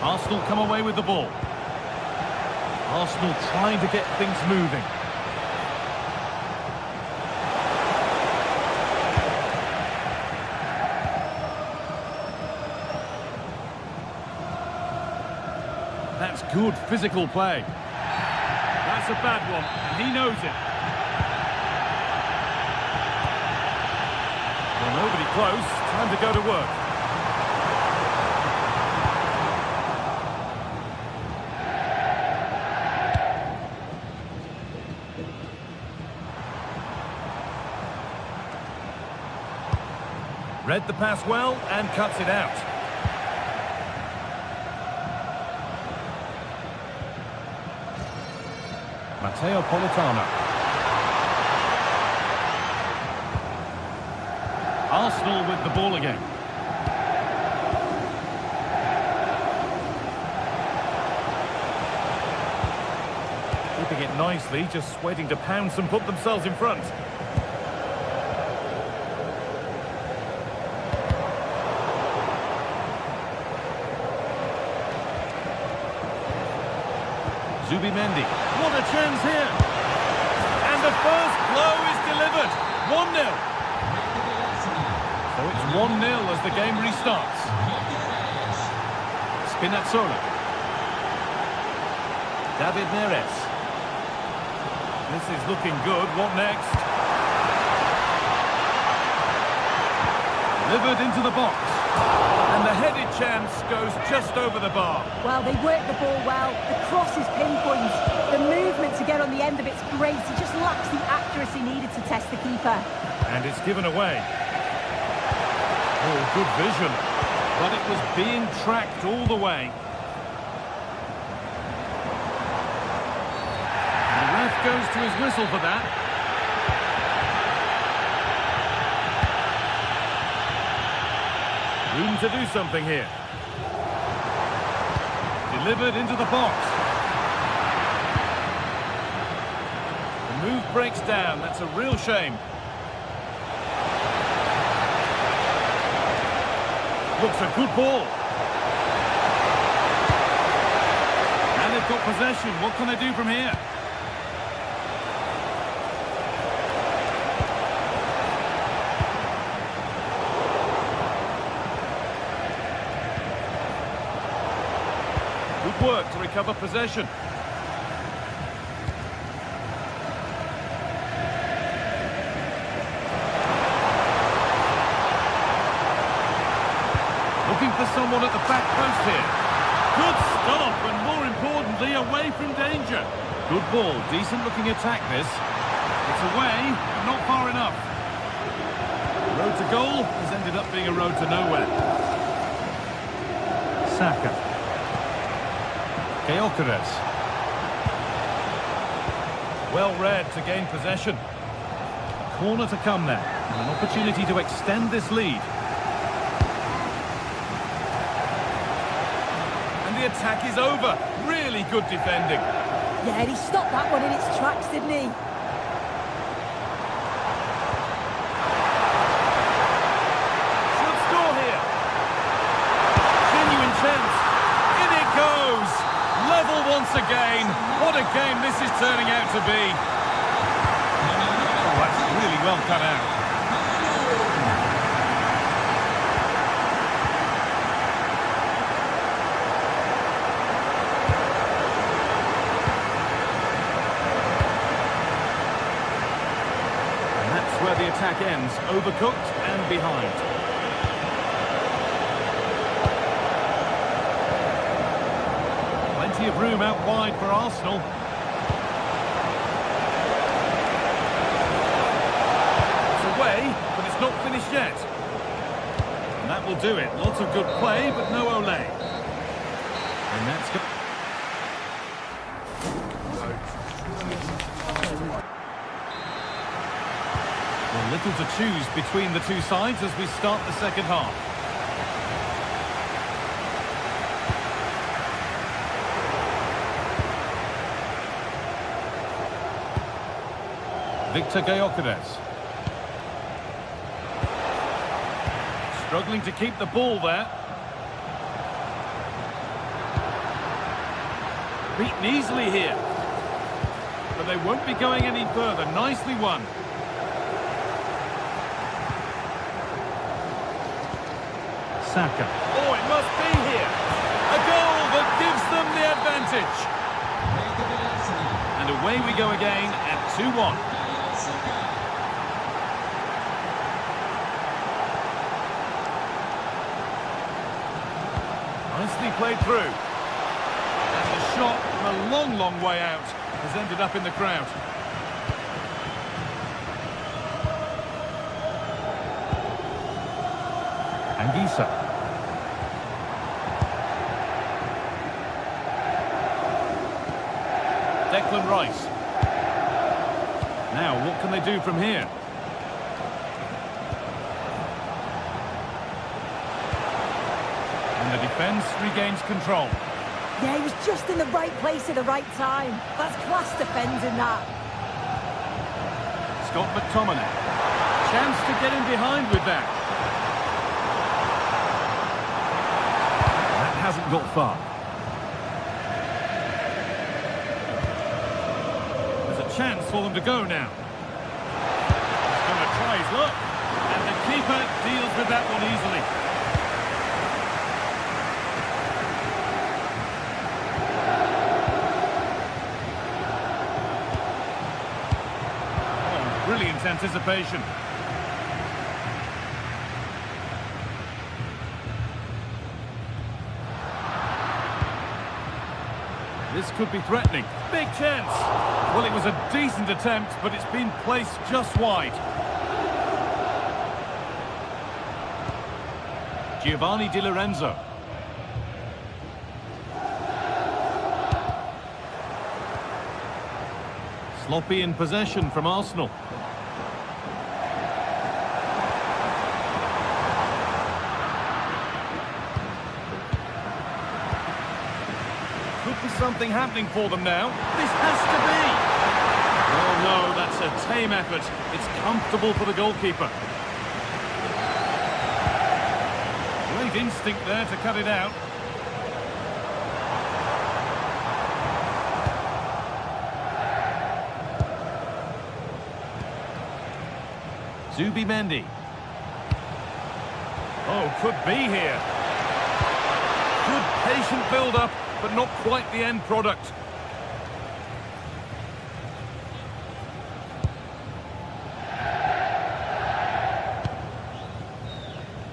Arsenal come away with the ball. Arsenal trying to get things moving. That's good physical play. That's a bad one, and he knows it. Well, nobody close. Time to go to work. Read the pass well and cuts it out. Matteo Politano. Arsenal with the ball again. Keeping it nicely, just waiting to pounce and put themselves in front. Zubimendi. What a chance here. And the first blow is delivered. 1-0. So it's 1-0 as the game restarts. Spinazzola. David Neres. This is looking good. What next? Delivered into the box. And the headed chance goes just over the bar. Well, they work the ball well. The cross is pinpoint. The movement to get on the end of it's great. He just lacks the accuracy needed to test the keeper. And it's given away. Oh, good vision. But it was being tracked all the way. And the ref goes to his whistle for that. Room to do something here. Delivered into the box. The move breaks down. That's a real shame. Looks a good ball. And they've got possession. What can they do from here? work to recover possession. Looking for someone at the back post here. Good stop, and more importantly, away from danger. Good ball, decent looking attack this. It's away, but not far enough. The road to goal has ended up being a road to nowhere. Saka. Gyökeres. Well read to gain possession. A corner to come now, and an opportunity to extend this lead. The attack is over. Really good defending. Yeah, he stopped that one in its tracks, didn't he? Should score here. Genuine chance. In it goes. Level once again. What a game this is turning out to be. Oh, that's really well cut out. Where the attack ends, overcooked and behind. Plenty of room out wide for Arsenal. It's away, but it's not finished yet. And that will do it. Lots of good play, but no Ole. And that's good. Little to choose between the two sides as we start the second half. Victor Gyökeres. Struggling to keep the ball there. Beaten easily here. But they won't be going any further. Nicely won. Saka. Oh, it must be here. A goal that gives them the advantage. And away we go again at 2-1. Nicely played through. And the shot from a long, long way out has ended up in the crowd. Anguissa. Declan Rice. Now, what can they do from here? And the defence regains control. Yeah, he was just in the right place at the right time. That's class defending, that. Scott McTominay. Chance to get in behind with that. That hasn't got far. Chance for them to go now. He's going to try his luck, and the keeper deals with that one easily. Oh, brilliant anticipation. This could be threatening. Big chance. Well, it was a decent attempt, but it's been placed just wide. Giovanni Di Lorenzo. Sloppy in possession from Arsenal. Could be something happening for them now. This has to be. Oh no, that's a tame effort. It's comfortable for the goalkeeper. Great instinct there to cut it out. Zubimendi. Oh, could be here. Good patient build-up, but not quite the end product.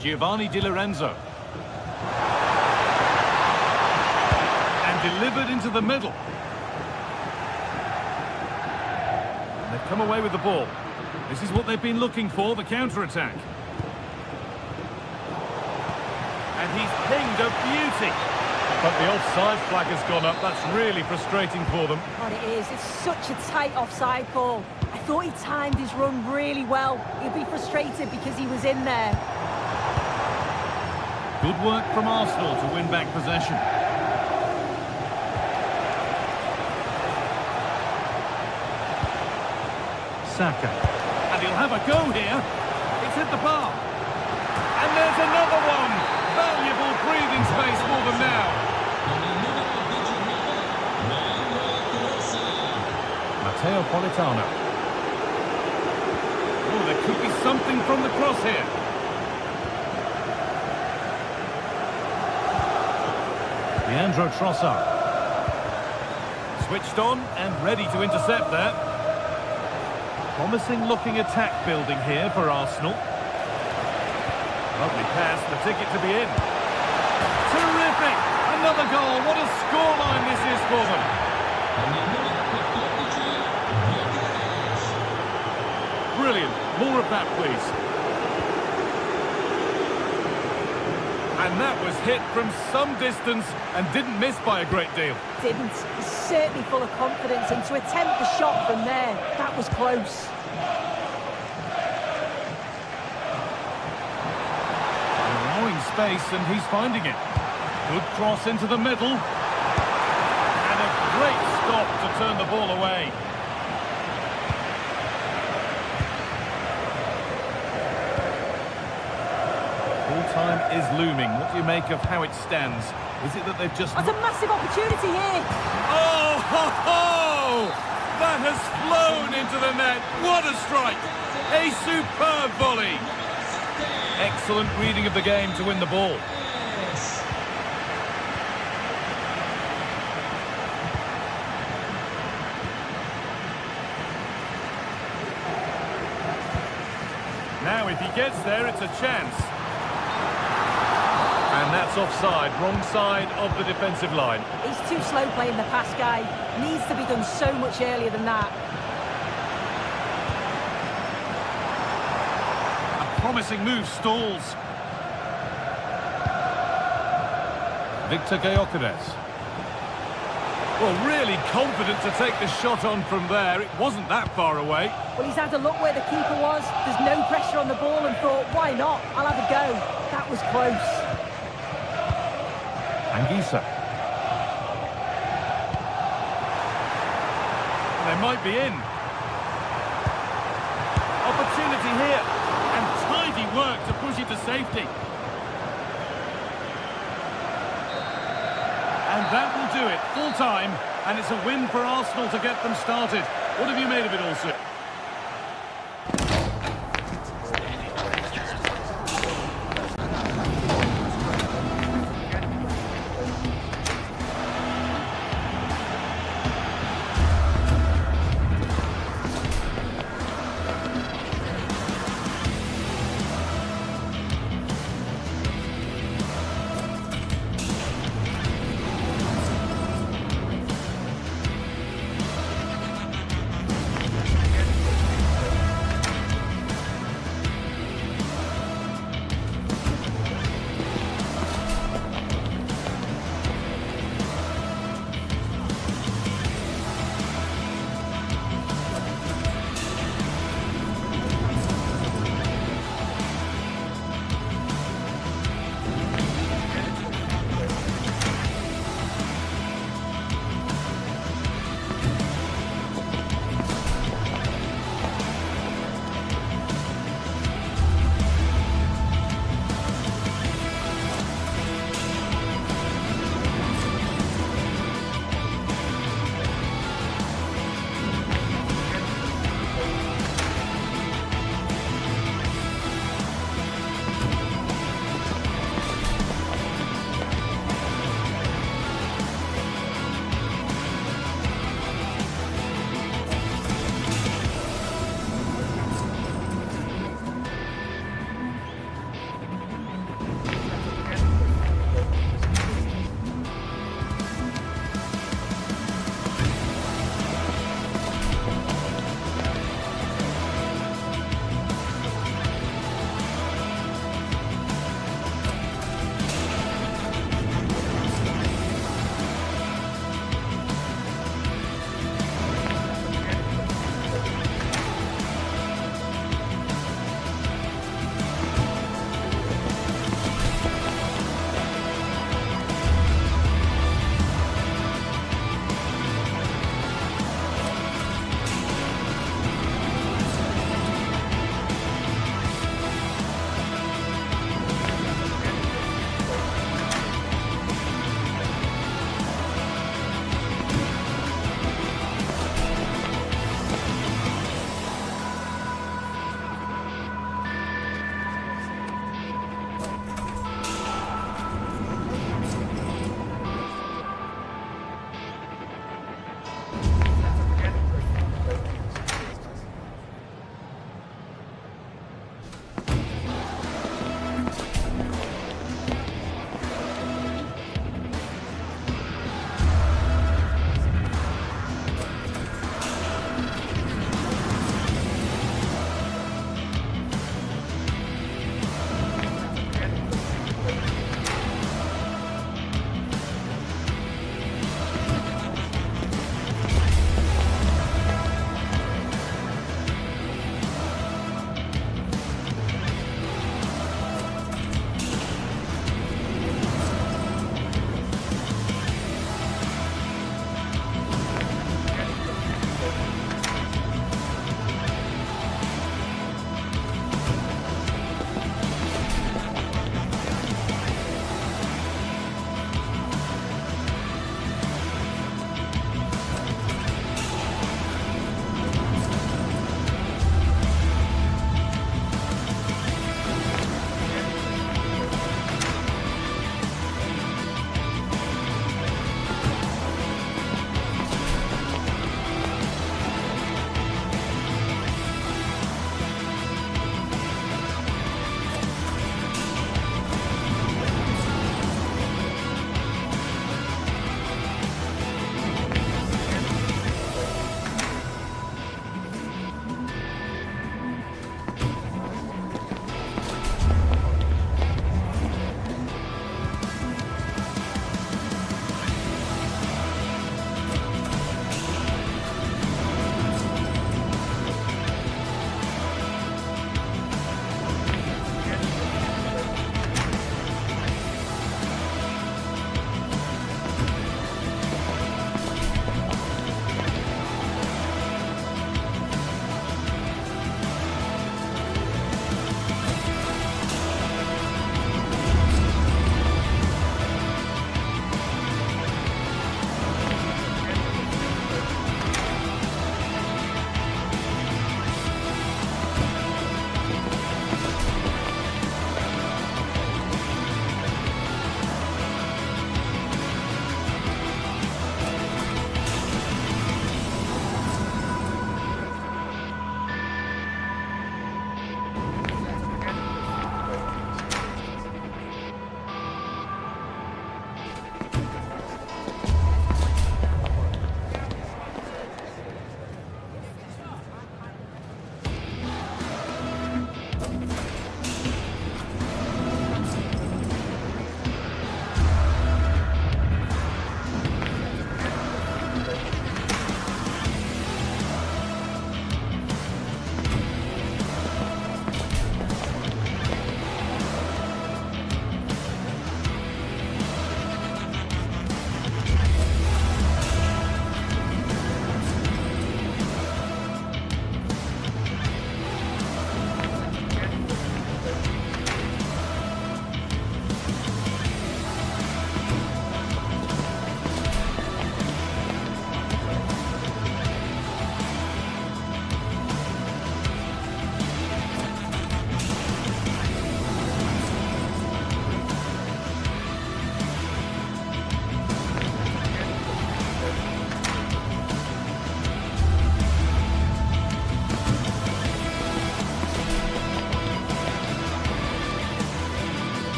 Giovanni Di Lorenzo. And delivered into the middle. And they've come away with the ball. This is what they've been looking for, the counter-attack. And he's pinged a beauty. But the offside flag has gone up. That's really frustrating for them. God, it is. It's such a tight offside call. I thought he timed his run really well. He'll be frustrated because he was in there. Good work from Arsenal to win back possession. Saka. And he'll have a go here. It's hit the bar. And there's another one. Valuable breathing space for them now. Matteo Politano. Oh, there could be something from the cross here. Leandro Trossard. Switched on and ready to intercept that. Promising looking attack building here for Arsenal. Lovely pass, the ticket to be in. Terrific! Another goal. What a scoreline this is for them. Brilliant. More of that, please. And that was hit from some distance and didn't miss by a great deal. Didn't. He's certainly full of confidence, and to attempt the shot from there, that was close. Allowing space, and he's finding it. Good cross into the middle. And a great stop to turn the ball away. Full-time is looming. What do you make of how it stands? Is it that they've just... That's a massive opportunity here. Oh, ho, ho! That has flown into the net. What a strike! A superb volley. Excellent reading of the game to win the ball. Now, if he gets there, it's a chance. And that's offside, wrong side of the defensive line. He's too slow playing the pass, guy. Needs to be done so much earlier than that. A promising move stalls. Victor Gyökeres. Well, really confident to take the shot on from there. It wasn't that far away. Well, he's had a look where the keeper was. There's no pressure on the ball and thought, why not? I'll have a go. That was close. Anguissa. They might be in. Opportunity here. And tidy work to push it to safety. And that will do it. Full time. And it's a win for Arsenal to get them started. What have you made of it all, sir?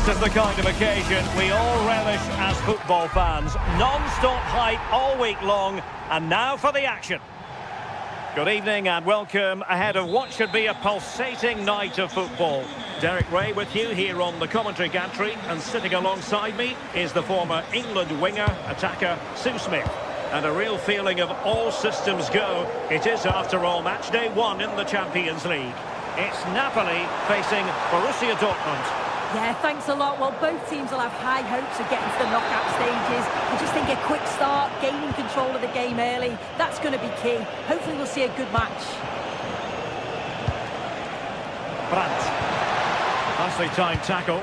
This is the kind of occasion we all relish as football fans. Non-stop hype all week long, and now for the action. Good evening and welcome ahead of what should be a pulsating night of football. Derek Ray with you here on the commentary gantry, and sitting alongside me is the former England winger, attacker, Sue Smith. And a real feeling of all systems go. It is, after all, match day 1 in the Champions League. It's Napoli facing Borussia Dortmund. Yeah, thanks a lot. Well, both teams will have high hopes of getting to the knockout stages. I just think a quick start, gaining control of the game early, that's going to be key. Hopefully we'll see a good match. Brandt. Nicely timed tackle.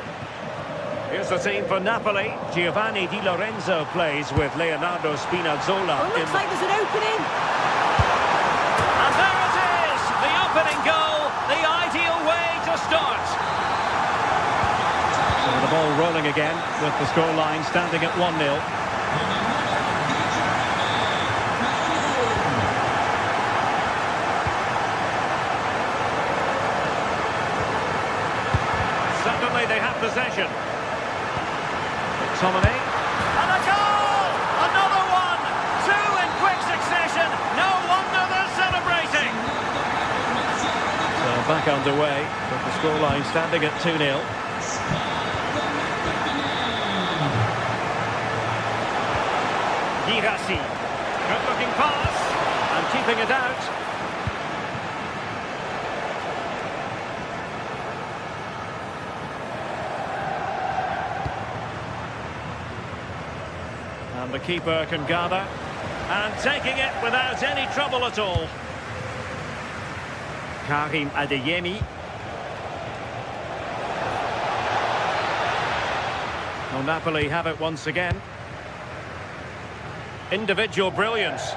Here's the team for Napoli. Giovanni Di Lorenzo plays with Leonardo Spinazzola. Oh, looks like there's an opening. And there it is! The opening goal, the ideal way to start. So the ball rolling again with the scoreline standing at 1-0. Suddenly they have possession. McTominay. And a goal! Another one! 2 in quick succession. No wonder they're celebrating. So back underway with the scoreline standing at 2-0. Girassi. Good looking pass. And keeping it out. And the keeper can gather. And taking it without any trouble at all. Karim Adeyemi. Well, Napoli have it once again. Individual brilliance.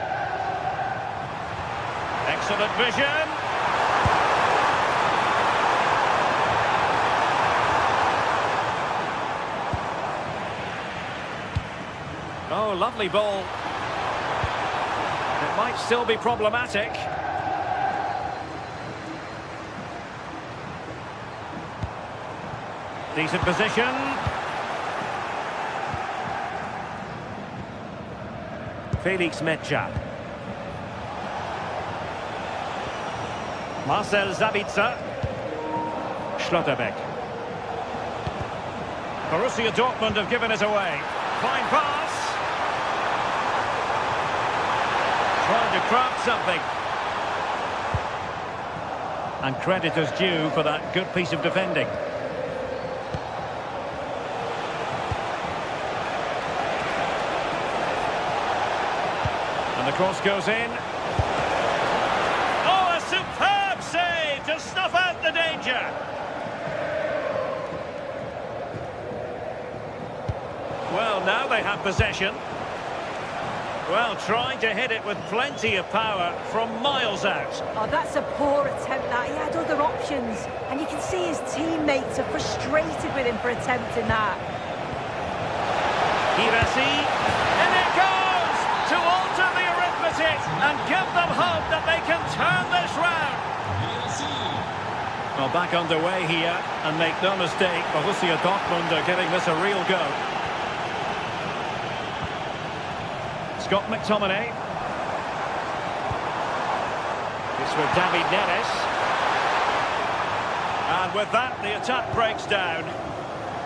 Excellent vision. Oh, lovely ball. It might still be problematic. Decent position. Felix Mecha. Marcel Sabitzer. Schlotterbeck. Borussia Dortmund have given it away. Fine pass. Trying to craft something. And credit is due for that good piece of defending. And the cross goes in. Oh, a superb save to snuff out the danger. Well, now they have possession. Well, trying to hit it with plenty of power from miles out. Oh, that's a poor attempt, that. He had other options. And you can see his teammates are frustrated with him for attempting that. Girassi. In it goes! To alter the arithmetic and give them hope that they can turn this round. Well, back underway here, and make no mistake, Borussia Dortmund are giving this a real go. Scott McTominay. It's with David Neres. And with that, the attack breaks down.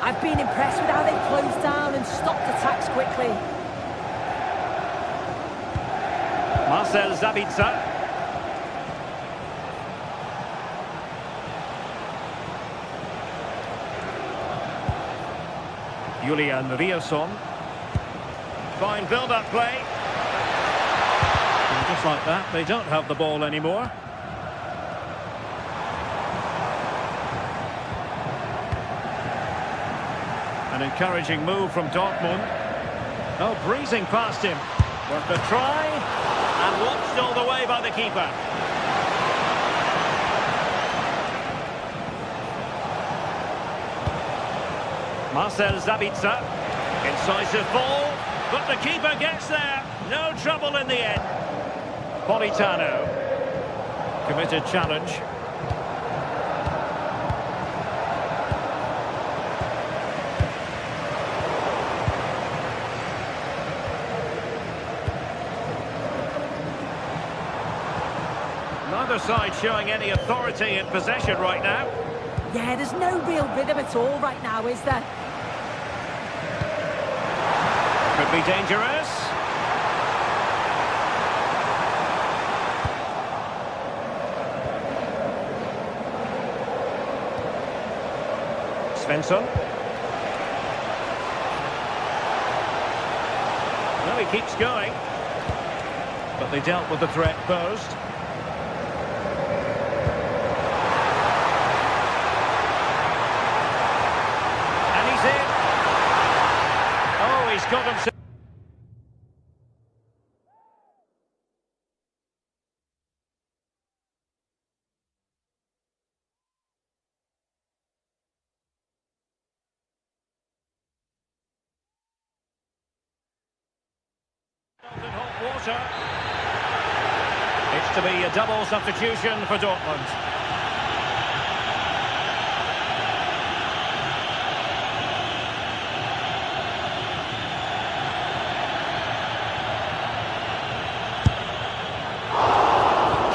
I've been impressed with how they closed down and stopped attacks quickly. Marcel Sabitzer. Julian Riasson. Fine build-up play. And just like that, they don't have the ball anymore. An encouraging move from Dortmund. Oh, breezing past him. Worth the try. And watched all the way by the keeper. Marcel Sabitzer. Incisive ball. But the keeper gets there. No trouble in the end. Politano. Committed challenge. Neither side showing any authority in possession right now. Yeah, there's no real rhythm at all right now, is there? Could be dangerous. Svensson. No, he keeps going. But they dealt with the threat posed. And he's in. Oh, he's got himself. In hot water. It's to be a double substitution for Dortmund.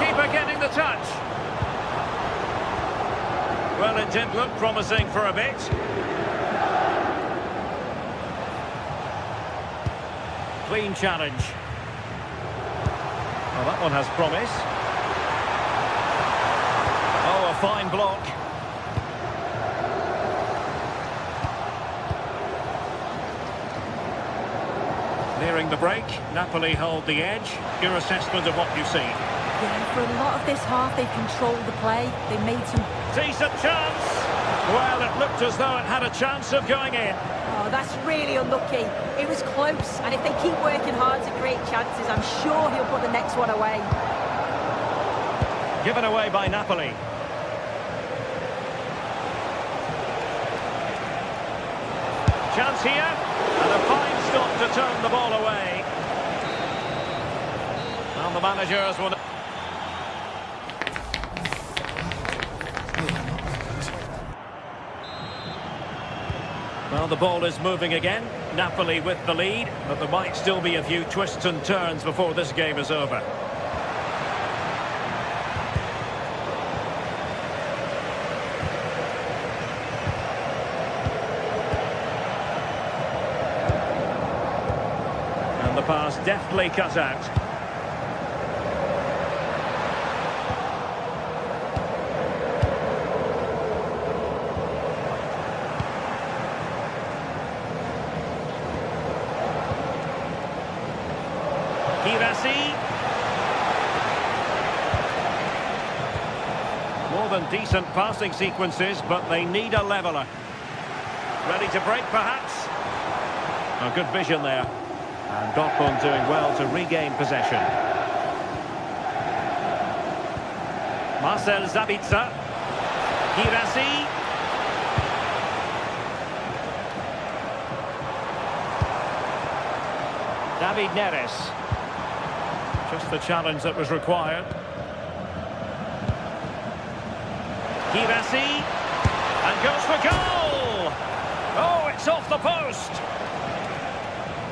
Keeper getting the touch. Well, it did look promising for a bit. Clean challenge. Well, that one has promise. Oh, a fine block. Nearing the break, Napoli hold the edge. Your assessment of what you've seen? Yeah, for a lot of this half, they've controlled the play. They made some... Decent chance. Well, it looked as though it had a chance of going in. Oh, that's really unlucky. It was close, and if they keep working hard to create chances, I'm sure he'll put the next one away. Given away by Napoli. Chance here, and a fine stop to turn the ball away. And the managers will... Well, the ball is moving again. Napoli with the lead, but there might still be a few twists and turns before this game is over. And the pass deftly cut out. More than decent passing sequences, but they need a leveller. Ready to break, perhaps? A good vision there. And Dortmund doing well to regain possession. Marcel Sabitzer. Girassi. David Neres. Just the challenge that was required. Girassi, and goes for goal! Oh, it's off the post!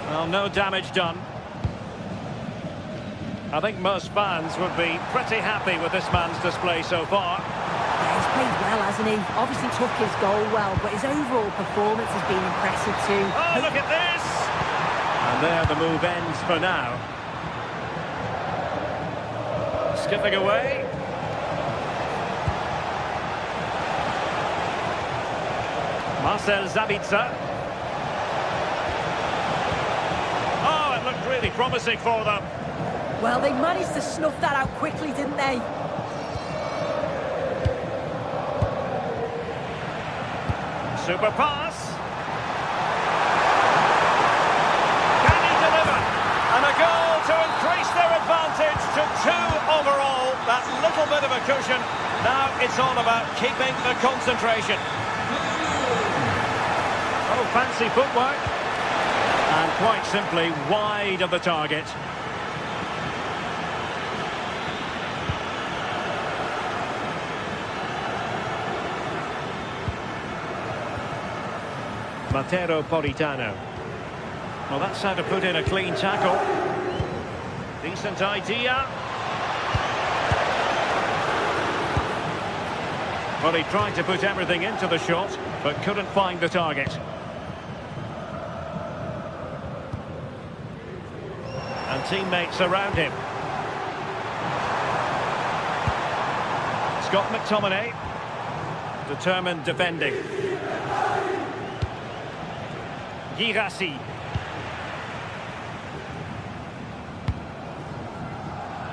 Well, no damage done. I think most fans would be pretty happy with this man's display so far. Yeah, he's played well, hasn't he? Obviously took his goal well, but his overall performance has been impressive too. Oh, look at this! And there the move ends for now. Skipping away. Marcel Sabitzer. Oh, it looked really promising for them. Well, they managed to snuff that out quickly, didn't they? Super pass. Can he deliver? And a goal to increase their advantage to 2 overall. That little bit of a cushion. Now it's all about keeping the concentration. Oh, fancy footwork. And quite simply wide of the target. Matteo Politano. Well, that's how to put in a clean tackle. Decent idea. Well, he tried to put everything into the shot, but couldn't find the target. And teammates around him. Scott McTominay. Determined defending. Girassi.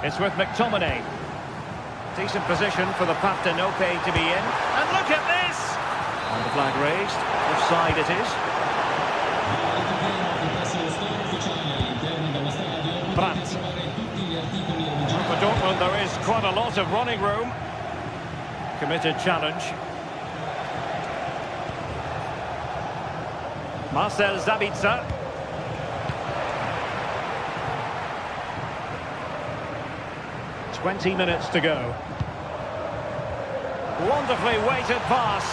It's with McTominay. Decent position for the Partenope to be in. And look at this! And the flag raised. Offside it is. Brandt. For Dortmund there is quite a lot of running room. Committed challenge. Marcel Sabitzer. "20 minutes to go. Wonderfully weighted pass.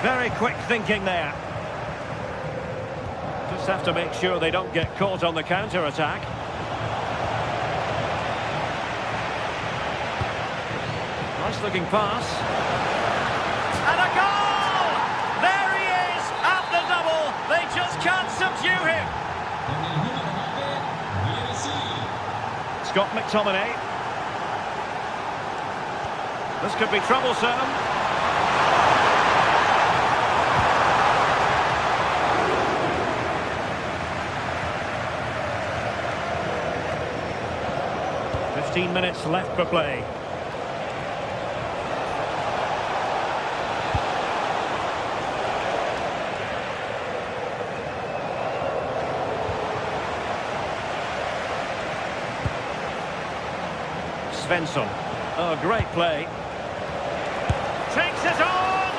Very quick thinking there. Just have to make sure they don't get caught on the counter-attack. Nice looking pass. And a goal! There he is at the double. They just can't subdue him. Scott McTominay. This could be troublesome. "15 minutes left for play. Svensson. Oh, great play. Takes it on!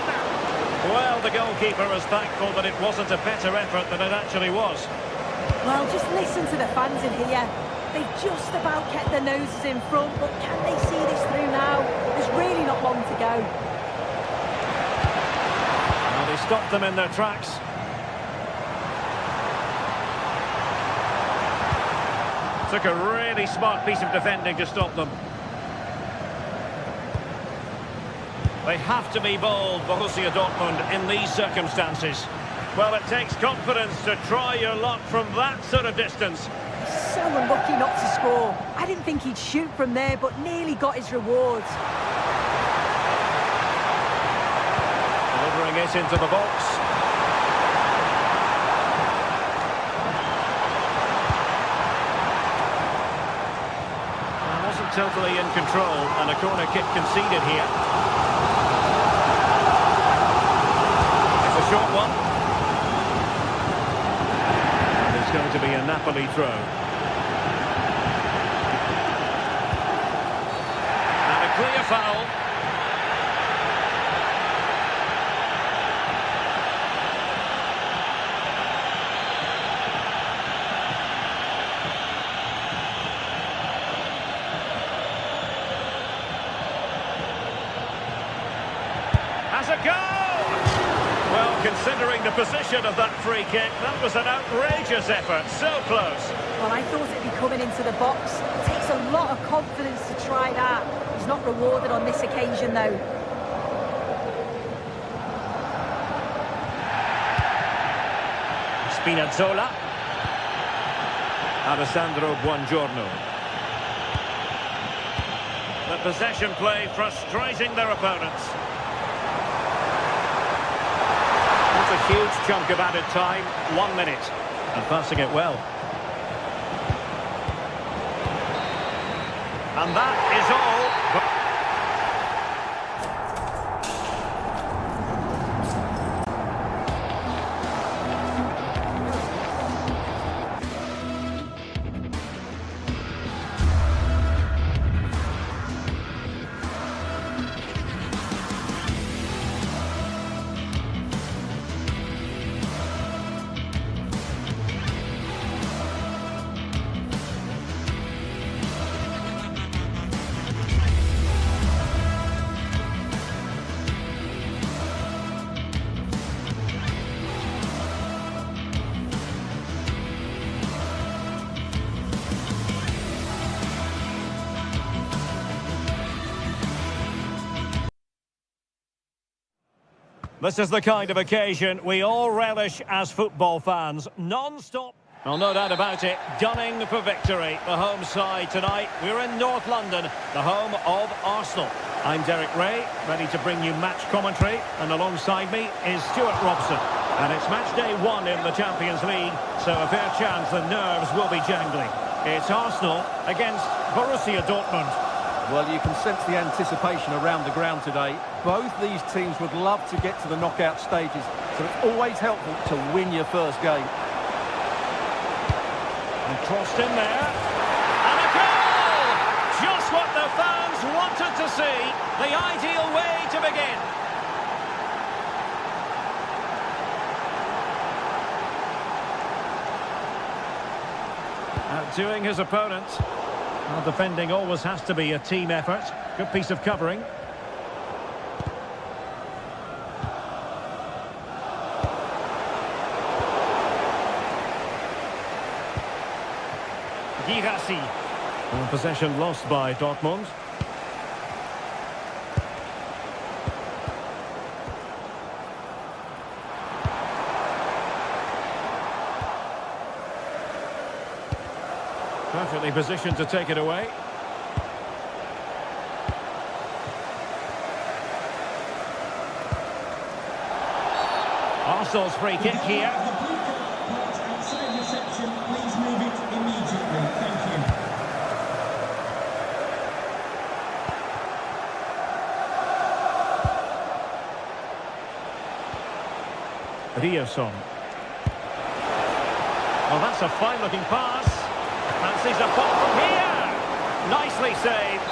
Well, the goalkeeper was thankful that it wasn't a better effort than it actually was. Well, just listen to the fans in here. They've just about kept their noses in front, but can they see this through now? There's really not long to go. Well, they stopped them in their tracks. Took a really smart piece of defending to stop them. They have to be bold, Borussia Dortmund, in these circumstances. Well, it takes confidence to try your luck from that sort of distance. So unlucky not to score. I didn't think he'd shoot from there, but nearly got his rewards. Delivering it into the box. Wasn't totally in control, and a corner kick conceded here. Short one. And it's going to be a Napoli throw. And a clear foul. Has a go! Well, considering the position of that free kick, that was an outrageous effort. So close. Well, I thought it'd be coming into the box. It takes a lot of confidence to try that. He's not rewarded on this occasion, though. Spinazzola. Alessandro Buongiorno. The possession play frustrating their opponents. A huge chunk of added time, 1 minute, and passing it well. And that is all. This is the kind of occasion we all relish as football fans. Non-stop. Well, no doubt about it. Gunning for victory. The home side tonight. We're in North London, the home of Arsenal. I'm Derek Ray, ready to bring you match commentary. And alongside me is Stuart Robson. And it's match day 1 in the Champions League, so a fair chance the nerves will be jangling. It's Arsenal against Borussia Dortmund. Well, you can sense the anticipation around the ground today. Both these teams would love to get to the knockout stages, so it's always helpful to win your first game. And crossed in there. And a goal! Just what the fans wanted to see. The ideal way to begin. Outdoing his opponent. Well, defending always has to be a team effort. Good piece of covering. Girassi. Possession lost by Dortmund. Perfectly positioned to take it away. Arsenal's free kick here. Outside your section, please move it immediately. Thank you. Riosson. Well, that's a fine-looking pass. Fancies a ball from here. Nicely saved.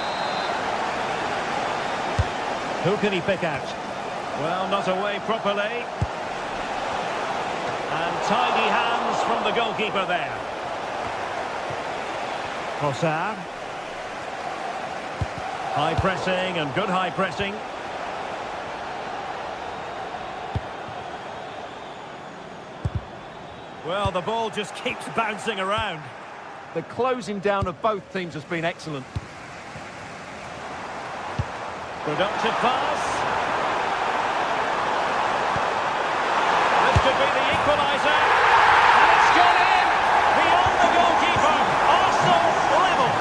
Who can he pick out? Well, not away properly. And tidy hands from the goalkeeper there. Trossard. High pressing and good high pressing. Well, the ball just keeps bouncing around. The closing down of both teams has been excellent. Productive pass. This could be the equaliser. And it's gone in. Beyond the goalkeeper. Arsenal level.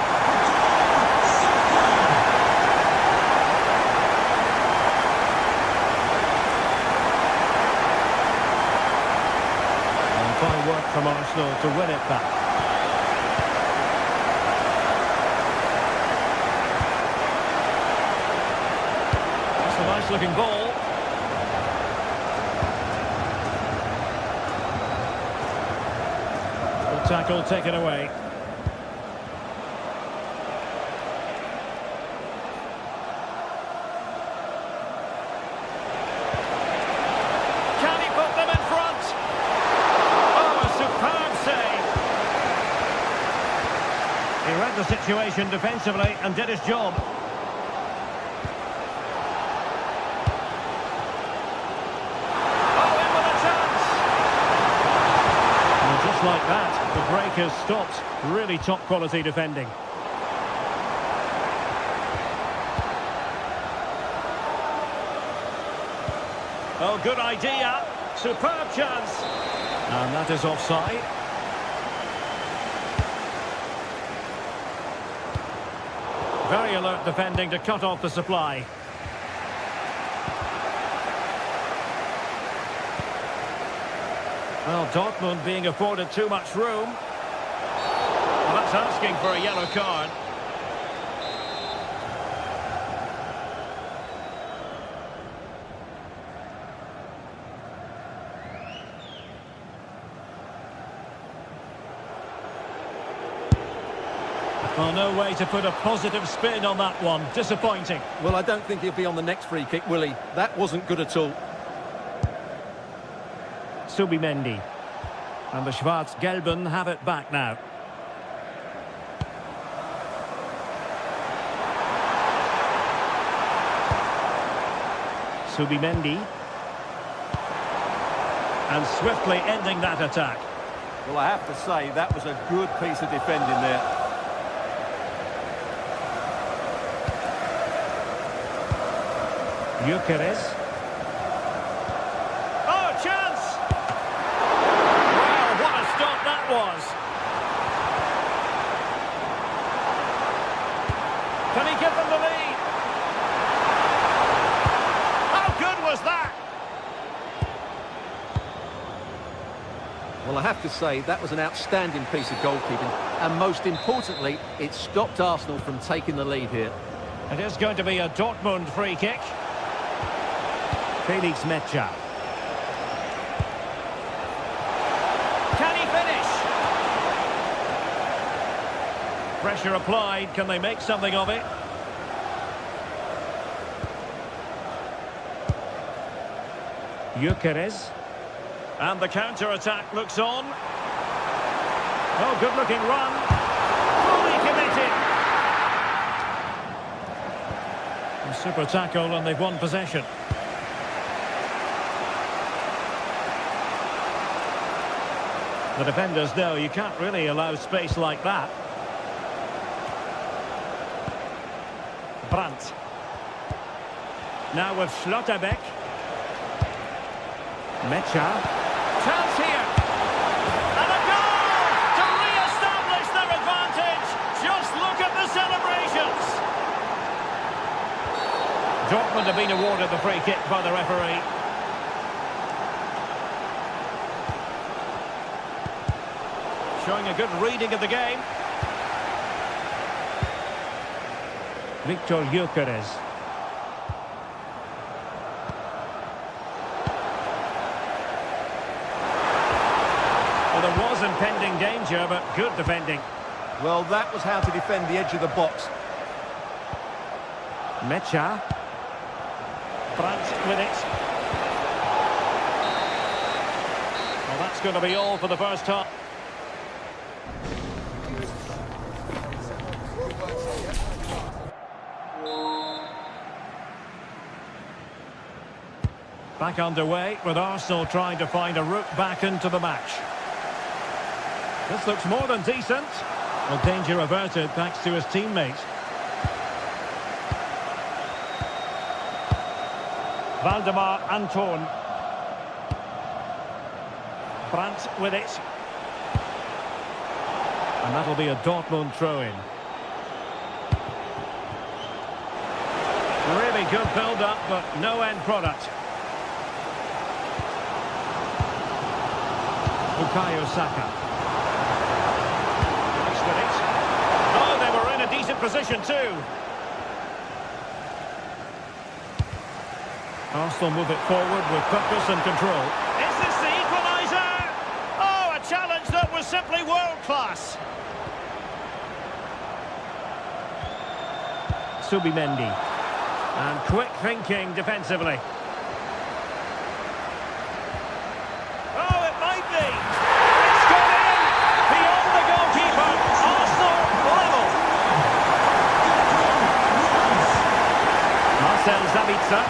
And fine work from Arsenal to win it back. Nice looking ball. Good tackle taken away. Can he put them in front? Oh, a superb save. He read the situation defensively and did his job. Like that, the break has stopped. Really top quality defending. Oh, good idea. Superb chance. And that is offside. Very alert defending to cut off the supply. Well, Dortmund being afforded too much room. Well, that's asking for a yellow card. Well, no way to put a positive spin on that one. Disappointing. Well, I don't think he'll be on the next free kick, will he? That wasn't good at all. Subimendi. And the Schwarz-Gelben have it back now. Subimendi. And swiftly ending that attack. Well, I have to say, that was a good piece of defending there. Gyökeres. that? Well, I have to say, that was an outstanding piece of goalkeeping. And most importantly, it stopped Arsenal from taking the lead here. It is going to be a Dortmund free kick. Felix Mecha. Can he finish? Pressure applied. Can they make something of it? Gyökeres. And the counter-attack looks on. Oh, good-looking run. Fully committed. A super tackle, and they've won possession. The defenders know you can't really allow space like that. Brandt. Now with Schlotterbeck. Mecha. Chance here. And a goal to re-establish their advantage. Just look at the celebrations. Dortmund have been awarded the free kick by the referee. Showing a good reading of the game. Victor Gyökeres. Well, there was impending danger, but good defending. Well, that was how to defend the edge of the box. Mecha. Brandt with it. Well, that's going to be all for the first half. Back underway with Arsenal trying to find a route back into the match. This looks more than decent. Well, danger averted thanks to his teammates. Valdemar Anton. Brandt with it. And that'll be a Dortmund throw-in. Really good build-up, but no end product. Bukayo Saka. Nice with it. Oh, they were in a decent position too. Arsenal move it forward with purpose and control. Is this the equaliser? Oh, a challenge that was simply world-class. Subimendi. And quick thinking defensively. Oh, it might be. It's gone in. Beyond the goalkeeper. Arsenal level. Marcel Sabitzer.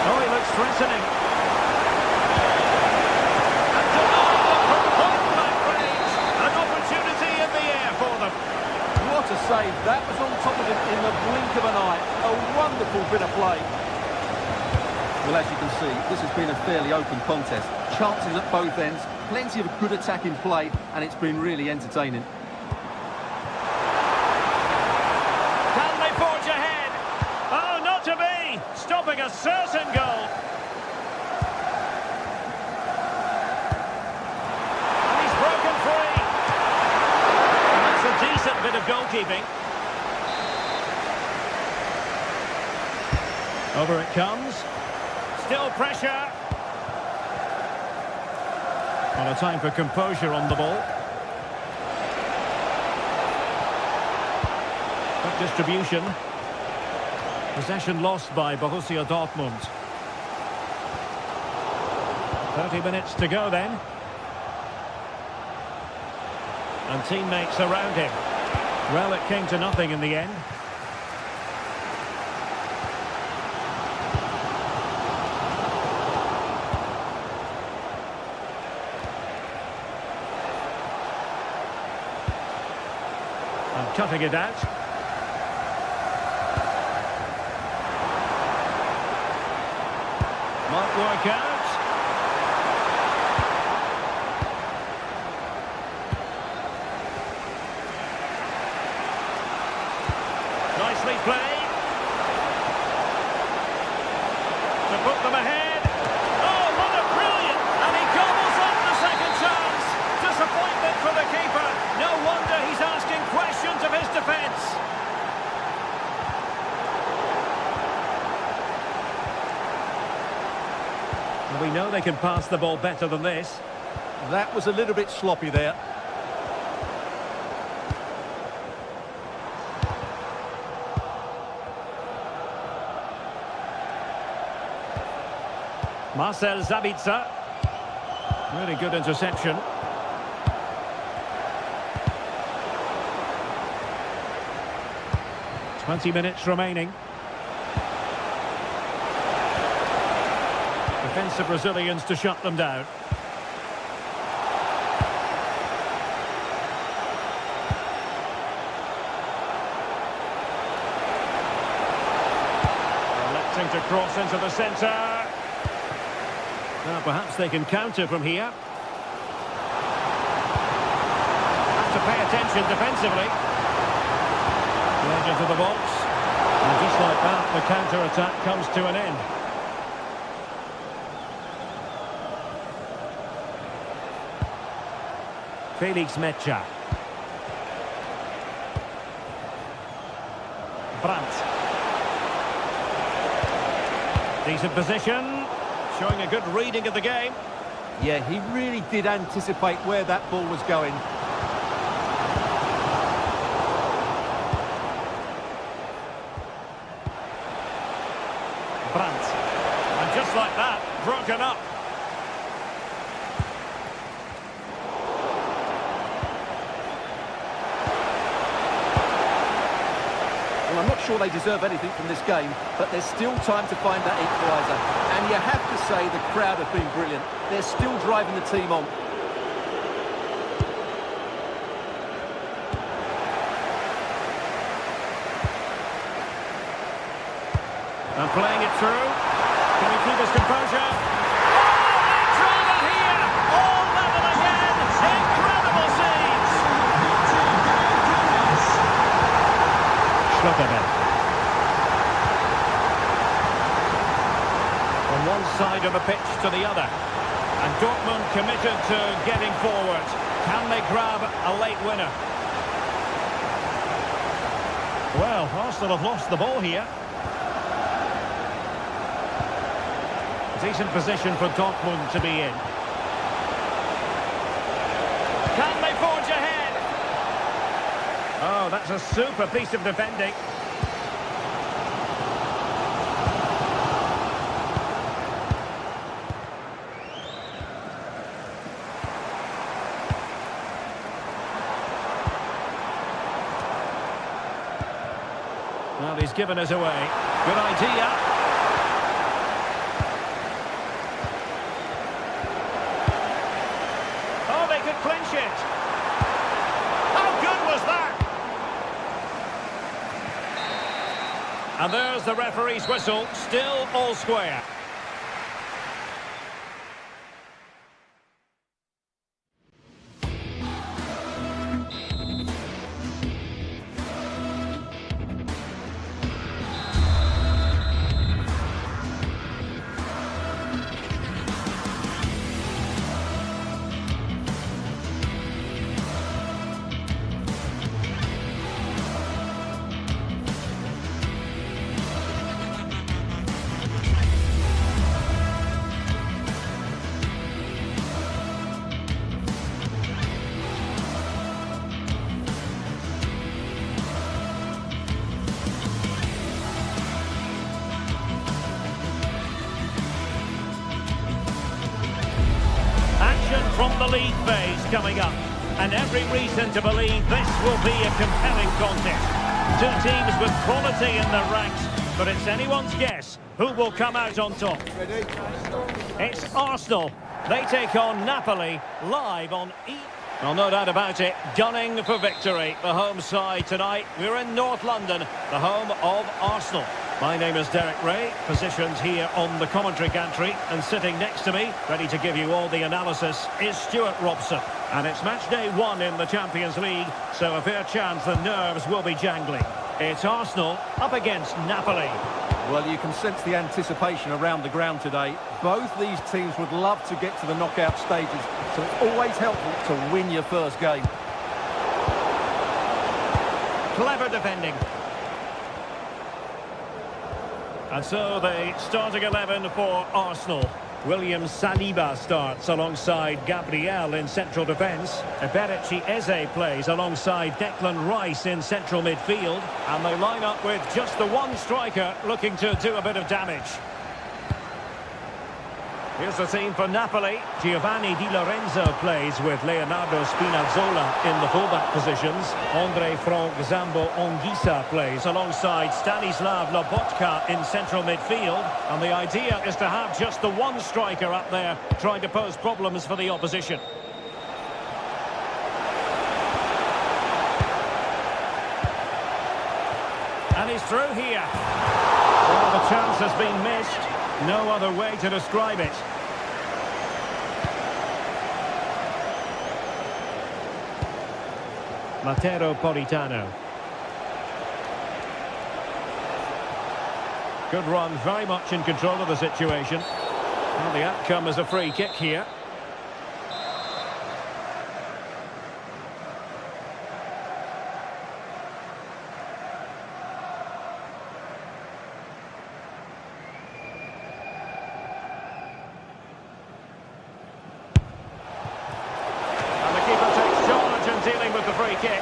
Oh, he looks threatening. And denied them from point-blank range. An opportunity in the air for them. What a save. That was on top of it in the blink of an eye. A wonderful bit of play. Well, as you can see, this has been a fairly open contest. Chances at both ends, plenty of good attacking play, and it's been really entertaining. Can they forge ahead? Oh, not to be. Stopping a certain goal. And he's broken free. And that's a decent bit of goalkeeping. Over it comes. Still pressure. And a time for composure on the ball. Good distribution. Possession lost by Borussia Dortmund. 30 minutes to go then. And teammates around him. Well, it came to nothing in the end. And cutting it out. Might work out. play. To put them ahead. Oh, what a brilliant! And he gobbles up the second chance. Disappointment for the keeper. No wonder he's asking questions of his defence. We know they can pass the ball better than this. That was a little bit sloppy there. Marcel Sabitzer. Really good interception. "20 minutes remaining. Defensive Brazilians to shut them down. Electing to cross into the centre. Now perhaps they can counter from here. Have to pay attention defensively. Edge into the box. And just like that, the counter-attack comes to an end. Felix Mecha. Brandt. Decent position. Showing a good reading of the game. Yeah, he really did anticipate where that ball was going. Brandt. And just like that, broken up. Well, I'm not sure they deserve anything from this game, but there's still time to find that equaliser. And you have to say the crowd have been brilliant. They're still driving the team on. And playing it through. Can he keep his composure? Oh, drama here! All level again! Incredible scenes! Schlotterbeck. From one side of the pitch to the other. And Dortmund committed to getting forward. Can they grab a late winner? Well, Arsenal have lost the ball here. Decent position for Dortmund to be in. Can they forge ahead? Oh, that's a super piece of defending. Well, he's given us away. Good idea. Clinch it. How good was that? And there's the referee's whistle, still all square. From the league phase coming up, and every reason to believe this will be a compelling contest. Two teams with quality in their ranks, but it's anyone's guess who will come out on top. Ready? It's Arsenal. They take on Napoli live on Well, no doubt about it, gunning for victory. The home side tonight. We're in North London, the home of Arsenal. My name is Derek Ray, positioned here on the commentary gantry, and sitting next to me, ready to give you all the analysis, is Stuart Robson. And it's match day 1 in the Champions League, so a fair chance the nerves will be jangling. It's Arsenal up against Napoli. Well, you can sense the anticipation around the ground today. Both these teams would love to get to the knockout stages, so it's always helpful to win your first game. Clever defending. And so the starting 11 for Arsenal. William Saliba starts alongside Gabriel in central defence. Eberechi Eze plays alongside Declan Rice in central midfield. And they line up with just the one striker looking to do a bit of damage. Here's the team for Napoli. Giovanni Di Lorenzo plays with Leonardo Spinazzola in the fullback positions. Andre Frank Zambo Anguissa plays alongside Stanislav Lobotka in central midfield. And the idea is to have just the one striker up there trying to pose problems for the opposition. And he's through here. Well, the chance has been missed. No other way to describe it. Matteo Politano. Good run, very much in control of the situation. Well, the outcome is a free kick here. Dealing with the free kick.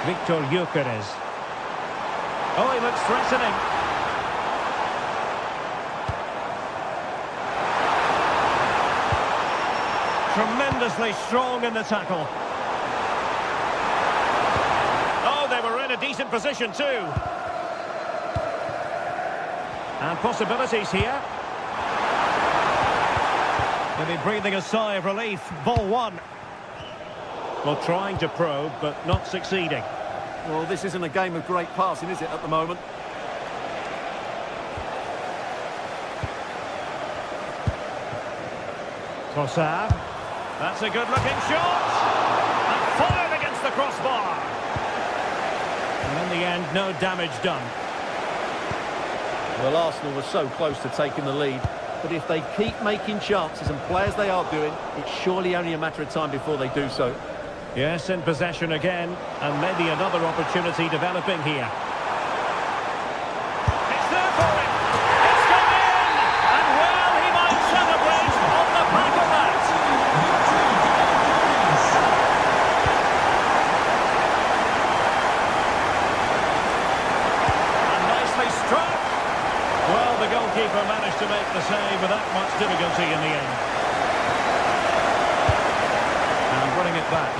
Victor Gyökeres. Oh, he looks threatening. Tremendously strong in the tackle. Oh, they were in a decent position too. And possibilities here. Maybe breathing a sigh of relief. Ball one. Well, trying to probe, but not succeeding. Well, this isn't a game of great passing, is it, at the moment? Trossard. That's a good-looking shot. And fired against the crossbar. And in the end, no damage done. Well, Arsenal were so close to taking the lead, but if they keep making chances and play as they are doing, it's surely only a matter of time before they do so. Yes, in possession again, and maybe another opportunity developing here. It's there for him! It's gone in! And well, he might celebrate on the back of that! And nicely struck! Well, the goalkeeper managed to make the save without much difficulty in the end. And winning it back.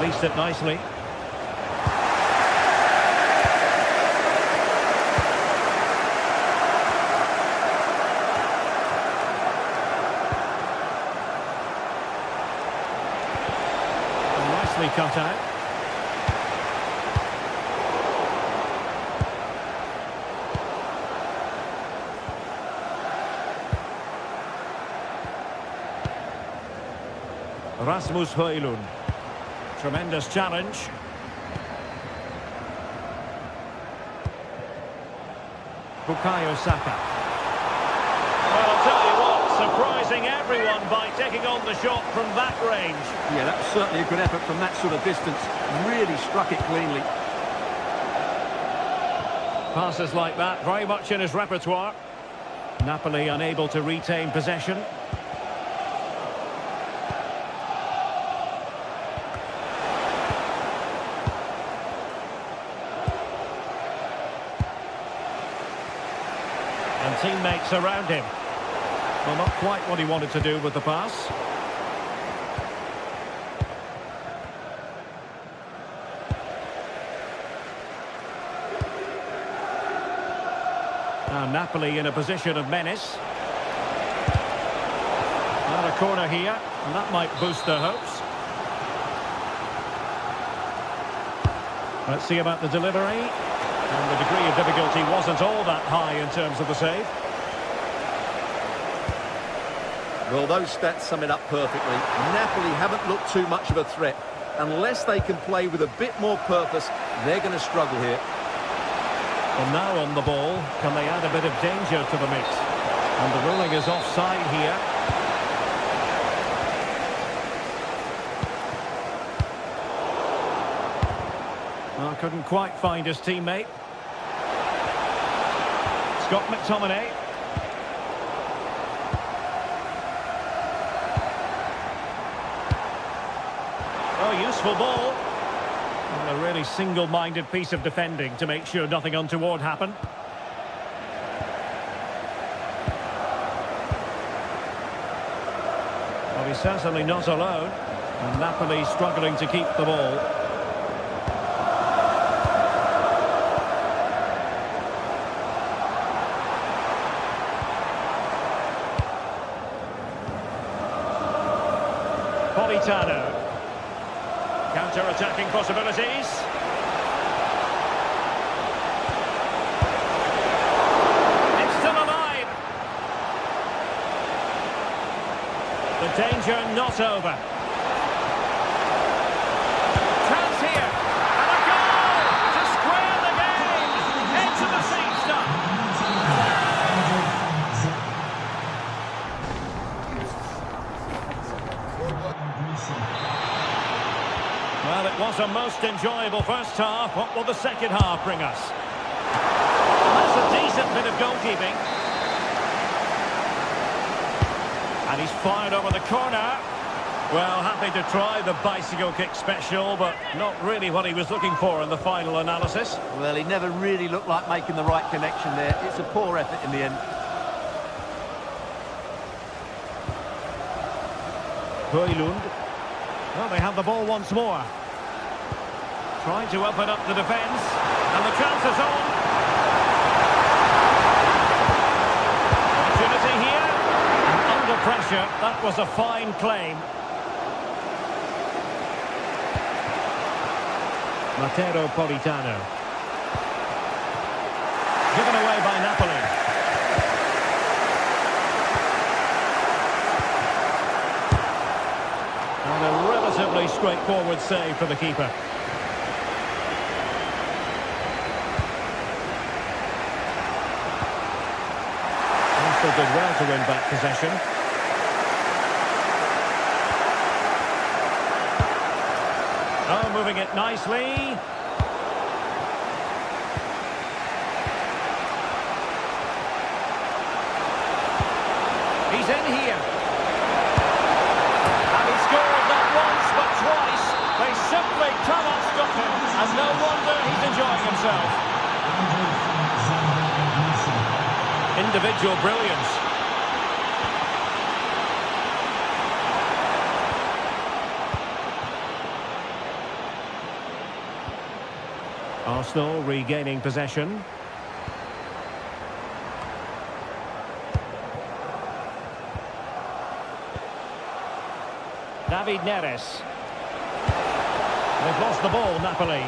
Released it nicely. Nicely cut out. Rasmus Højlund. Tremendous challenge. Bukayo Saka. Well, I'll tell you what, surprising everyone by taking on the shot from that range. Yeah, that was certainly a good effort from that sort of distance. Really struck it cleanly. Passes like that, very much in his repertoire. Napoli unable to retain possession. And teammates around him. Well, not quite what he wanted to do with the pass. Now Napoli in a position of menace. And a corner here, and that might boost their hopes. Let's see about the delivery. And the degree of difficulty wasn't all that high in terms of the save. Well, those stats sum it up perfectly. Napoli haven't looked too much of a threat. Unless they can play with a bit more purpose, they're going to struggle here. Well, now on the ball, can they add a bit of danger to the mix? And the ruling is offside here. Well, couldn't quite find his teammate. Scott McTominay. Oh, useful ball. And a really single-minded piece of defending to make sure nothing untoward happened. Well, he's certainly not alone. And Napoli struggling to keep the ball. Politano. Counter-attacking possibilities. It's still alive. The danger not over. Chance here. And a goal to square the game. Into the seat stuff. Well, it was a most enjoyable first half. What will the second half bring us? That's a decent bit of goalkeeping. And he's fired over the corner. Well, happy to try the bicycle kick special, but not really what he was looking for in the final analysis. Well, he never really looked like making the right connection there. It's a poor effort in the end. Højlund. Well, they have the ball once more. Trying to open up the defence. And the chance is on. Opportunity here. And under pressure, that was a fine claim. Matteo Politano. Given away by Napoli. And a relatively straightforward save for the keeper. Arsenal did well to win back possession. Oh, moving it nicely. He's in here. And he scored not once but twice. They simply cannot stop him. And no wonder he's enjoying himself. Individual brilliance. Arsenal regaining possession. David Neres. They've lost the ball, Napoli.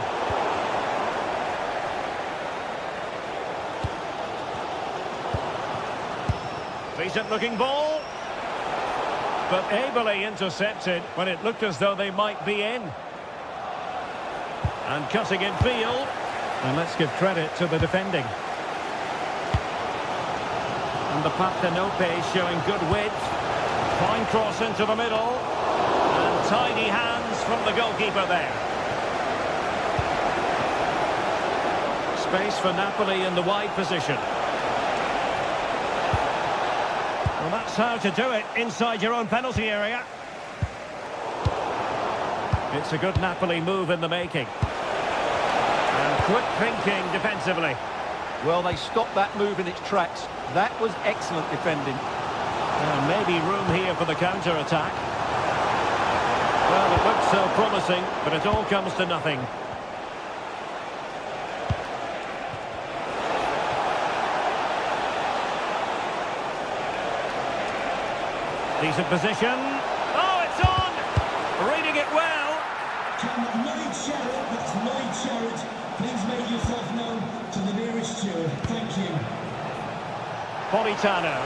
Decent looking ball. But ably intercepted when it looked as though they might be in. And cutting in field. And let's give credit to the defending. And the Partenope showing good width. Fine cross into the middle. And tidy hands from the goalkeeper there. Space for Napoli in the wide position. Well, that's how to do it inside your own penalty area. It's a good Napoli move in the making. And quick thinking defensively. Well, they stopped that move in its tracks. That was excellent defending. And maybe room here for the counter-attack. Well, it looks so promising, but it all comes to nothing. Decent position. Oh, it's on! Reading it well. Lloyd Sherrod, that's Lloyd Sherrod. please make yourself known to the nearest steward. Thank you. Politano.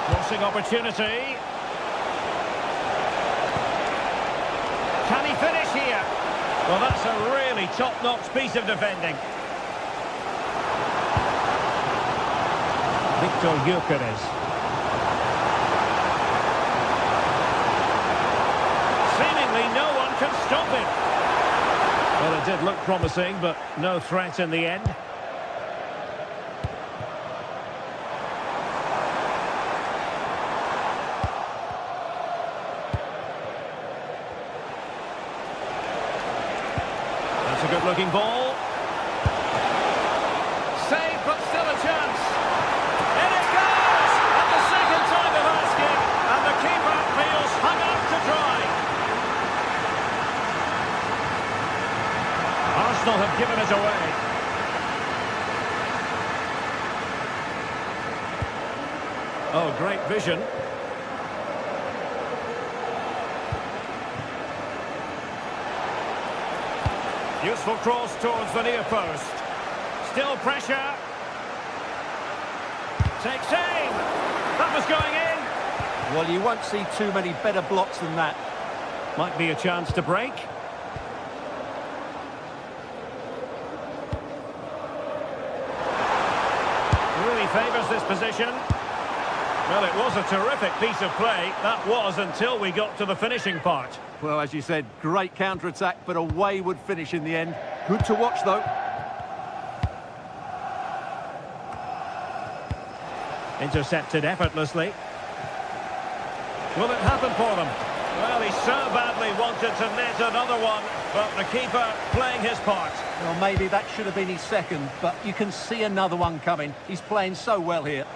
Crossing opportunity. Can he finish here? Well, that's a really top-notch piece of defending. Victor Gyökeres. Seemingly no one can stop him. Well, it did look promising, but no threat in the end. That's a good-looking ball. Save, but still a chance. In it goes! At the second time of asking, and the keeper feels hung up to dry. Arsenal have given it away. Oh, great vision. Useful cross towards the near post. Still pressure. Takes aim. That was going in. Well, you won't see too many better blocks than that. Might be a chance to break. Really favours this position. Well, it was a terrific piece of play. That was until we got to the finishing part. Well, as you said, great counter-attack, but a wayward finish in the end. Good to watch, though. Intercepted effortlessly. Will it happen for them? Well, he so badly wanted to net another one, but the keeper playing his part. Well, maybe that should have been his second, but you can see another one coming. He's playing so well here.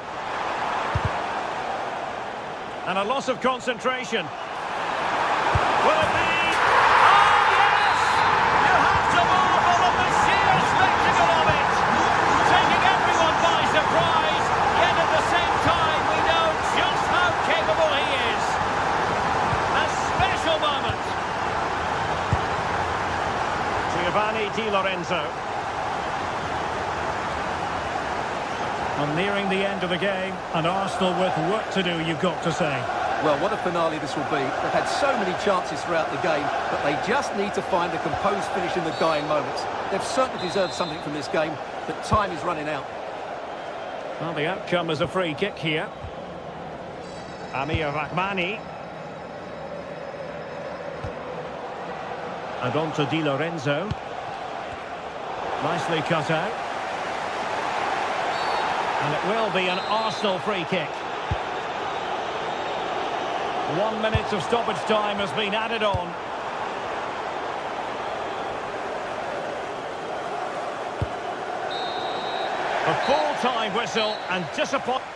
And a loss of concentration. Will it be? Oh, yes! You have to marvel at the sheer spectacle of it! Taking everyone by surprise, yet at the same time we know just how capable he is. A special moment. Giovanni Di Lorenzo. And nearing the end of the game, and Arsenal with work to do, you've got to say. Well, what a finale this will be. They've had so many chances throughout the game, but they just need to find a composed finish in the dying moments. They've certainly deserved something from this game, but time is running out. Well, the outcome is a free kick here. Amir Rahmani. And on to Di Lorenzo. Nicely cut out. And it will be an Arsenal free kick. 1 minute of stoppage time has been added on. A full-time whistle and disappointment.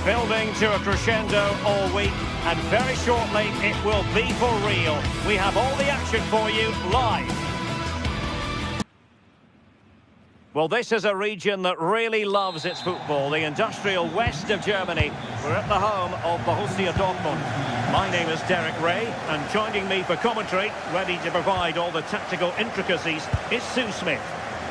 Building to a crescendo all week, and very shortly it will be for real. We have all the action for you live. Well, this is a region that really loves its football, the industrial west of Germany. We're at the home of Borussia Dortmund. My name is Derek Ray, and joining me for commentary, ready to provide all the tactical intricacies, is Sue Smith.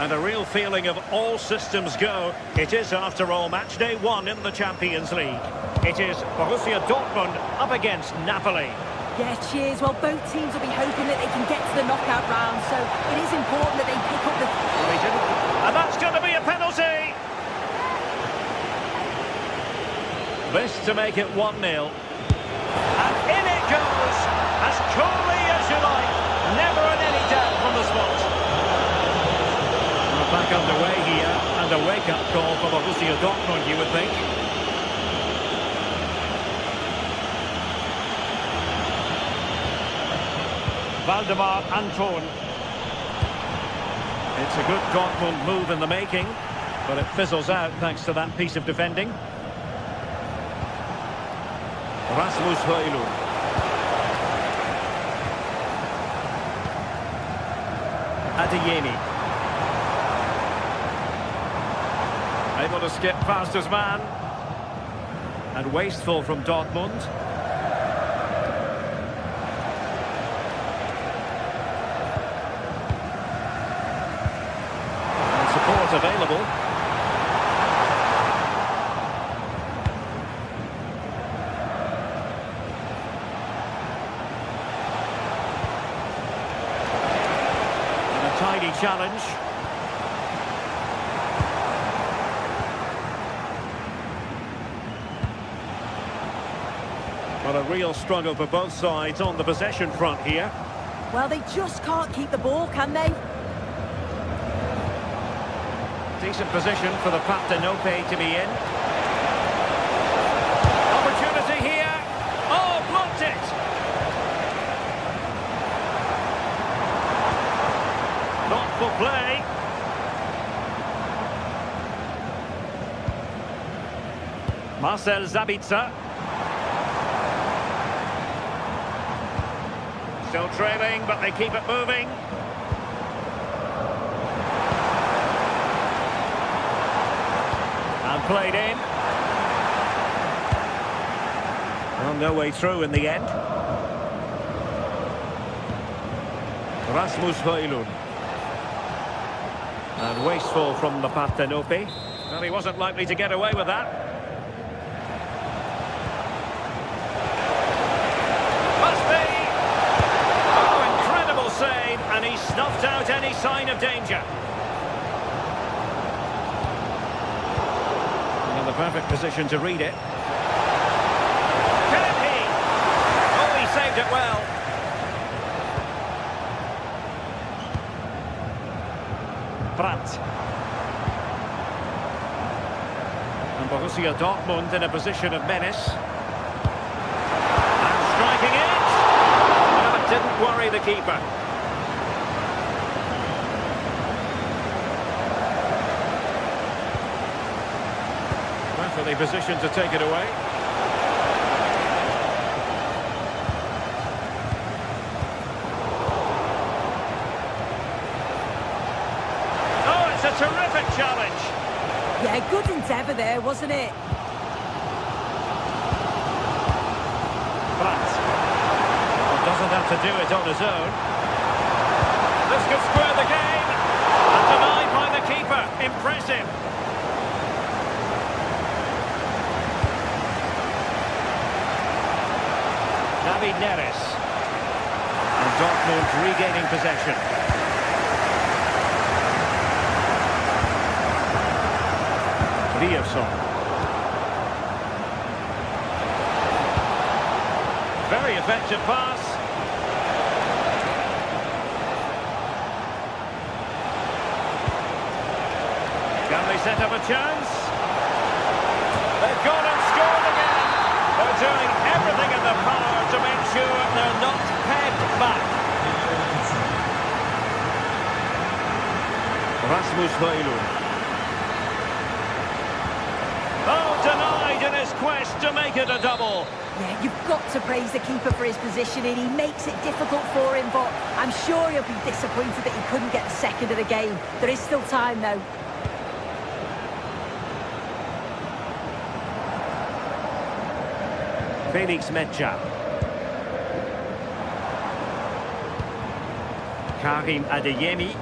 And a real feeling of all systems go. It is, after all, match day 1 in the Champions League. It is Borussia Dortmund up against Napoli. Yeah, cheers. Well, both teams will be hoping that they can get to the knockout round, so it is important that they pick up the... And that's going to be a penalty! This to make it 1-0. And in it goes, as coolly as you like. Never in any doubt from the spot. We're back underway here, and a wake-up call for Borussia Dortmund, you would think. Waldemar Anton. It's a good Dortmund move in the making, but it fizzles out thanks to that piece of defending. Rasmus Højlund. Adeyemi. Able to skip past his man. And wasteful from Dortmund. And support available. And a tidy challenge. But a real struggle for both sides on the possession front here. Well, they just can't keep the ball, can they? Decent position for the Partenope to be in. Opportunity here. Oh, blocked it! Thoughtful play. Marcel Sabitzer. Still trailing, but they keep it moving. And played in. Well, no way through in the end. Rasmus Højlund. And wasteful from the Partenope. Well, he wasn't likely to get away with that. Save, and he snuffed out any sign of danger. In the perfect position to read it. Can he? Oh, he saved it well. Brandt. And Borussia Dortmund in a position of menace. And striking it. Well, it didn't worry the keeper. The position to take it away. Oh, it's a terrific challenge. Yeah, good endeavour there, wasn't it? But doesn't have to do it on his own. This could square the game. And denied by the keeper. Impressive. David Neres. And Dortmund regaining possession. Riasson. Very effective pass. Can they set up a chance? They've gone and scored again. They're doing everything in their power to make sure they're not pegged back. Rasmus Højlund. Oh, denied in his quest. assist to make it a double. Yeah, you've got to praise the keeper for his positioning. He makes it difficult for him, but I'm sure he'll be disappointed that he couldn't get the second of the game. There is still time, though. Felix Mecha. Karim Adeyemi.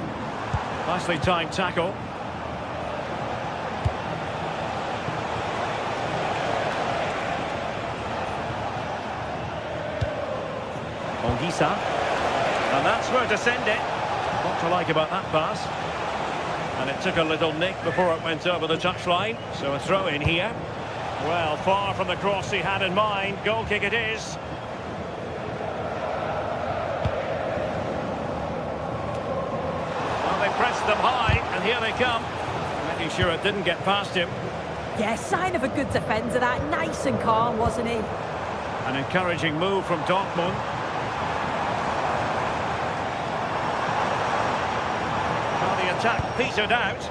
Nicely timed tackle. Ongisa. And that's where to send it. What to like about that pass. And it took a little nick before it went over the touchline. So a throw in here. Well, far from the cross he had in mind. Goal kick it is. Well, they pressed them high, and here they come. Making sure it didn't get past him. Yeah, sign of a good defender, that. Nice and calm, wasn't he? An encouraging move from Dortmund. Well, the attack petered out.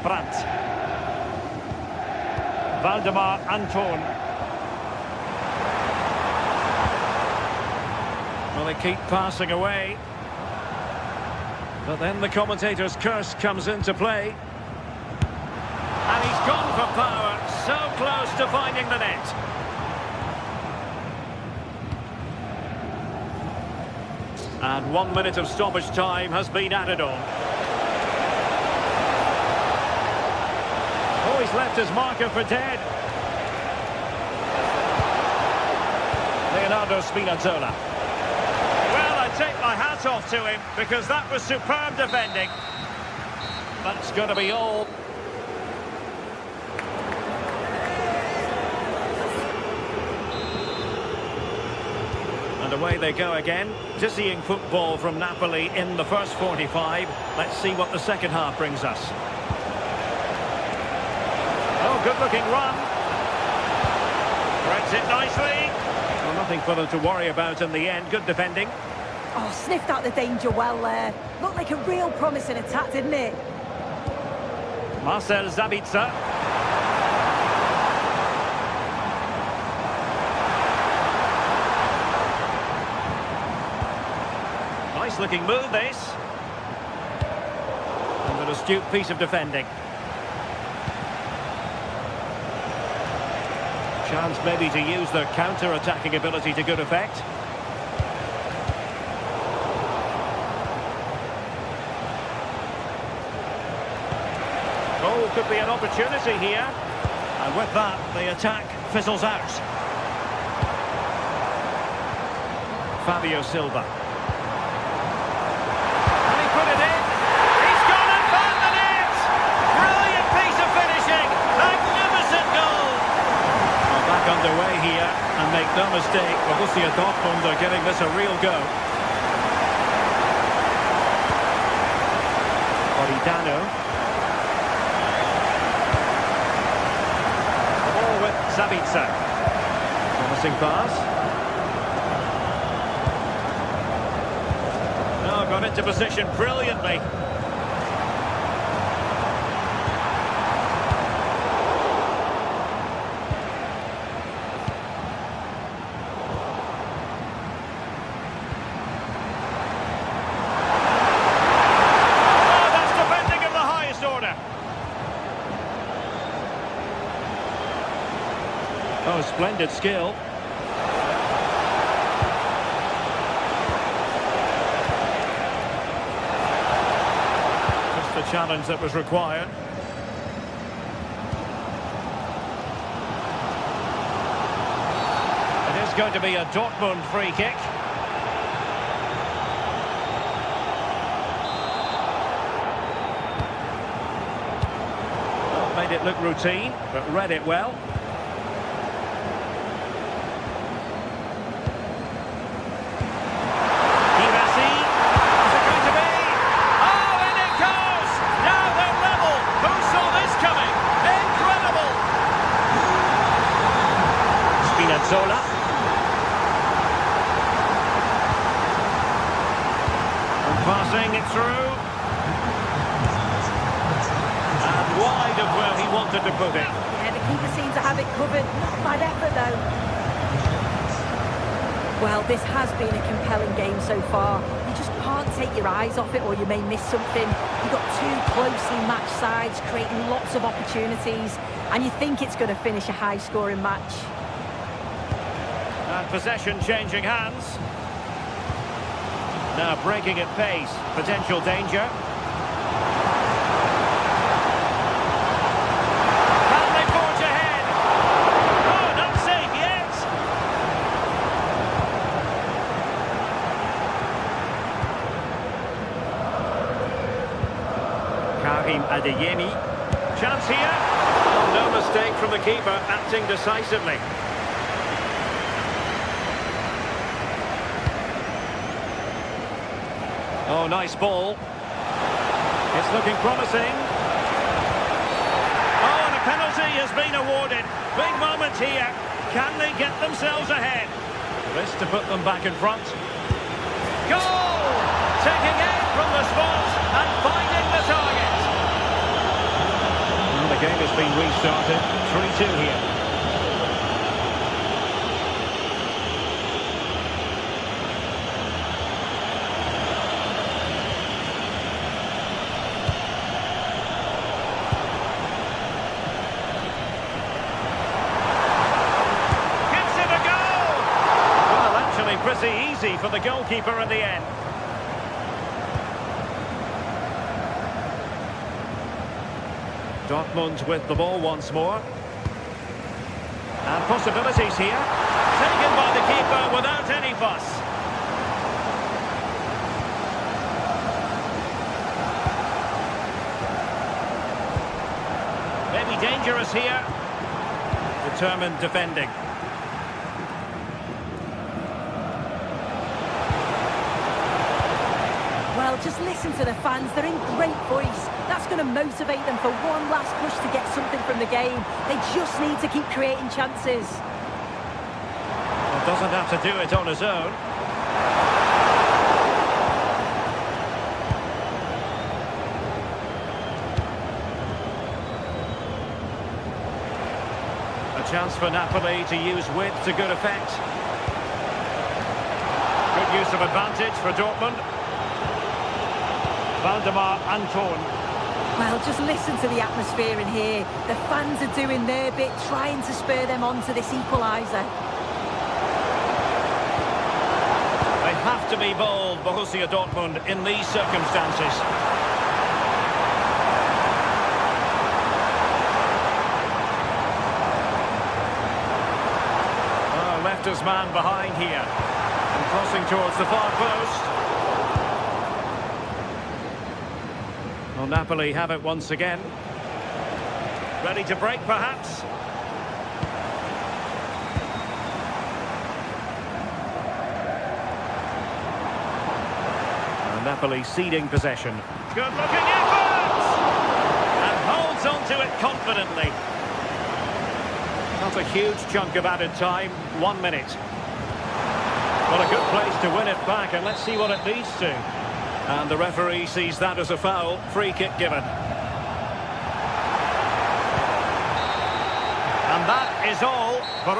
Brandt. Valdemar Anton. Well, they keep passing away. But then the commentator's curse comes into play. And he's gone for power. So close to finding the net. And 1 minute of stoppage time has been added on. Oh, he's left his marker for dead. Leonardo Spinazzola. Well, I take my hat off to him because that was superb defending. That's going to be all. And away they go again. Dizzying football from Napoli in the first 45. Let's see what the second half brings us. Oh, good-looking run. Threads it nicely. Well, nothing for them to worry about in the end. Good defending. Oh, sniffed out the danger well there. Looked like a real promising attack, didn't it? Marcel Sabitzer. Nice-looking move, this. And an astute piece of defending. Chance maybe to use their counter-attacking ability to good effect. Oh, could be an opportunity here. And with that, the attack fizzles out. Fabio Silva. And he put it in. He's gone and found the net! Brilliant piece of finishing. Magnificent goal. Back underway here, and make no mistake, Borussia Dortmund are giving this a real go. Oridano. The ball with Sabitzer. Promising pass. Oh, got into position brilliantly. Oh, splendid skill. Just the challenge that was required. It is going to be a Dortmund free kick. Well, made it look routine, but read it well. Zola. wanted to put it. Yeah, the keeper seems to have it covered. Not bad effort, though. Well, this has been a compelling game so far. You just can't take your eyes off it or you may miss something. You've got two closely matched sides creating lots of opportunities, and you think it's going to finish a high-scoring match. And possession changing hands. Now breaking at pace. Potential danger. Can they forge ahead? Oh, not safe yet. Karim Adeyemi. Chance here. Oh, no mistake from the keeper, acting decisively. Oh, nice ball. It's looking promising. Oh, and a penalty has been awarded. Big moment here. Can they get themselves ahead? This to put them back in front. Goal! Taking aim from the spot and finding the target. And the game has been restarted. 3-2 here. Pretty easy for the goalkeeper in the end. Dortmund with the ball once more. And possibilities here. Taken by the keeper without any fuss. Maybe dangerous here. Determined defending. Well, just listen to the fans. They're in great voice. That's going to motivate them for one last push to get something from the game. They just need to keep creating chances. Well, doesn't have to do it on his own. A chance for Napoli to use width to good effect. Good use of advantage for Dortmund. Valdemar Anton. Well, just listen to the atmosphere in here. The fans are doing their bit, trying to spur them on to this equaliser. They have to be bold, Borussia Dortmund, in these circumstances. Oh, left his man behind here. And crossing towards the far post. Well, Napoli have it once again. Ready to break, perhaps? And Napoli ceding possession. Good-looking effort! And holds on to it confidently. Not a huge chunk of added time. 1 minute. Well, a good place to win it back, and let's see what it leads to. And the referee sees that as a foul. Free kick given. And that is all for